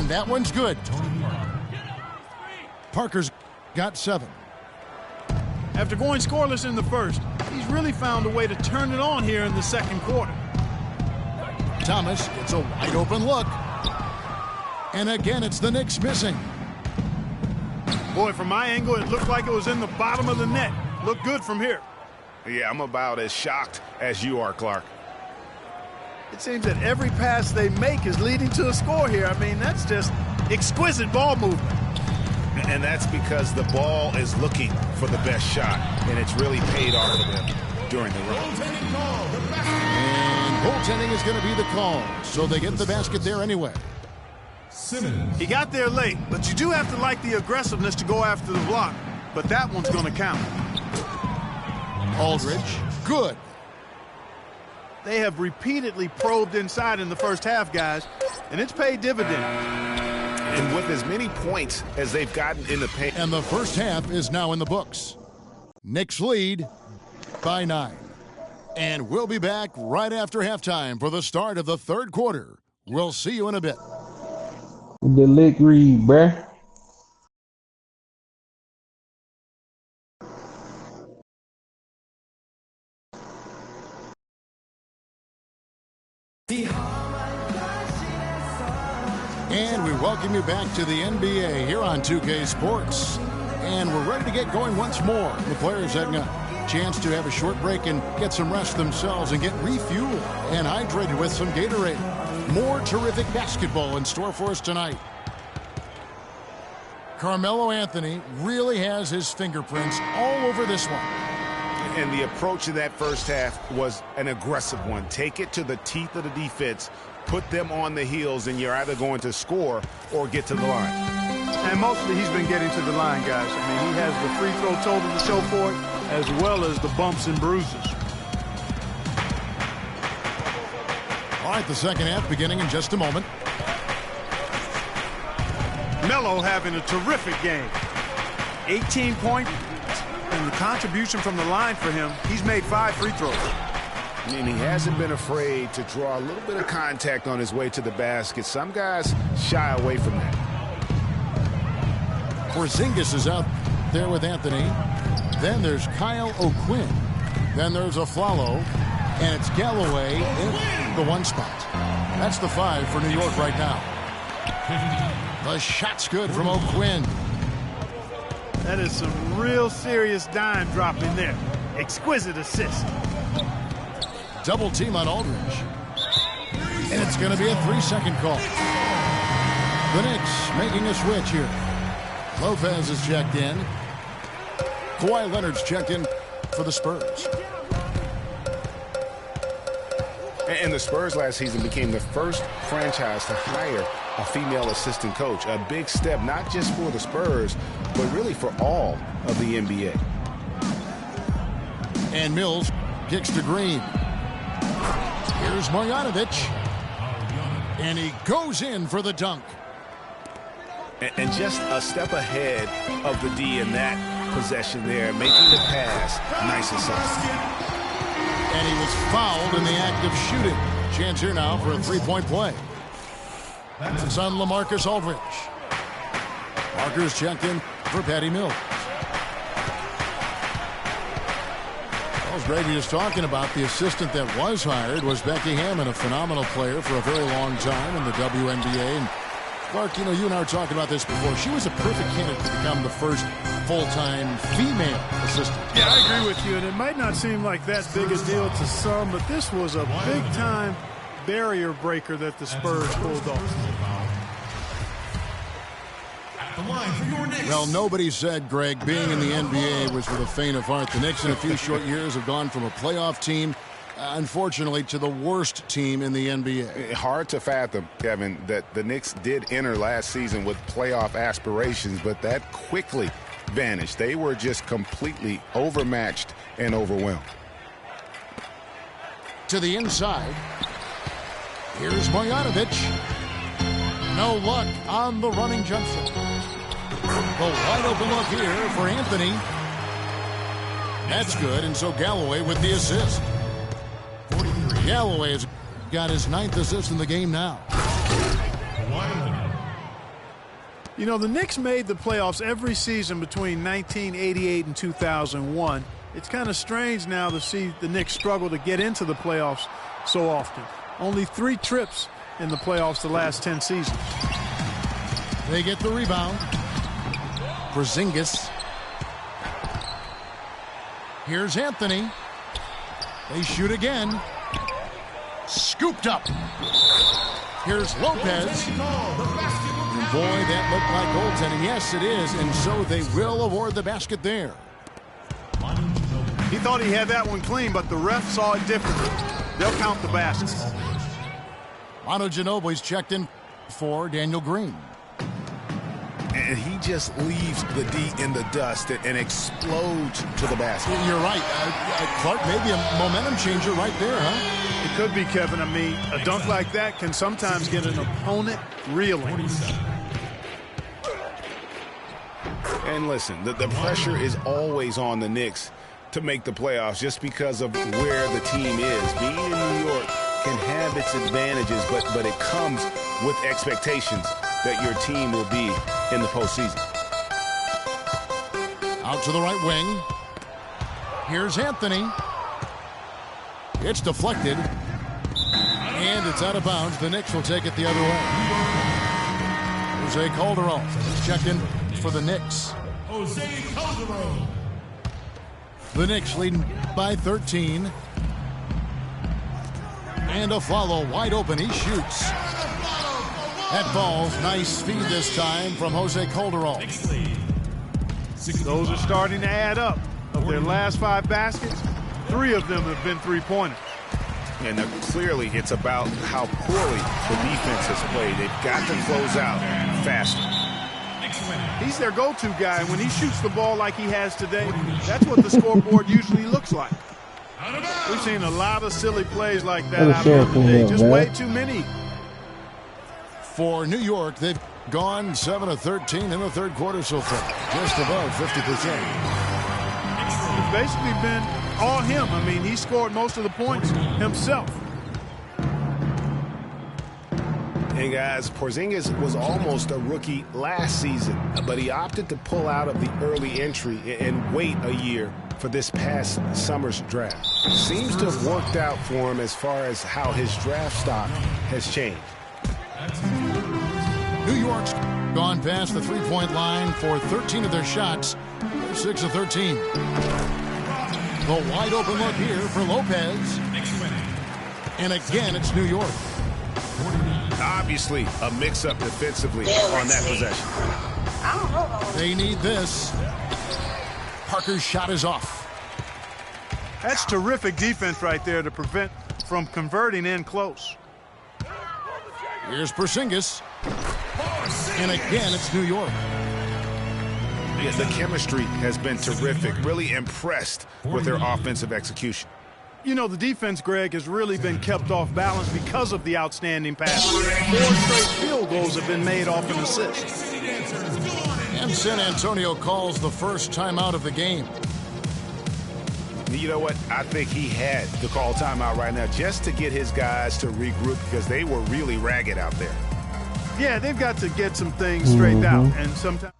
that one's good. Parker's got 7. After going scoreless in the first, he's really found a way to turn it on here in the second quarter. Thomas gets a wide open look. And again, it's the Knicks missing. Boy, from my angle, it looked like it was in the bottom of the net. Looked good from here. Yeah, I'm about as shocked as you are, Clark. It seems that every pass they make is leading to a score here. I mean, that's just exquisite ball movement. And that's because the ball is looking for the best shot, and it's really paid off for them during the run. And goaltending is going to be the call, so they get the basket there anyway. Simmons. He got there late, but you do have to like the aggressiveness to go after the block. But that one's going to count. Aldridge, good. They have repeatedly probed inside in the first half, guys, and it's paid dividends. And with as many points as they've gotten in the paint. And the first half is now in the books. Knicks lead by 9. And we'll be back right after halftime for the start of the third quarter. We'll see you in a bit. The lick read, bruh. And we welcome you back to the NBA here on 2K Sports. And we're ready to get going once more. The players having a chance to have a short break and get some rest themselves and get refueled and hydrated with some Gatorade. More terrific basketball in store for us tonight. Carmelo Anthony really has his fingerprints all over this one. And the approach in that first half was an aggressive one. Take it to the teeth of the defense, put them on the heels, and you're either going to score or get to the line. And mostly he's been getting to the line, guys. I mean, he has the free throw total to show for it, as well as the bumps and bruises. All right, the second half beginning in just a moment. Melo having a terrific game. 18 points, and the contribution from the line for him, he's made 5 free throws. And he hasn't been afraid to draw a little bit of contact on his way to the basket. Some guys shy away from that. Porzingis is out there with Anthony. Then there's Kyle O'Quinn. Then there's Aflalo. And it's Galloway in the 1 spot. That's the 5 for New York right now. The shot's good from O'Quinn. That is some real serious dime dropping there. Exquisite assist. Double team on Aldridge. And it's going to be a 3-second call. The Knicks making a switch here. Lopez is checked in. Kawhi Leonard's checked in for the Spurs. And the Spurs last season became the first franchise to hire a female assistant coach. A big step, not just for the Spurs, but really for all of the NBA. And Mills kicks to Green. Here's Marjanovic. And he goes in for the dunk. And just a step ahead of the D in that possession there, making the pass nice and soft. And he was fouled in the act of shooting. Chance here now for a 3-point play. It's on LaMarcus Aldridge. Marker's checked in for Patty Mills. As Grady is talking about, the assistant that was hired was Becky Hammond, a phenomenal player for a very long time in the WNBA. And Clark, you know, you and I were talking about this before. She was a perfect candidate to become the first full-time female assistant. Yeah, I agree with you, and it might not seem like that big a deal to some, but this was a big-time barrier breaker that the Spurs pulled off. Well, nobody said, Greg, being in the NBA was for the faint of heart. The Knicks in a few short years have gone from a playoff team, unfortunately, to the worst team in the NBA. Hard to fathom, Kevin, that the Knicks did enter last season with playoff aspirations, but that quickly vanished. They were just completely overmatched and overwhelmed. To the inside. Here's Marjanovic. No luck on the running jump shot. The wide open look here for Anthony. That's good, and so Galloway with the assist. Galloway has got his 9th assist in the game now. You know, the Knicks made the playoffs every season between 1988 and 2001. It's kind of strange now to see the Knicks struggle to get into the playoffs so often. Only 3 trips in the playoffs the last 10 seasons. They get the rebound. Porzingis. Here's Anthony. They shoot again. Scooped up. Here's Lopez. And boy, that looked like goaltending. Yes, it is. And so they will award the basket there. He thought he had that one clean, but the ref saw it differently. They'll count the baskets. Manu Ginobili's checked in for Daniel Green. And he just leaves the D in the dust and explodes to the basket. You're right. Clark, maybe a momentum changer right there, huh? It could be, Kevin. I mean, a dunk like that can sometimes get an opponent reeling. And listen, the pressure is always on the Knicks to make the playoffs just because of where the team is. Being in New York can have its advantages, but it comes with expectations that your team will be in the postseason. Out to the right wing. Here's Anthony. It's deflected. And it's out of bounds. The Knicks will take it the other way. Jose Calderon is checked in for the Knicks. Jose Calderon. The Knicks leading by 13. And Aflalo wide open. He shoots. That falls. Nice feed this time from Jose Calderon. Those are starting to add up. Of their last 5 baskets, 3 of them have been three-pointers. And clearly it's about how poorly the defense has played. They've got to close out faster. He's their go-to guy. When he shoots the ball like he has today, that's what the scoreboard usually looks like. We've seen a lot of silly plays like that out there today. Just way too many. For New York, they've gone 7 of 13 in the third quarter so far, just above 50%. It's basically been all him. I mean, he scored most of the points himself. And guys, Porzingis was almost a rookie last season, but he opted to pull out of the early entry and wait a year for this past summer's draft. Seems to have worked out for him as far as how his draft stock has changed. New York's gone past the three-point line for 13 of their shots. They're 6 of 13. The wide open look here for Lopez. And again, it's New York. Obviously, a mix-up defensively on that possession. They need this. Parker's shot is off. That's terrific defense right there to prevent from converting in close. Here's Porzingis. And again, it's New York. Yeah, the chemistry has been terrific. Really impressed with their offensive execution. You know, the defense, Greg, has really been kept off balance because of the outstanding pass. 4 straight field goals have been made off an assist. And San Antonio calls the first timeout of the game. You know what? I think he had to call timeout right now just to get his guys to regroup because they were really ragged out there. Yeah, they've got to get some things straightened out. And sometimes.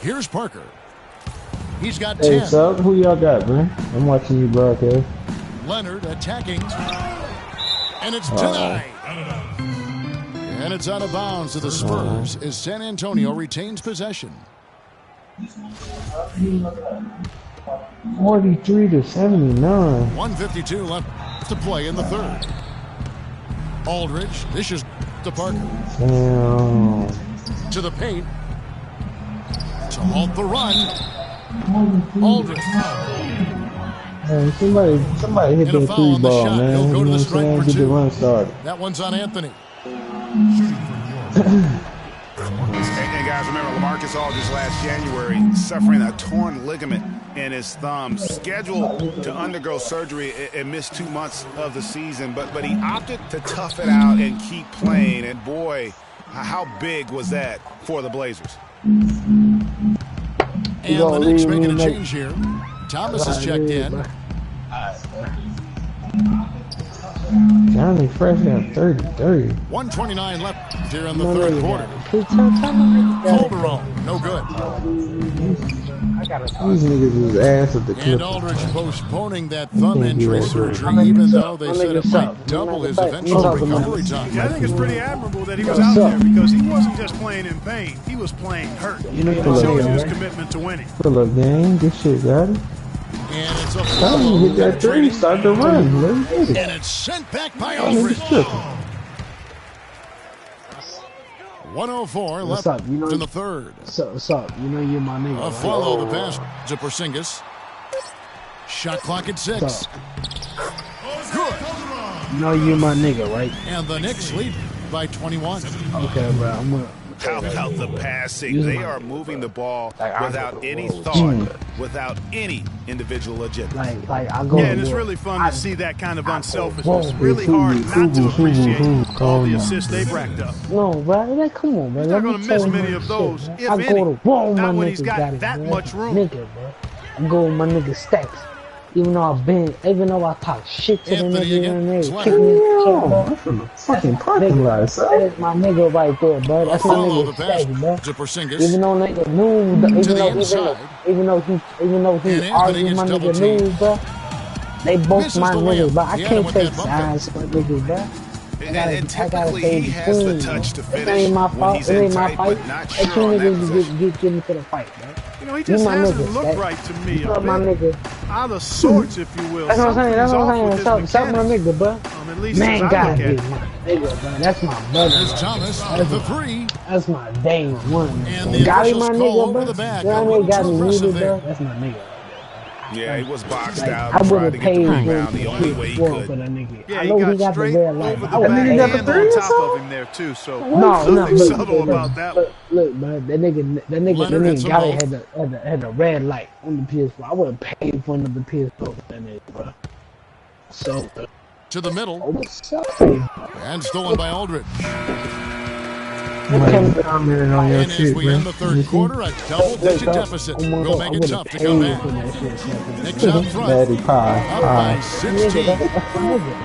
Here's Parker. He's got 10. Hey, Sub, who y'all got, man? I'm watching you broadcast. Leonard attacking. And it's denied. And it's out of bounds to the Spurs as San Antonio retains possession. 43-79. 1:52 left to play in the third. Aldridge dishes to Parker. Damn. To the paint. To halt the run. Aldridge. Hey, somebody hit that three ball, man. He'll go to the strike for Get the 2. run started. That one's on Anthony. And guys, remember, LaMarcus Aldridge last January suffering a torn ligament in his thumb, scheduled to undergo surgery and miss 2 months of the season, but he opted to tough it out and keep playing. And boy, how big was that for the Blazers? And the Knicks making a change here. Thomas is checked in. Johnny Fresh got 30. 1:29 left here in the third quarter. Calderon, no good. These niggas is ass at the clip. And Aldridge postponing that thumb injury surgery, even though they said it might double his eventual recovery time. Yeah, I think it's pretty admirable that he was out there because he wasn't just playing in pain. He was playing hurt. You know, it shows you his commitment to winning. Fill up game. This shit got it. And it's a Time to hit that three. Start the run. Let's get it. And it's sent back by Aldridge. 1:04 left in the third. What's up? You know you're my nigga. A follow the pass to Porzingis. Shot clock at 6. Good. You know you're my nigga, right? And the Knicks lead by 21. Okay, bro. How about the passing? They are moving the ball without any thought, without any individual agenda. Like I go. Yeah, and it's really fun to see that kind of unselfishness. Really hard not to appreciate all the assists they've racked up. No, bro. Like, come on, bro. He's not going to miss many of those, if any. Not when he's got that much room. Nigga, bro. I go with my nigga Stacks. Even though I talk shit to the nigga, you know what I mean? From the fucking parking lot, son. That is my nigga right there, bro. That's my nigga Stacks, bro. Even though nigga Noob, even though he arguing with my nigga Noob, bro. They both my niggas, but I can't take sides with niggas, bro. And typically he has the touch to finish It ain't my when fault. he's It in ain't my tight, fight. but not That sure you on that niggas possession. get me to the fight, bro. You know, he just my hasn't nigga, looked that- right to me. You A my bit nigga. out of sorts, if you will. That's what I'm saying. That's what I'm saying. Something's Suck off my with his nigga, bro. mechanics. At least as Man, I God, look at is it. my nigga, bro. That's my brother. Here's Thomas with the three. That's my day one. And the Got him, officials my call nigga, over bro. the back. Yeah, A I little got too me aggressive muted, there. bro. That's my nigga. Yeah, he was boxed Like, out I and tried would've to get the paid rebound the only way he for could. that nigga. Yeah, I he know got he got the straight red light. over I the would back pay and him. on top of him there, too. So No, nothing subtle about that one. Look, bro, that nigga got it had a red light on the PS4. I would have paid for another PS4 for that nigga, bro. So To the middle. sorry. And stolen by Aldridge. Commented on your And as shit, we bro. end the third quarter, a double-digit deficit will make it tough to come back. Knicks out front, Daddy up pie. by 16.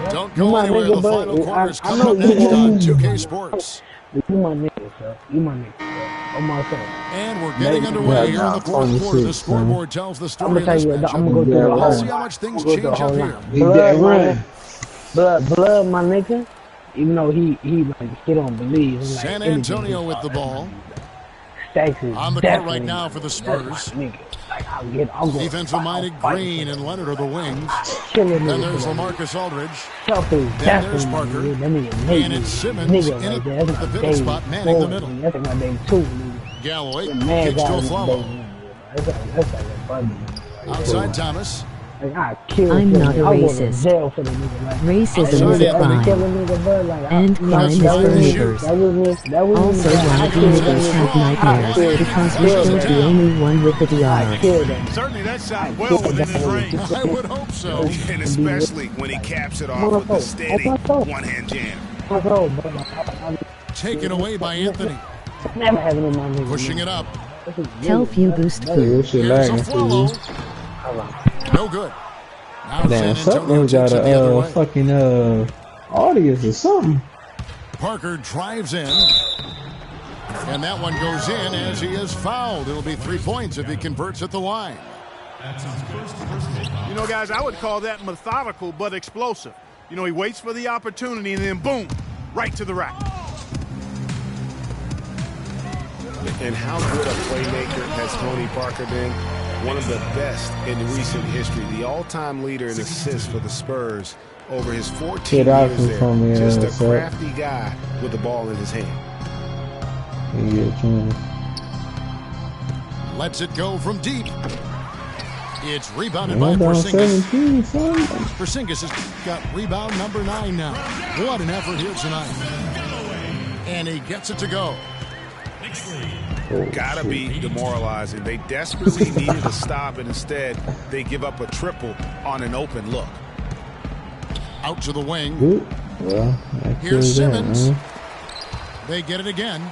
Don't go my anywhere. nigga, The bro. final quarter is I coming know up you next on want- 2K Sports. You my nigga, bro. You my nigga, bro. On my phone. And we're getting underway here in the fourth quarter. The scoreboard tells the I'm story gonna of tell this you, I'm matchup. gonna go through the Let's whole. see how much things I'm gonna go change through up the whole here. line. Blood, my nigga. Even though he don't believe. Like, San anything Antonio he with the saw, ball. Stacks is On the court definitely right now for the that's my Spurs. nigga. Like, I'll go Defensive-minded I'll fight Green for and him. Leonard are the wings. Kill a Then nigga there's for that. LaMarcus Aldridge. Self is Then definitely there's my Parker. nigga. That nigga Nate And it's is Simmons nigga in right it there. at That's the my pivot day spot, manning the four, middle. nigga. That's my day two, nigga. Galloway The man kicks to got a his follow. day one, nigga. That's like a brother. Outside Thomas. Like, I killed I'm him. not a I go to racist. jail for the nigga. Like, Racism is a crime. Kill a nigga, bro. Like, And crime is for niggers. That was Also, me. white teenagers have nightmares because we're still the only one with the VR. Certainly that shot well within his range. I would hope so. And especially when he caps it off with a steady one-hand jam. Taken away by Anthony. Never having in my nigga. Pushing it up. Tell few boost Yeah, food. this shit Here's a lagging for follow. you. No good. Now Damn, San Antonio something got takes it the other a way. fucking audience or something. Parker drives in. And that one goes in as he is fouled. It'll be 3 points if he converts at the line. You know, guys, I would call that methodical but explosive. You know, he waits for the opportunity and then boom, right to the rack. And how good a playmaker has Tony Parker been? One of the best in recent history. The all-time leader in assists for the Spurs over his 14 Kid out years there. from me, Just a so- crafty guy with the ball in his hand. Yeah, King. Lets it go from deep. It's rebounded I'm by down Porzingis. 17, son. Porzingis has got rebound number 9 now. What an effort here tonight. And he gets it to go. Gotta be demoralizing. They desperately needed a stop, and instead they give up a triple on an open look. Out to the wing. Ooh, well, that Here's kills that, Simmons. man. They get it again.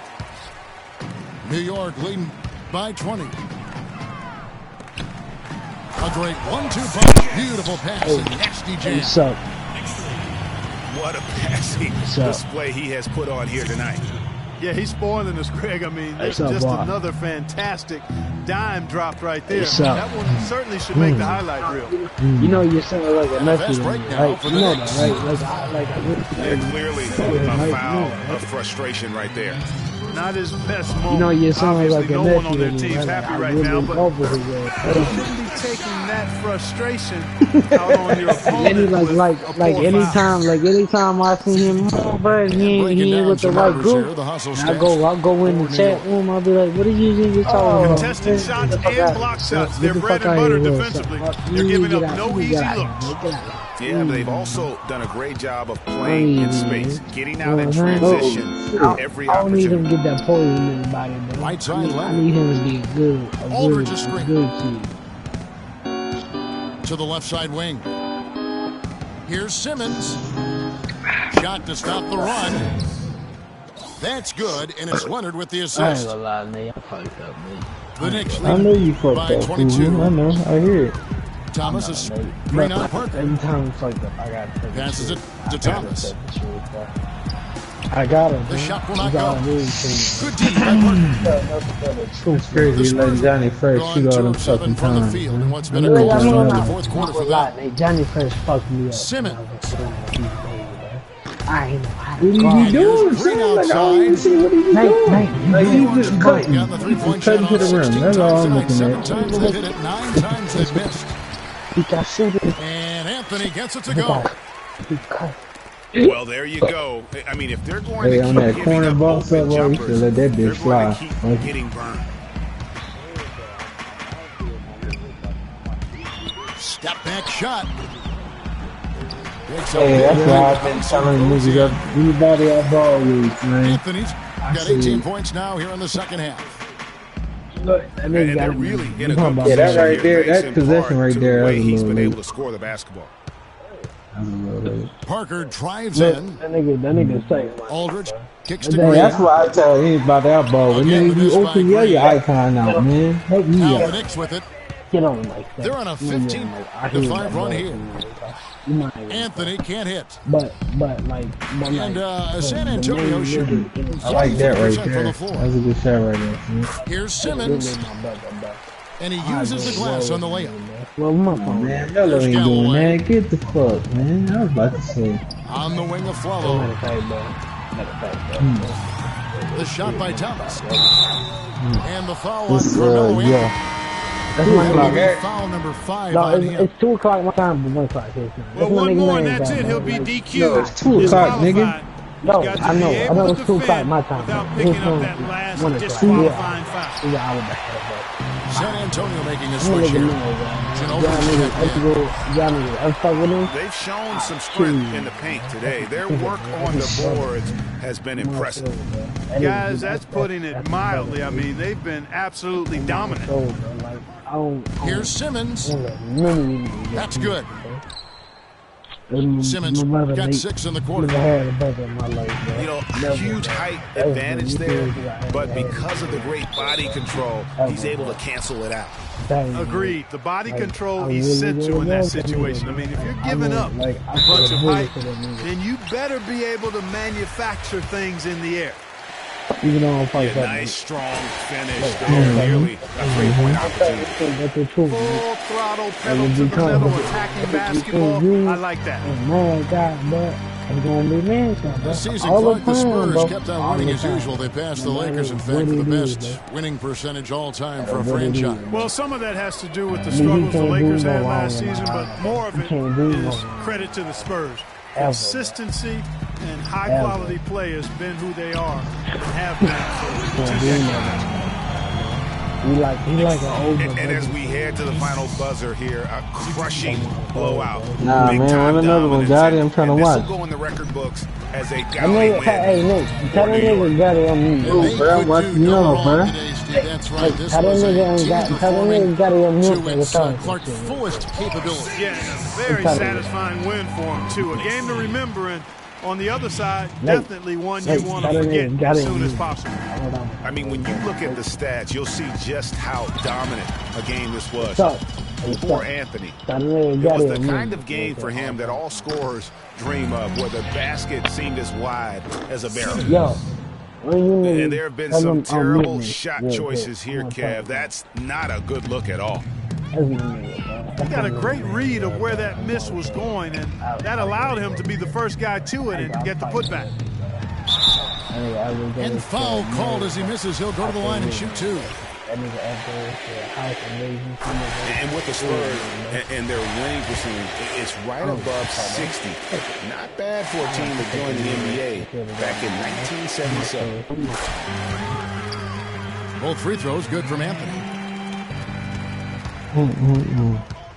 New York leading by 20. A great 1-2 punch. Beautiful pass and nasty jam. What's up? What a passing up? display he has put on here tonight. Yeah, he's spoiling us, Greg. I mean, there's What's up, just Bob? another fantastic dime drop right there. What's up? That one certainly should make the highlight reel. You know you're sounding like a fast nephew, break now right? for You the know Knicks. that, right? And clearly a foul of frustration right there. Not his best moment. You know you're sounding Obviously, like a no one nephew on their to me, team's right? happy I right really now, but over his you ass. shouldn't be taking that frustration out on your opponent. Any with a like poor foul. anytime I see him, bro, he ain't with the right group. The hustle I'll go in the chat room. I'll be like, what are you talking about? Contested shots and block shots. They're bread and butter defensively. They're giving up no easy looks. Yeah, but they've also done a great job of playing in space, getting out in transition every I don't need him to opportunity. get that poison in his body, bro. Right side I left. need him to be a Aldridge's screen. good kid. To the left side wing. Here's Simmons. Shot to stop the run. That's good, and it's Leonard with the I ain't assist. gonna lie, man. I fucked up, man. The Knicks I know you lead fucked by up, 22. fool. I know. I hear it. Thomas is green on Parker. Every time I fucked up, I gotta take Passes the it shit. to I gotta Thomas. take the shit, bro. I got him. The shot will not You gotta go. really take Good deed by Parker. It's crazy letting Johnny Fresh Gone shoot all 2 them of 7 fucking from the times. field, man. and what's been a I know cold y'all start know to the that. fourth quarter for it. them. Johnny Fresh fucked me up. Simmons. I ain't know how to What guard. is he doing, son? Like, I don't even see what he's doing. Like, he's just cutting. Got the three-point shot Cutting to on the rim. 16 That's times all I'm tonight. looking 7 at. times they've hit it, 9 times they've missed. He got suited. And Anthony gets it to go. He cut. Well, there you go. I mean, if they're going Hey, to on keep that giving corner up box open up, bro, you should jumpers, let that they're bitch going fly. to keep Like, getting burned. Step back shot. hey, that's why I've been telling niggas up. Anybody I ball with, man. Anthony's got 18 points now here in the second half. Look, that And nigga they're got really in a yeah, good that position right here, there, thanks that in possession part right to there. the way That's a he's little been able late. to score the basketball. Parker drives Look, in. that nigga say, Aldridge kicks to Hey, Green. that's why I tell anybody that ball. When Again, nigga, you missed by open your Green. icon out, man. Help me Now the out. Knicks with it. Get on like that. They're on a 15-5 run here. Anthony can't hit. But like, And San Antonio shooting I like that right 40% from there. the floor. That's a good shot right there. Man. Here's Simmons, and he uses the glass on the layup. Well, my phone. Man, Melo ain't doing that. Get the fuck, man. I was about to say. On the wing of Flalo. The shot by Thomas. And the foul on Carmelo Anthony. That's That my will be nigga. foul number 5 No, on him. it's 2 o'clock my time, but 1 o'clock his time. Well, one more and that's it. He'll be DQ'd. No, it's 2 o'clock, nigga. No, Got to I be know. I able know to it's 2 o'clock defend my time. without His picking up time that is last 1 o'clock. disqualifying foul. Yeah, I would have San Antonio making a that. switch here. Y'all niggas, fuck with him. They've shown some strength in the paint today. Their work on the boards has been impressive. Guys, that's putting it mildly. I mean, they've been absolutely dominant. Here's Simmons. That's good. Simmons got 6 in the quarter. You know, huge height advantage there, but because of the great body control, he's able to cancel it out. Agreed. The body control essential in that situation. I mean, if you're giving up a bunch of height, then you better be able to manufacture things in the air. Even though I'm probably Nice, strong finish there. Nearly a 3-point opportunity. That's the truth. Full throttle, pedal to the metal, attacking basketball. I like that. Man, God, but I'm going to be man. This season, Clark, the Spurs kept on winning as usual. They passed the Lakers, in fact, for the best winning percentage all time for a franchise. Well, some of that has to do with the struggles the Lakers had last season, but more of it is credit to the Spurs. Consistency and high-quality play has been who they are and have been for 2 decades. He like an old And as we head to the final buzzer here, a crushing blowout. Nah, Big man, time run another one. dominance, Got it. I'm trying to and watch. This will go in the record books as a Hey, gallery win. Nick, tell that nigga got it on mute. Ooh, bro, I'm watching you up, bro. That's right. This Tell that was a nigga team got performing it on mute. to its Clark's fullest capability. Yeah, and a very satisfying win for him, too. A game to remember, and on the other side, definitely one you want to forget as soon as possible. I mean, when you look at the stats, you'll see just how dominant a game this was for Anthony. It was the kind of game for him that all scorers dream of, where the basket seemed as wide as a barrel. And there have been some terrible shot choices here, Kev. That's not a good look at all. He got a great read of where that miss was going, and that allowed him to be the first guy to it and get the putback. And foul called as he misses. He'll go to the line and shoot 2. And with the Spurs and their winning percentage, it's right above 60. Not bad for a team that joined the NBA back in 1977. Both free throws good from Anthony.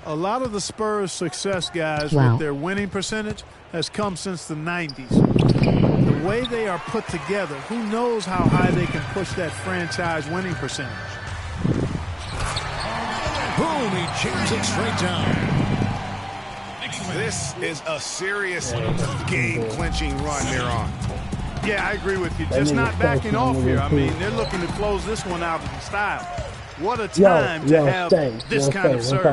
A lot of the Spurs' success, guys, with their winning percentage has come since the 90s. The way they are put together, who knows how high they can push that franchise winning percentage. Boom, he jams it straight down. This is a serious game-clinching run they're on. Yeah, I agree with you. Just not backing off here. I mean, they're looking to close this one out in style. What a time to have this kind of serve.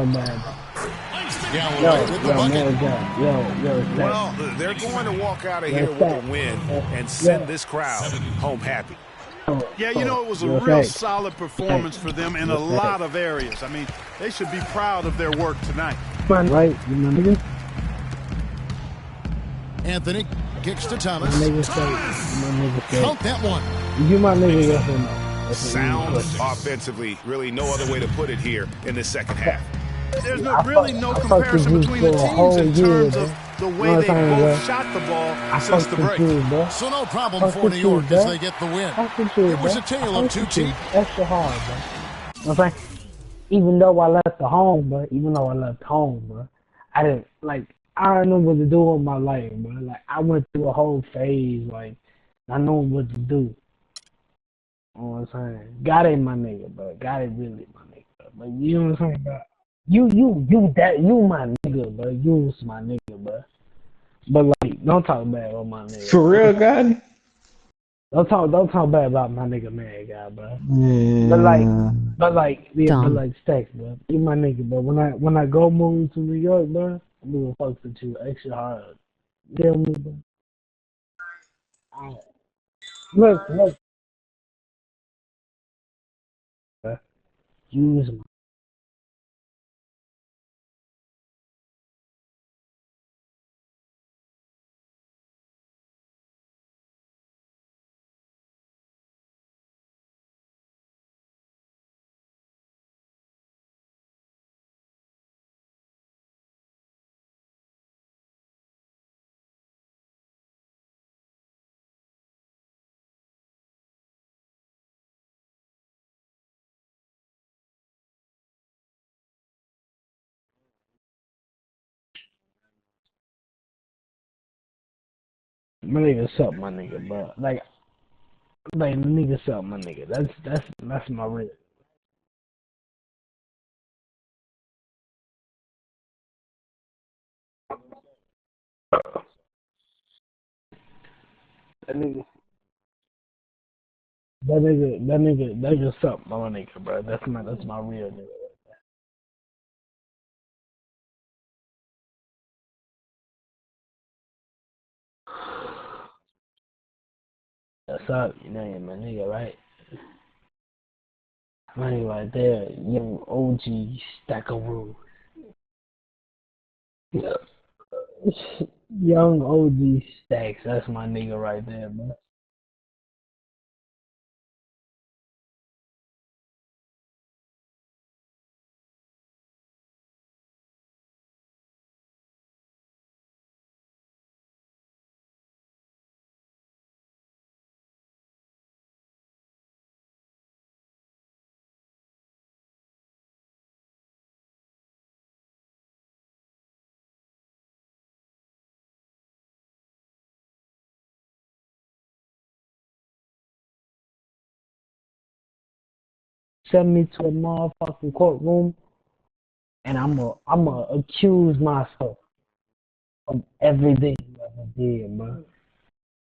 Well, they're going to walk out of here with a win and send this crowd home happy. Yeah, you know, it was a real solid performance for them in a lot of areas. I mean, they should be proud of their work tonight. Right, Anthony Kicks to My Thomas. nigga say, my nigga say, Count that one. you my nigga, yes or no? That's an easy Sound question. offensively. Really no other way to put it here in the second half. There's I really no fucked comparison with you between the for a teams whole in year, terms bro. of the You know way what they I'm saying, both bro? shot the ball I since fucked the with break. you, bro. So no problem Fuck for with New you, York bro. as they get the win. Fuck with you, It was bro. a tale Fuck of two with you. teams. Extra hard, bro. You know what I'm saying? Even though I left the home, bro, bro, I didn't, like, I don't know what to do with my life, bro. Like, I went through a whole phase, like, I know what to do. You know what I'm saying? God ain't my nigga, bro. God ain't really my nigga. But you know what I'm saying, bro? You my nigga, bro. You's my nigga, bro. But like, don't talk bad about my nigga. For real, God? Don't talk bad about my nigga, man, guy, bro. Yeah. But like, Stacks, bro. You my nigga, bro. When I go move to New York, bro, I'm gonna fuck with you extra hard. You feel me, bro? Alright. Look, bro. Use my nigga, suck my nigga, bro. Like the nigga suck my nigga. That's my real. That nigga, that nigga suck my nigga, bro. That's my real nigga. That's up, you know, my nigga, right? My nigga right there, young OG stack of rules. Young OG stacks, that's my nigga right there, man. Send me to a motherfucking courtroom, and I'ma accuse myself of everything you ever did, bro.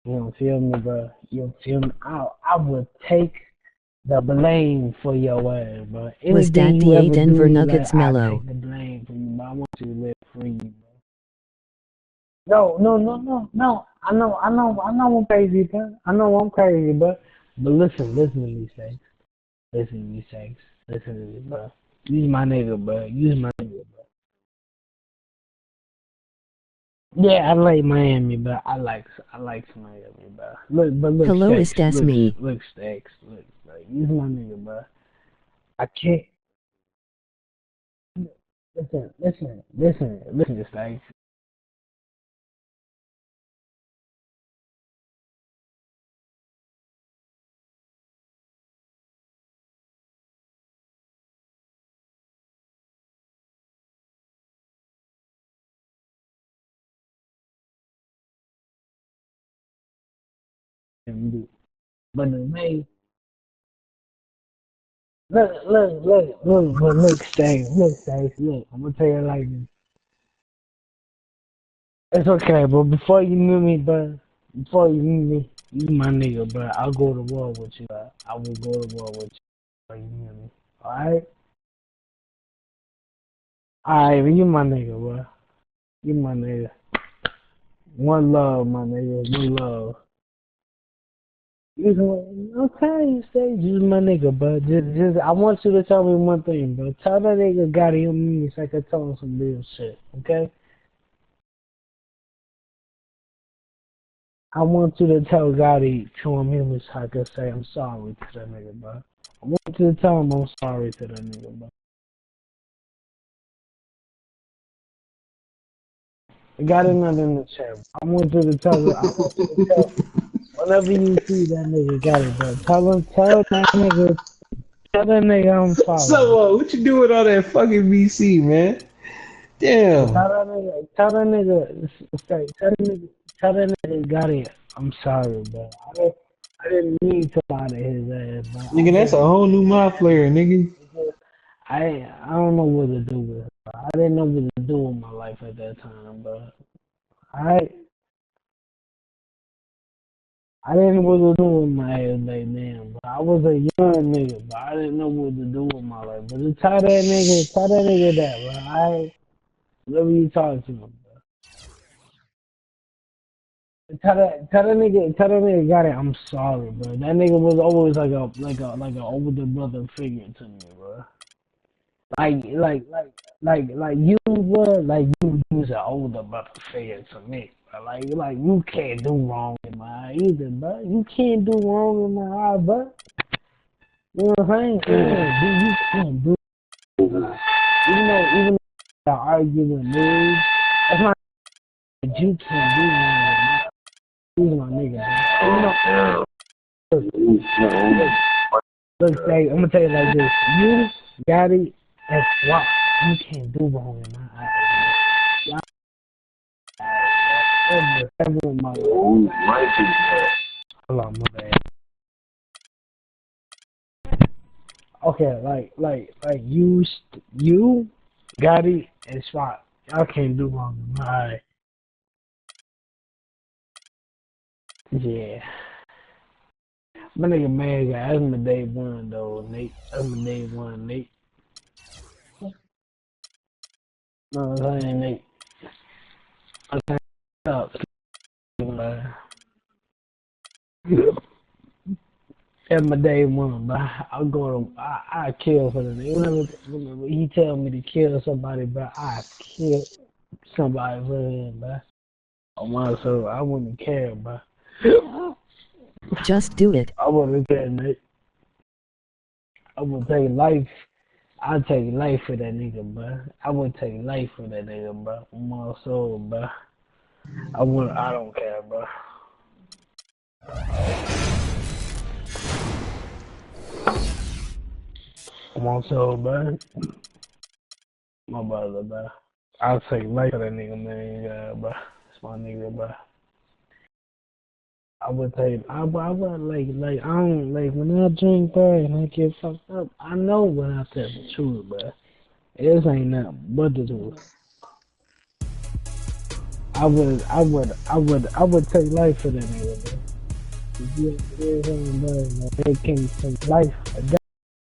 You don't feel me, bro? You don't feel me? I would take the blame for your ass, bro. Was that Anything you DA ever Denver do, Nuggets like, I mellow? take the blame for you, but I want you to live free, bro. No. I know I'm crazy, bro. I know I'm crazy, bro. But listen to me, Sakes. Listen to me, Sakes. Listen to me, bro. Use my nigga, bro. Use my nigga, bro. Yeah, I like Miami, but I like Miami, bro. Look, Hello, is Stacks. das me? Look, Stacks. Look, use my nigga, bro. I can't. Listen, Stacks. But the way, Stacks. Look. I'm gonna tell you like this. It's okay, bro. Before you meet me, you my nigga, bro. I'll go to war with you, bro. I will go to war with you. Before you meet me. Alright, you my nigga, bro. You my nigga. One love, my nigga. One love. Okay, you say you my nigga, but I want you to tell me one thing, bro. Tell that nigga got him me so I can tell him some real shit, okay? I want you to tell Gotti to him humans so I can say I'm sorry to that nigga, bro. I want you to tell him I'm sorry to that nigga, bro. I got another in the chat. I want you to tell whenever you see that nigga got it, bro. Tell that nigga I'm sorry. So what you doing on that fucking VC, man? Damn. Tell that nigga got it. I'm sorry, bro. I didn't mean to lie to his ass, bro. Nigga, that's a whole new mod player, nigga. I don't know what to do with it, bro. I didn't know what to do with my life at that time, bro. I didn't know what to do with my ass back then, bro. I was a young nigga, but I didn't know what to do with my life. But to tell that nigga that, bro. Whatever you talking to him, bro. Tell that nigga got it. I'm sorry, bro. That nigga was always like an older brother figure to me, bro. Like you was an older brother figure to me, bro. Like you can't do wrong in my eye either, bro. You can't do wrong in my eye, bro. You know what I'm saying? You can't do. Even though I argue with moves, that's not. You can't do wrong in my eye. He's my nigga, bro. Look, I'm gonna tell you like this. You, Gotti, and SWAT, you can't do wrong in my eyes. Hold on, my bad. Okay, like you, Gotti, and SWAT, y'all can't do wrong in my eyes. Yeah. My nigga man got that's my day one though, Nate. That's my day one, Nate. No, I'm saying, Nate. I'm saying, up. That's my day one, but I kill for the nigga. Whenever he tell me to kill somebody, but I kill somebody for him, but so I wouldn't care, but. Just do it. I wouldn't care, Nate. I would take life. I'd take life for that nigga, bro. I would take life for that nigga, bro. On my soul, bro. I don't care, bro. On my soul, bro. My brother, bro. I'll take life for that nigga, man. Yeah, bro. It's my nigga, bro. I would like, I don't, like, when I drink, bro, and I get fucked up, I know when I tell the truth, bro. This ain't nothing but the truth. I would take life for that nigga, bro. If you bro, they can't take life for that.